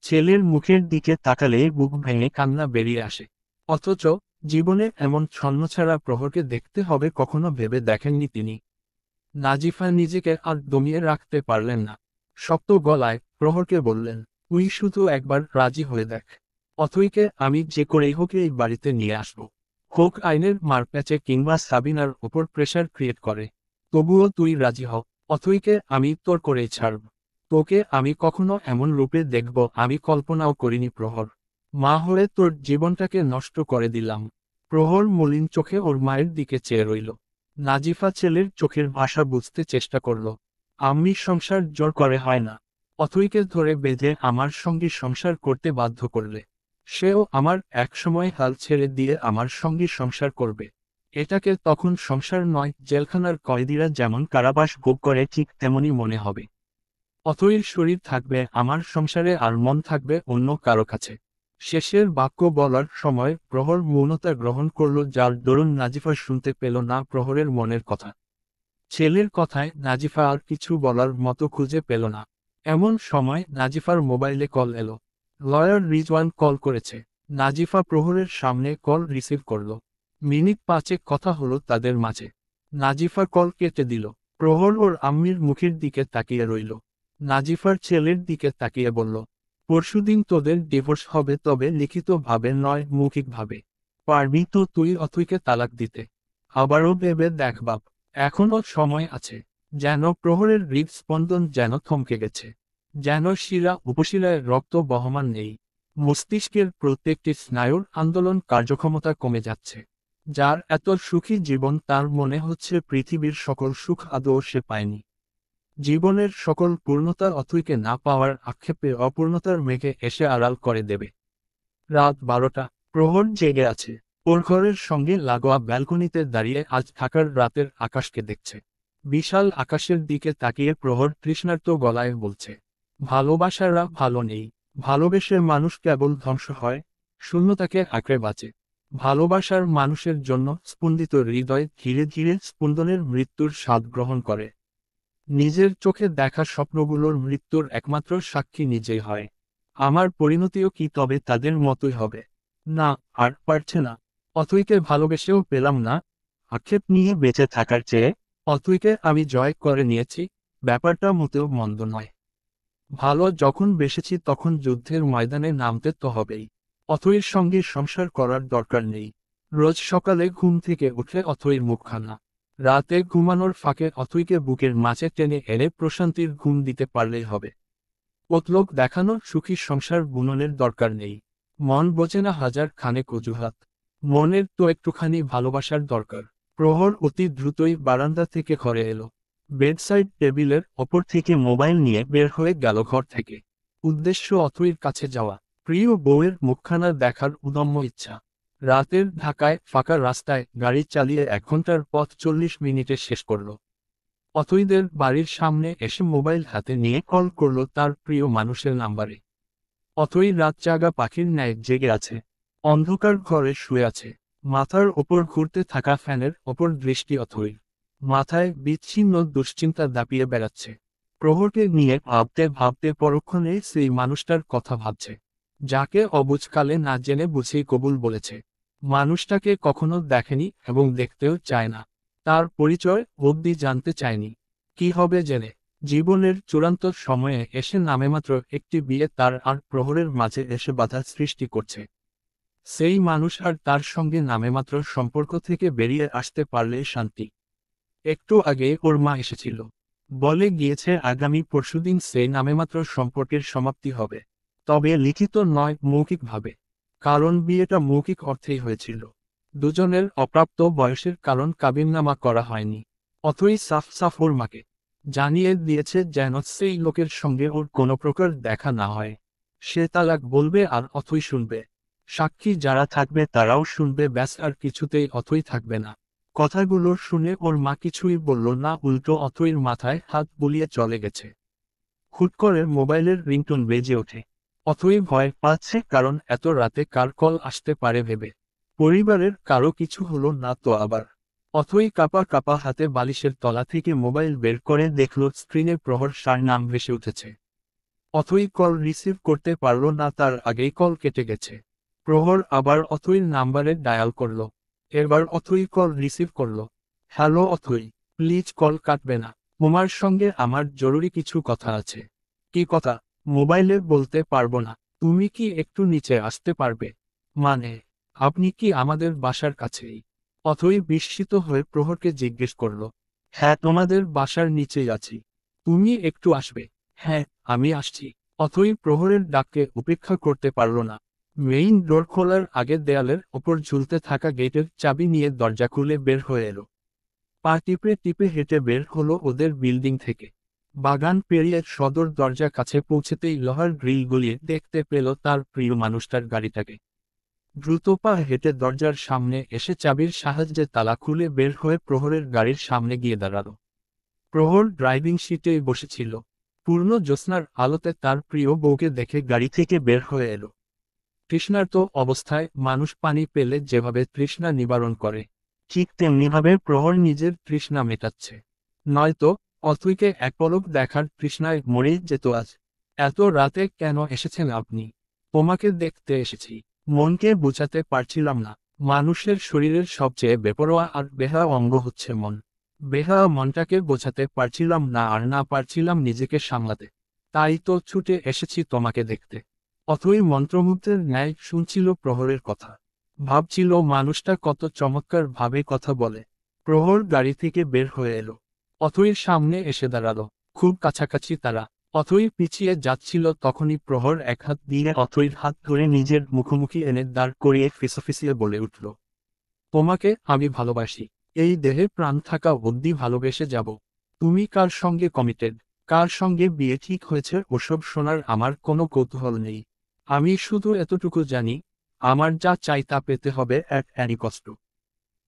ছেলের মুখের দিকে তাকালে বুক ভেঙে কান্না বেরিয়ে আসে। অথচ জীবনে এমন ছন্নছাড়া প্রহরকে দেখতে হবে কখনো ভেবে দেখেননি তিনি। নাজিফা নিজেকে আর দমিয়ে রাখতে পারলেন না। শক্ত গলায় প্রহরকে বললেন, তুই শুধু একবার রাজি হয়ে দেখ। অথইকে আমি যে করেই হোক এই বাড়িতে নিয়ে আসব। হোক আইনের মারপ্যাচে কিংবা সাবিনার ওপর প্রেশার ক্রিয়েট করে, তবুও তুই রাজি হ। অথইকে আমি তোর করেই ছাড়ব। তোকে আমি কখনো এমন রূপে দেখব আমি কল্পনাও করিনি প্রহর। মা হয়ে তোর জীবনটাকে নষ্ট করে দিলাম। প্রহর মলিন চোখে ওর মায়ের দিকে চেয়ে রইল। নাজিফা ছেলের চোখের ভাষা বুঝতে চেষ্টা করল। আমি সংসার জোর করে হয় না। অথইকে ধরে বেঁধে আমার সঙ্গে সংসার করতে বাধ্য করলে সেও আমার একসময় হাল ছেড়ে দিয়ে আমার সঙ্গে সংসার করবে। এটাকে তখন সংসার নয়, জেলখানার কয়েদিরা যেমন কারাবাস ভোগ করে ঠিক তেমনই মনে হবে। অথৈর শরীর থাকবে আমার সংসারে আর মন থাকবে অন্য কারো কাছে। শেষের বাক্য বলার সময় প্রহর মৌনতা গ্রহণ করল, যার দরুন নাজিফা শুনতে পেল না প্রহরের মনের কথা। ছেলের কথায় নাজিফা আর কিছু বলার মতো খুঁজে পেল না। এমন সময় নাজিফার মোবাইলে কল এলো। লয়ার রিজওয়ান কল করেছে। নাজিফা প্রহরের সামনে কল রিসিভ করল। মিনিট 5 কথা হলো তাদের মাঝে। নাজিফা কল কেটে দিল। প্রহর ওর আম্মির মুখের দিকে তাকিয়ে রইল। নাজিফার ছেলের দিকে তাকিয়ে বলল, পরশুদিন তোদের ডিভোর্স হবে, তবে লিখিতভাবে নয়, মৌখিকভাবে। পারবি তো তুই অথৈকে তালাক দিতে? আবারও ভেবে দেখ বাপ, এখনও সময় আছে। যেন প্রহরের হৃদস্পন্দন যেন থমকে গেছে। যেন শিরা উপশিরায় রক্ত বহমান নেই। মস্তিষ্কের প্রত্যেকটি স্নায়ুর আন্দোলন কার্যক্ষমতা কমে যাচ্ছে। যার এত সুখী জীবন, তার মনে হচ্ছে পৃথিবীর সকল সুখ আদৌ সে পায়নি। জীবনের সকল পূর্ণতা অথৈকে না পাওয়ার আক্ষেপে অপূর্ণতার মেঘে এসে আড়াল করে দেবে। রাত 12টা, প্রহর জেগে আছে। ওর ঘরের সঙ্গে লাগোয়া ব্যালকনিতে দাঁড়িয়ে আজ ঢাকার রাতের আকাশকে দেখছে। বিশাল আকাশের দিকে তাকিয়ে প্রহর তৃষ্ণার্ত গলায় বলছে, ভালোবাসারা ভালো নেই। ভালোবেসে মানুষ কেবল ধ্বংস হয়, শূন্যতাকে আঁকড়ে বাঁচে। ভালোবাসার মানুষের জন্য স্পন্দিত হৃদয় ধীরে ধীরে স্পন্দনের মৃত্যুর স্বাদ গ্রহণ করে। নিজের চোখে দেখা স্বপ্নগুলোর মৃত্যুর একমাত্র সাক্ষী নিজেই হয়। আমার পরিণতিও কি তবে তাদের মতোই হবে? না, আর পারছে না। অথৈকে ভালোবেসেও পেলাম না। আক্ষেপ নিয়ে বেঁচে থাকার চেয়ে অথৈকে আমি জয় করে নিয়েছি, ব্যাপারটা মোটেও মন্দ নয়। ভালো যখন বেসেছি তখন যুদ্ধের ময়দানে নামতে তো হবেই। অথৈর সঙ্গে সংসার করার দরকার নেই। রোজ সকালে ঘুম থেকে উঠে অথৈর মুখখানা, রাতে ঘুমানোর ফাঁকে অথৈকে বুকের মাঝে টেনে এনে প্রশান্তির ঘুম দিতে পারলেই হবে। লোক দেখানো সুখী সংসার বুননের দরকার নেই। মন বোঝে না হাজার খানেক অজুহাত। মনের তো একটুখানি ভালোবাসার দরকার। প্রহর অতি দ্রুতই বারান্দা থেকে ঘরে এলো। বেডসাইড টেবিলের ওপর থেকে মোবাইল নিয়ে বের হয়ে গেল ঘর থেকে। উদ্দেশ্য অথৈর কাছে যাওয়া, প্রিয় বউয়ের মুখখানা দেখার উদম্য ইচ্ছা। রাতের ঢাকায় ফাঁকা রাস্তায় গাড়ি চালিয়ে 1 ঘন্টার পথ 40 মিনিটে শেষ করল। অথৈদের বাড়ির সামনে এসে মোবাইল হাতে নিয়ে কল করল তার প্রিয় মানুষের নাম্বারে। অথৈ রাত জাগা পাখির ন্যায় জেগে আছে। অন্ধকার ঘরে শুয়ে আছে। মাথার ওপর ঘুরতে থাকা ফ্যানের ওপর দৃষ্টি অথৈর। মাথায় বিচ্ছিন্ন দুশ্চিন্তা দাপিয়ে বেড়াচ্ছে। প্রহরকে নিয়ে ভাবতে ভাবতে পরক্ষণে সেই মানুষটার কথা ভাবছে, যাকে অবুঝকালে না জেনে বুঝেই কবুল বলেছে। মানুষটাকে কখনো দেখেনি এবং দেখতেও চায় না। তার পরিচয় অবধি জানতে চায়নি। কি হবে জেনে? জীবনের চূড়ান্ত সময়ে এসে নামেমাত্র একটি বিয়ে তার আর প্রহরের মাঝে এসে বাধা সৃষ্টি করছে। সেই মানুষ আর তার সঙ্গে নামেমাত্র সম্পর্ক থেকে বেরিয়ে আসতে পারলেই শান্তি। একটু আগে ওর মা এসেছিল। বলে গিয়েছে আগামী পরশুদিন সেই নামেমাত্র সম্পর্কের সমাপ্তি হবে। তবে লিখিত নয়, মৌখিকভাবে। কারণ বিয়েটা মৌখিক অর্থেই হয়েছিল। দুজনের অপ্রাপ্ত বয়সের কারণ কাবিননামা করা হয়নি। অথই সাফ সাফ ওর মাকে জানিয়ে দিয়েছে যেন সেই লোকের সঙ্গে ওর কোনো প্রকার দেখা না হয়। সে তালাক বলবে আর অথই শুনবে। সাক্ষী যারা থাকবে তারাও শুনবে, ব্যাস, আর কিছুতেই অথই থাকবে না। কথাগুলো শুনে ওর মা কিছুই বলল না, উল্টো অথইর মাথায় হাত বুলিয়ে চলে গেছে। হুট করে মোবাইলের রিংটোন বেজে ওঠে। অথই ভয় পাচ্ছে, কারণ এত রাতে কার কল আসতে পারে ভেবে। পরিবারের কারো কিছু হলো না তো আবার? অথই কাপা কাপা হাতে বালিশের তলা থেকে মোবাইল বের করে দেখল স্ক্রিনে প্রহর সার নাম ভেসে উঠেছে। অথই কল রিসিভ করতে পারল না, তার আগেই কল কেটে গেছে। প্রহর আবার অথইর নাম্বারে ডায়াল করল। এবার অথই কল রিসিভ করল। হ্যালো অথই, প্লিজ কল কাটবে না। তোমার সঙ্গে আমার জরুরি কিছু কথা আছে। কি কথা? মোবাইলে বলতে পারবো না। তুমি কি একটু নিচে আসতে পারবে? মানে, আপনি কি আমাদের বাসার কাছেই? অথই বিস্মিত হয়ে প্রহরকে জিজ্ঞেস করল। হ্যাঁ, তোমাদের বাসার নিচেই আছি। তুমি একটু আসবে? হ্যাঁ, আমি আসছি। অথই প্রহরের ডাককে উপেক্ষা করতে পারল না। মেইন ডোর খোলার আগে দেয়ালের ওপর ঝুলতে থাকা গেটের চাবি নিয়ে দরজা খুলে বের হয়ে এলো। পা টিপে টিপে হেঁটে বের হলো ওদের বিল্ডিং থেকে। বাগান পেরিয়ে সদর দরজা কাছে পৌঁছেতেই লোহার গ্রিল গলিয়ে দেখতে পেল তার প্রিয় মানুষটার গাড়িটাকে। দ্রুত পা হেঁটে দরজার সামনে এসে চাবির সাহায্যে তালা খুলে বের হয়ে প্রহরের গাড়ির সামনে গিয়ে দাঁড়ালো। প্রহর ড্রাইভিং সিটেই বসেছিল। পূর্ণ জ্যোৎস্নার আলোতে তার প্রিয় বউকে দেখে গাড়ি থেকে বের হয়ে এলো। তৃষ্ণার্ত অবস্থায় মানুষ পানি পেলে যেভাবে তৃষ্ণা নিবারণ করে, ঠিক তেমনিভাবে প্রহর নিজের তৃষ্ণা মেটাচ্ছে। নয়তো অথৈকে এক পলক দেখার তৃষ্ণায় মরেই যেত আজ। এত রাতে কেন এসেছেন আপনি? তোমাকে দেখতে এসেছি। মনকে বোঝাতে পারছিলাম না। মানুষের শরীরের সবচেয়ে বেপরোয়া আর বেহায়া অঙ্গ হচ্ছে মন। বেহায়া মনটাকে বোঝাতে পারছিলাম না আর না পারছিলাম নিজেকে সামলাতে। তাই তো ছুটে এসেছি তোমাকে দেখতে। অথই মন্ত্রমুগ্ধের ন্যায় শুনছিল প্রহরের কথা। ভাবছিল মানুষটা কত চমৎকার ভাবে কথা বলে। প্রহর গাড়ি থেকে বের হয়ে এলো। অথইর সামনে এসে দাঁড়ালো। খুব কাছাকাছি তারা। অথই পিছিয়ে যাচ্ছিল, তখনই প্রহর এক হাত দিয়ে অথইর হাত ধরে নিজের মুখোমুখি এনে দাঁড় করিয়ে ফিসফিসিয়ে বলে উঠল, তোমাকে আমি ভালোবাসি। এই দেহে প্রাণ থাকা অবধি ভালোবেসে যাব। তুমি কার সঙ্গে কমিটেড, কার সঙ্গে বিয়ে ঠিক হয়েছে ওসব শোনার আমার কোনো কৌতূহল নেই। আমি শুধু এতটুকু জানি, আমার যা চাই তা পেতে হবে এক এনি কষ্ট।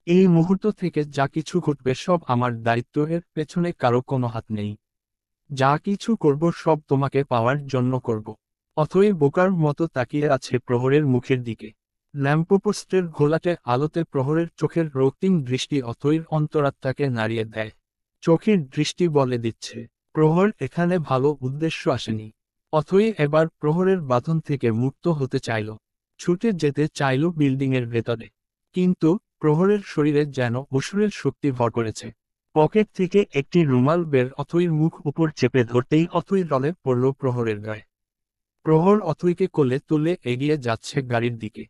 এই মুহূর্ত থেকে যা কিছু ঘটবে সব আমার দায়িত্ব, এর পেছনে কারো কোনো হাত নেই। যা কিছু করব সব তোমাকে পাওয়ার জন্য করব। অথই বোকার মতো তাকিয়ে আছে প্রহরের মুখের দিকে। ল্যাম্পপোস্টের ঘোলাটে আলোতে প্রহরের চোখের রক্তিম দৃষ্টি অথইর অন্তরাত্মাকে নাড়িয়ে দেয়। চোখের দৃষ্টি বলে দিচ্ছে, প্রহর এখানে ভালো উদ্দেশ্য আসেনি। অথই এবার প্রহরের বাঁধন থেকে মুক্ত হতে চাইল। ছুটে যেতে চাইল বিল্ডিংয়ের ভেতরে। কিন্তু প্রহরের শরীরে যেন অসুরের শক্তি ভর করেছে। পকেট থেকে একটি রুমাল বের অথইর মুখ উপর চেপে ধরতেই অথই রলে পড়ল প্রহরের গায়ে। প্রহর অথইকে কোলে তুলে এগিয়ে যাচ্ছে গাড়ির দিকে।